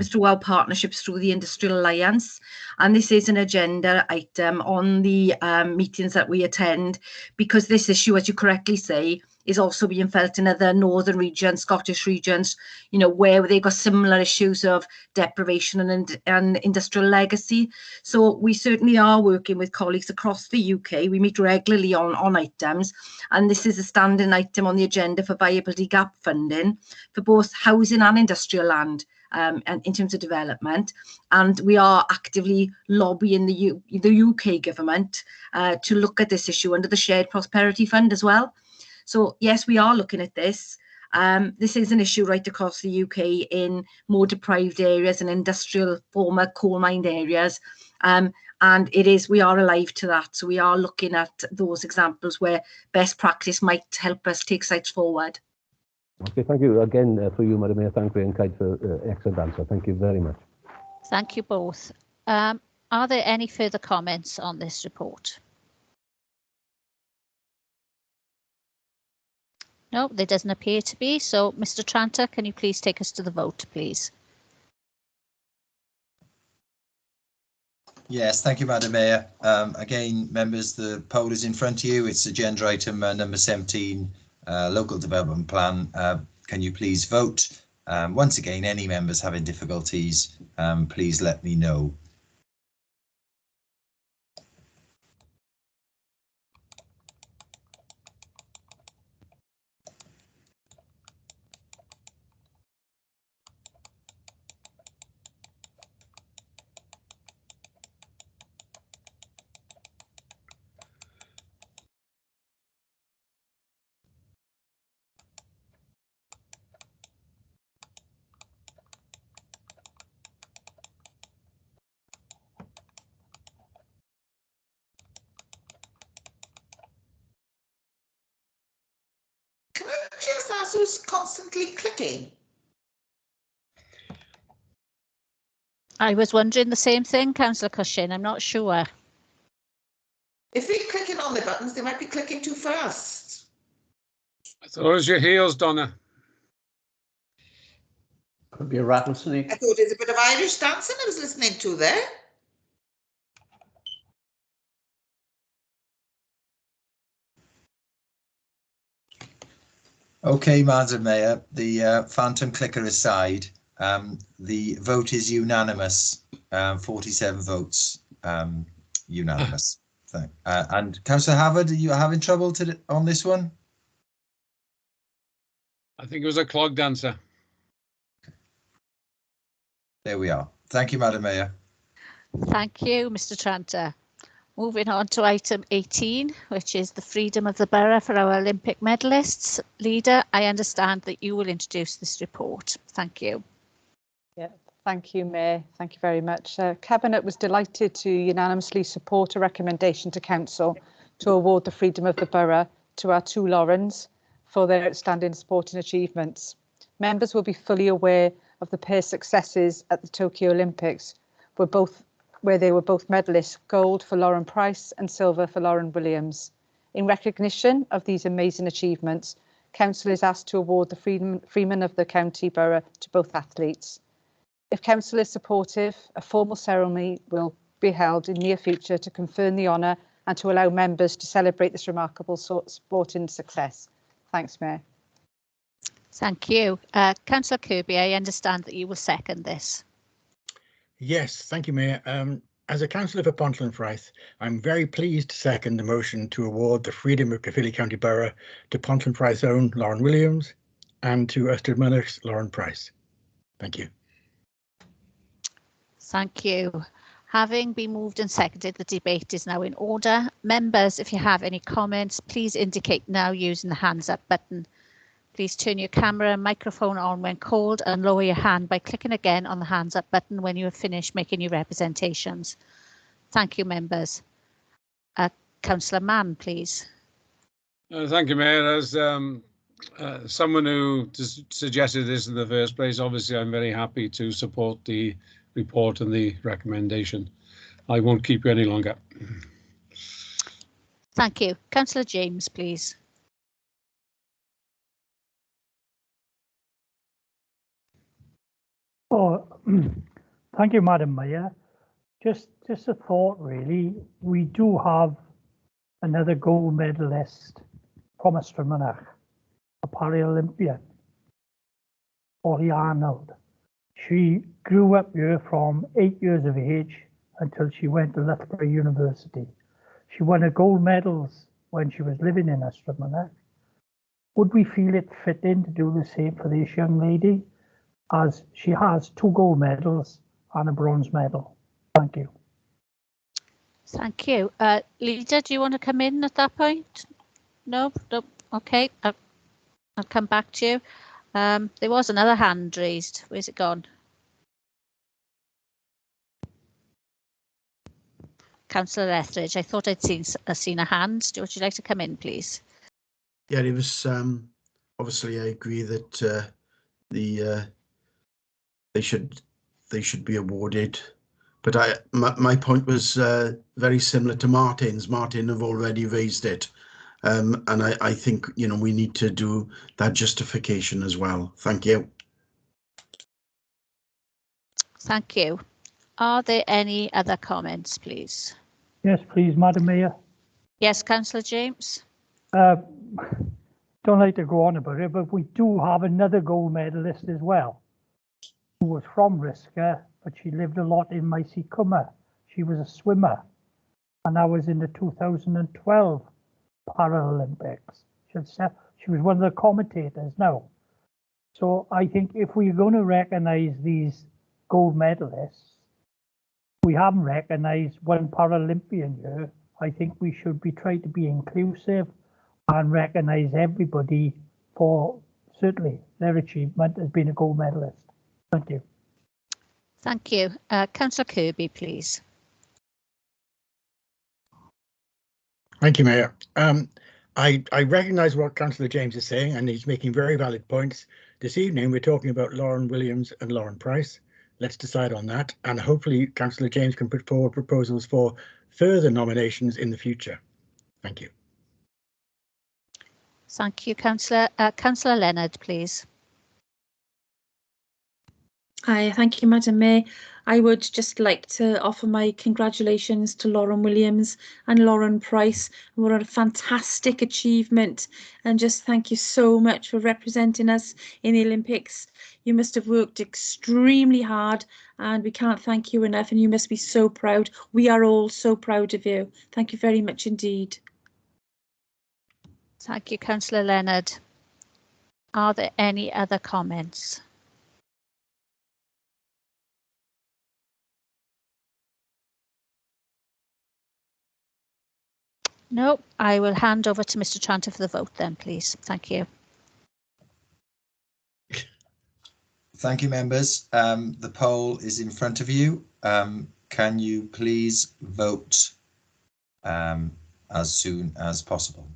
through our partnerships through the Industrial Alliance. And this is an agenda item on the meetings that we attend, because this issue, as you correctly say, is also being felt in other northern regions, Scottish regions, you know, where they've got similar issues of deprivation and industrial legacy. So we certainly are working with colleagues across the UK. We meet regularly on items, and this is a standing item on the agenda for viability gap funding for both housing and industrial land. And in terms of development, and we are actively lobbying the UK government to look at this issue under the Shared Prosperity Fund as well. So yes, we are looking at this. This is an issue right across the UK in more deprived areas and industrial former coal mined areas. And we are alive to that. So we are looking at those examples where best practice might help us take sites forward. Okay, thank you again for you, Madam Mayor. Thank you, and Kate, for excellent answer. Thank you very much. Thank you both. Are there any further comments on this report? No, there doesn't appear to be. So, Mr. Tranter, can you please take us to the vote, please? Yes, thank you, Madam Mayor. Again, members, the poll is in front of you. It's agenda item number 17, local development plan. Can you please vote? Once again, any members having difficulties, please let me know. Can I just ask who's constantly clicking? I was wondering the same thing, Councillor Cushin. I'm not sure. If they're clicking on the buttons, they might be clicking too fast. I thought it was your heels, Donna. Could be a rattlesnake. I thought it was a bit of Irish dancing I was listening to there. Okay, Madam Mayor, the phantom clicker aside, the vote is unanimous, 47 votes, unanimous. And Councillor Havard, are you having trouble on this one? I think it was a clog dancer. There we are. Thank you, Madam Mayor. Thank you, Mr. Tranter. Moving on to item 18, which is the freedom of the borough for our Olympic medalists. Leader, I understand that you will introduce this report. Thank you. Yeah, thank you, Mayor. Thank you very much. Cabinet was delighted to unanimously support a recommendation to Council to award the freedom of the borough to our two Laurens for their outstanding sporting achievements. Members will be fully aware of the pair successes at the Tokyo Olympics, where they were both medalists, gold for Lauren Price and silver for Lauren Williams. In recognition of these amazing achievements, Council is asked to award the Freeman of the County Borough to both athletes. If Council is supportive, a formal ceremony will be held in near future to confirm the honour and to allow members to celebrate this remarkable sporting success. Thanks, Mayor. Thank you. Councillor Kirby, I understand that you will second this. Yes, thank you, Mayor. As a councillor for Pontland-Fryth, I'm very pleased to second the motion to award the Freedom of Caerphilly County Borough to Pontland-Fryth's own Lauren Williams and to Ystrad Mynach's Lauren Price. Thank you. Thank you. Having been moved and seconded, the debate is now in order. Members, if you have any comments, please indicate now using the hands up button. Please turn your camera and microphone on when called and lower your hand by clicking again on the hands up button when you have finished making your representations. Thank you, members. Councillor Mann, please. Thank you, Mayor. As someone who suggested this in the first place, obviously I'm very happy to support the report and the recommendation. I won't keep you any longer. Thank you. Councillor James, please. Oh, thank you, Madam Mayor. Just a thought, really. We do have another gold medalist from Ystrad, a Paralympian, Ollie Arnold. She grew up here from 8 years of age until she went to Loughborough University. She won a gold medals when she was living in Ystrad. Would we feel it fitting to do the same for this young lady, as she has 2 gold medals and a bronze medal? Thank you. Thank you. Lida, do you want to come in at that point? No? Okay, I'll come back to you. There was another hand raised. Where's it gone? Councillor Etheridge, I thought I'd seen a hand. Would you like to come in, please? Yeah, it was obviously I agree that they should be awarded, but my point was very similar to Martin's. Martin have already raised it, and I think we need to do that justification as well. Thank you. Thank you. Are there any other comments, please? Yes, please, Madam Mayor. Yes, Councillor James. Don't like to go on about it, but we do have another gold medalist as well, who was from Risca, but she lived a lot in Maesy Cwmer. She was a swimmer, and that was in the 2012 Paralympics. She was one of the commentators now. So I think if we're going to recognise these gold medalists, we haven't recognised one Paralympian here. I think we should be trying to be inclusive and recognise everybody for certainly their achievement as being a gold medalist. Thank you. Thank you. Councillor Kirby, please. Thank you, Mayor. I recognise what Councillor James is saying, and he's making very valid points. This evening, we're talking about Lauren Williams and Lauren Price. Let's decide on that, and hopefully Councillor James can put forward proposals for further nominations in the future. Thank you. Thank you, Councillor. Councillor Leonard, please. Hi, thank you, Madam Mayor. I would just like to offer my congratulations to Lauren Williams and Lauren Price. What a fantastic achievement, and just thank you so much for representing us in the Olympics. You must have worked extremely hard, and we can't thank you enough, and you must be so proud. We are all so proud of you. Thank you very much indeed. Thank you, Councillor Leonard. Are there any other comments? No, I will hand over to Mr. Tranter for the vote then, please. Thank you. Thank you, members. The poll is in front of you. Can you please vote as soon as possible?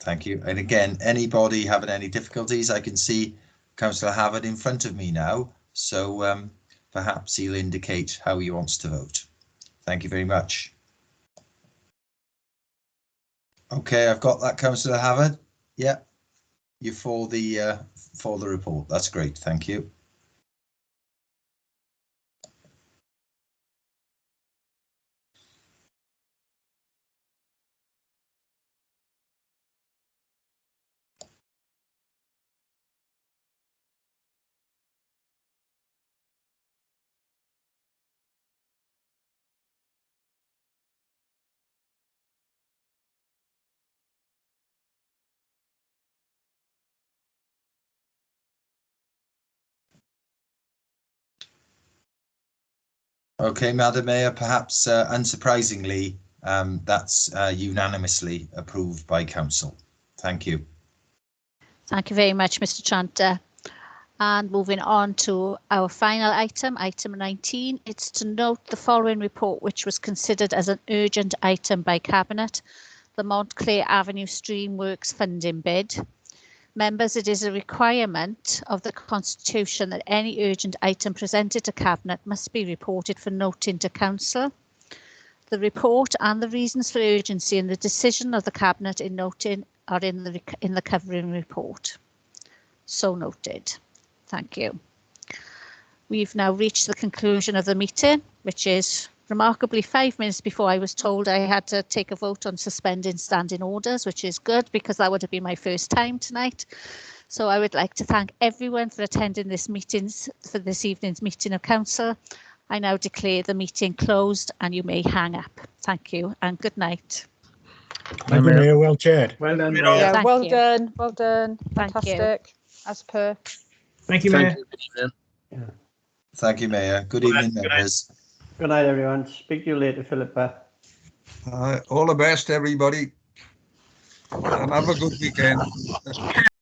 Thank you. And again, anybody having any difficulties, I can see Councillor Havard in front of me now, so perhaps he'll indicate how he wants to vote. Thank you very much. Okay, I've got that, Councillor Havard. Yeah, you for the report. That's great. Thank you. Okay, Madam Mayor, perhaps unsurprisingly, that's unanimously approved by Council. Thank you. Thank you very much, Mr. Chanter. And moving on to our final item, item 19, it's to note the following report, which was considered as an urgent item by Cabinet, the Montclair Avenue Stream Works funding bid. Members, it is a requirement of the Constitution that any urgent item presented to Cabinet must be reported for noting to Council. The report and the reasons for urgency and the decision of the Cabinet in noting are in the covering report. So noted. Thank you. We've now reached the conclusion of the meeting, which is remarkably 5 minutes before I was told I had to take a vote on suspending standing orders, which is good because that would have been my first time tonight. So I would like to thank everyone for attending this evening's meeting of Council. I now declare the meeting closed and you may hang up. Thank you and good night. Thank you, Mayor. Well chaired. Well done, Yeah, Mayor. Thank well you. done, well done. Thank you. Fantastic, as per. Thank you, Mayor. Thank you, Mayor. Good evening, members. Good night, everyone. Speak to you later, Philippa. All the best, everybody. And have a good weekend.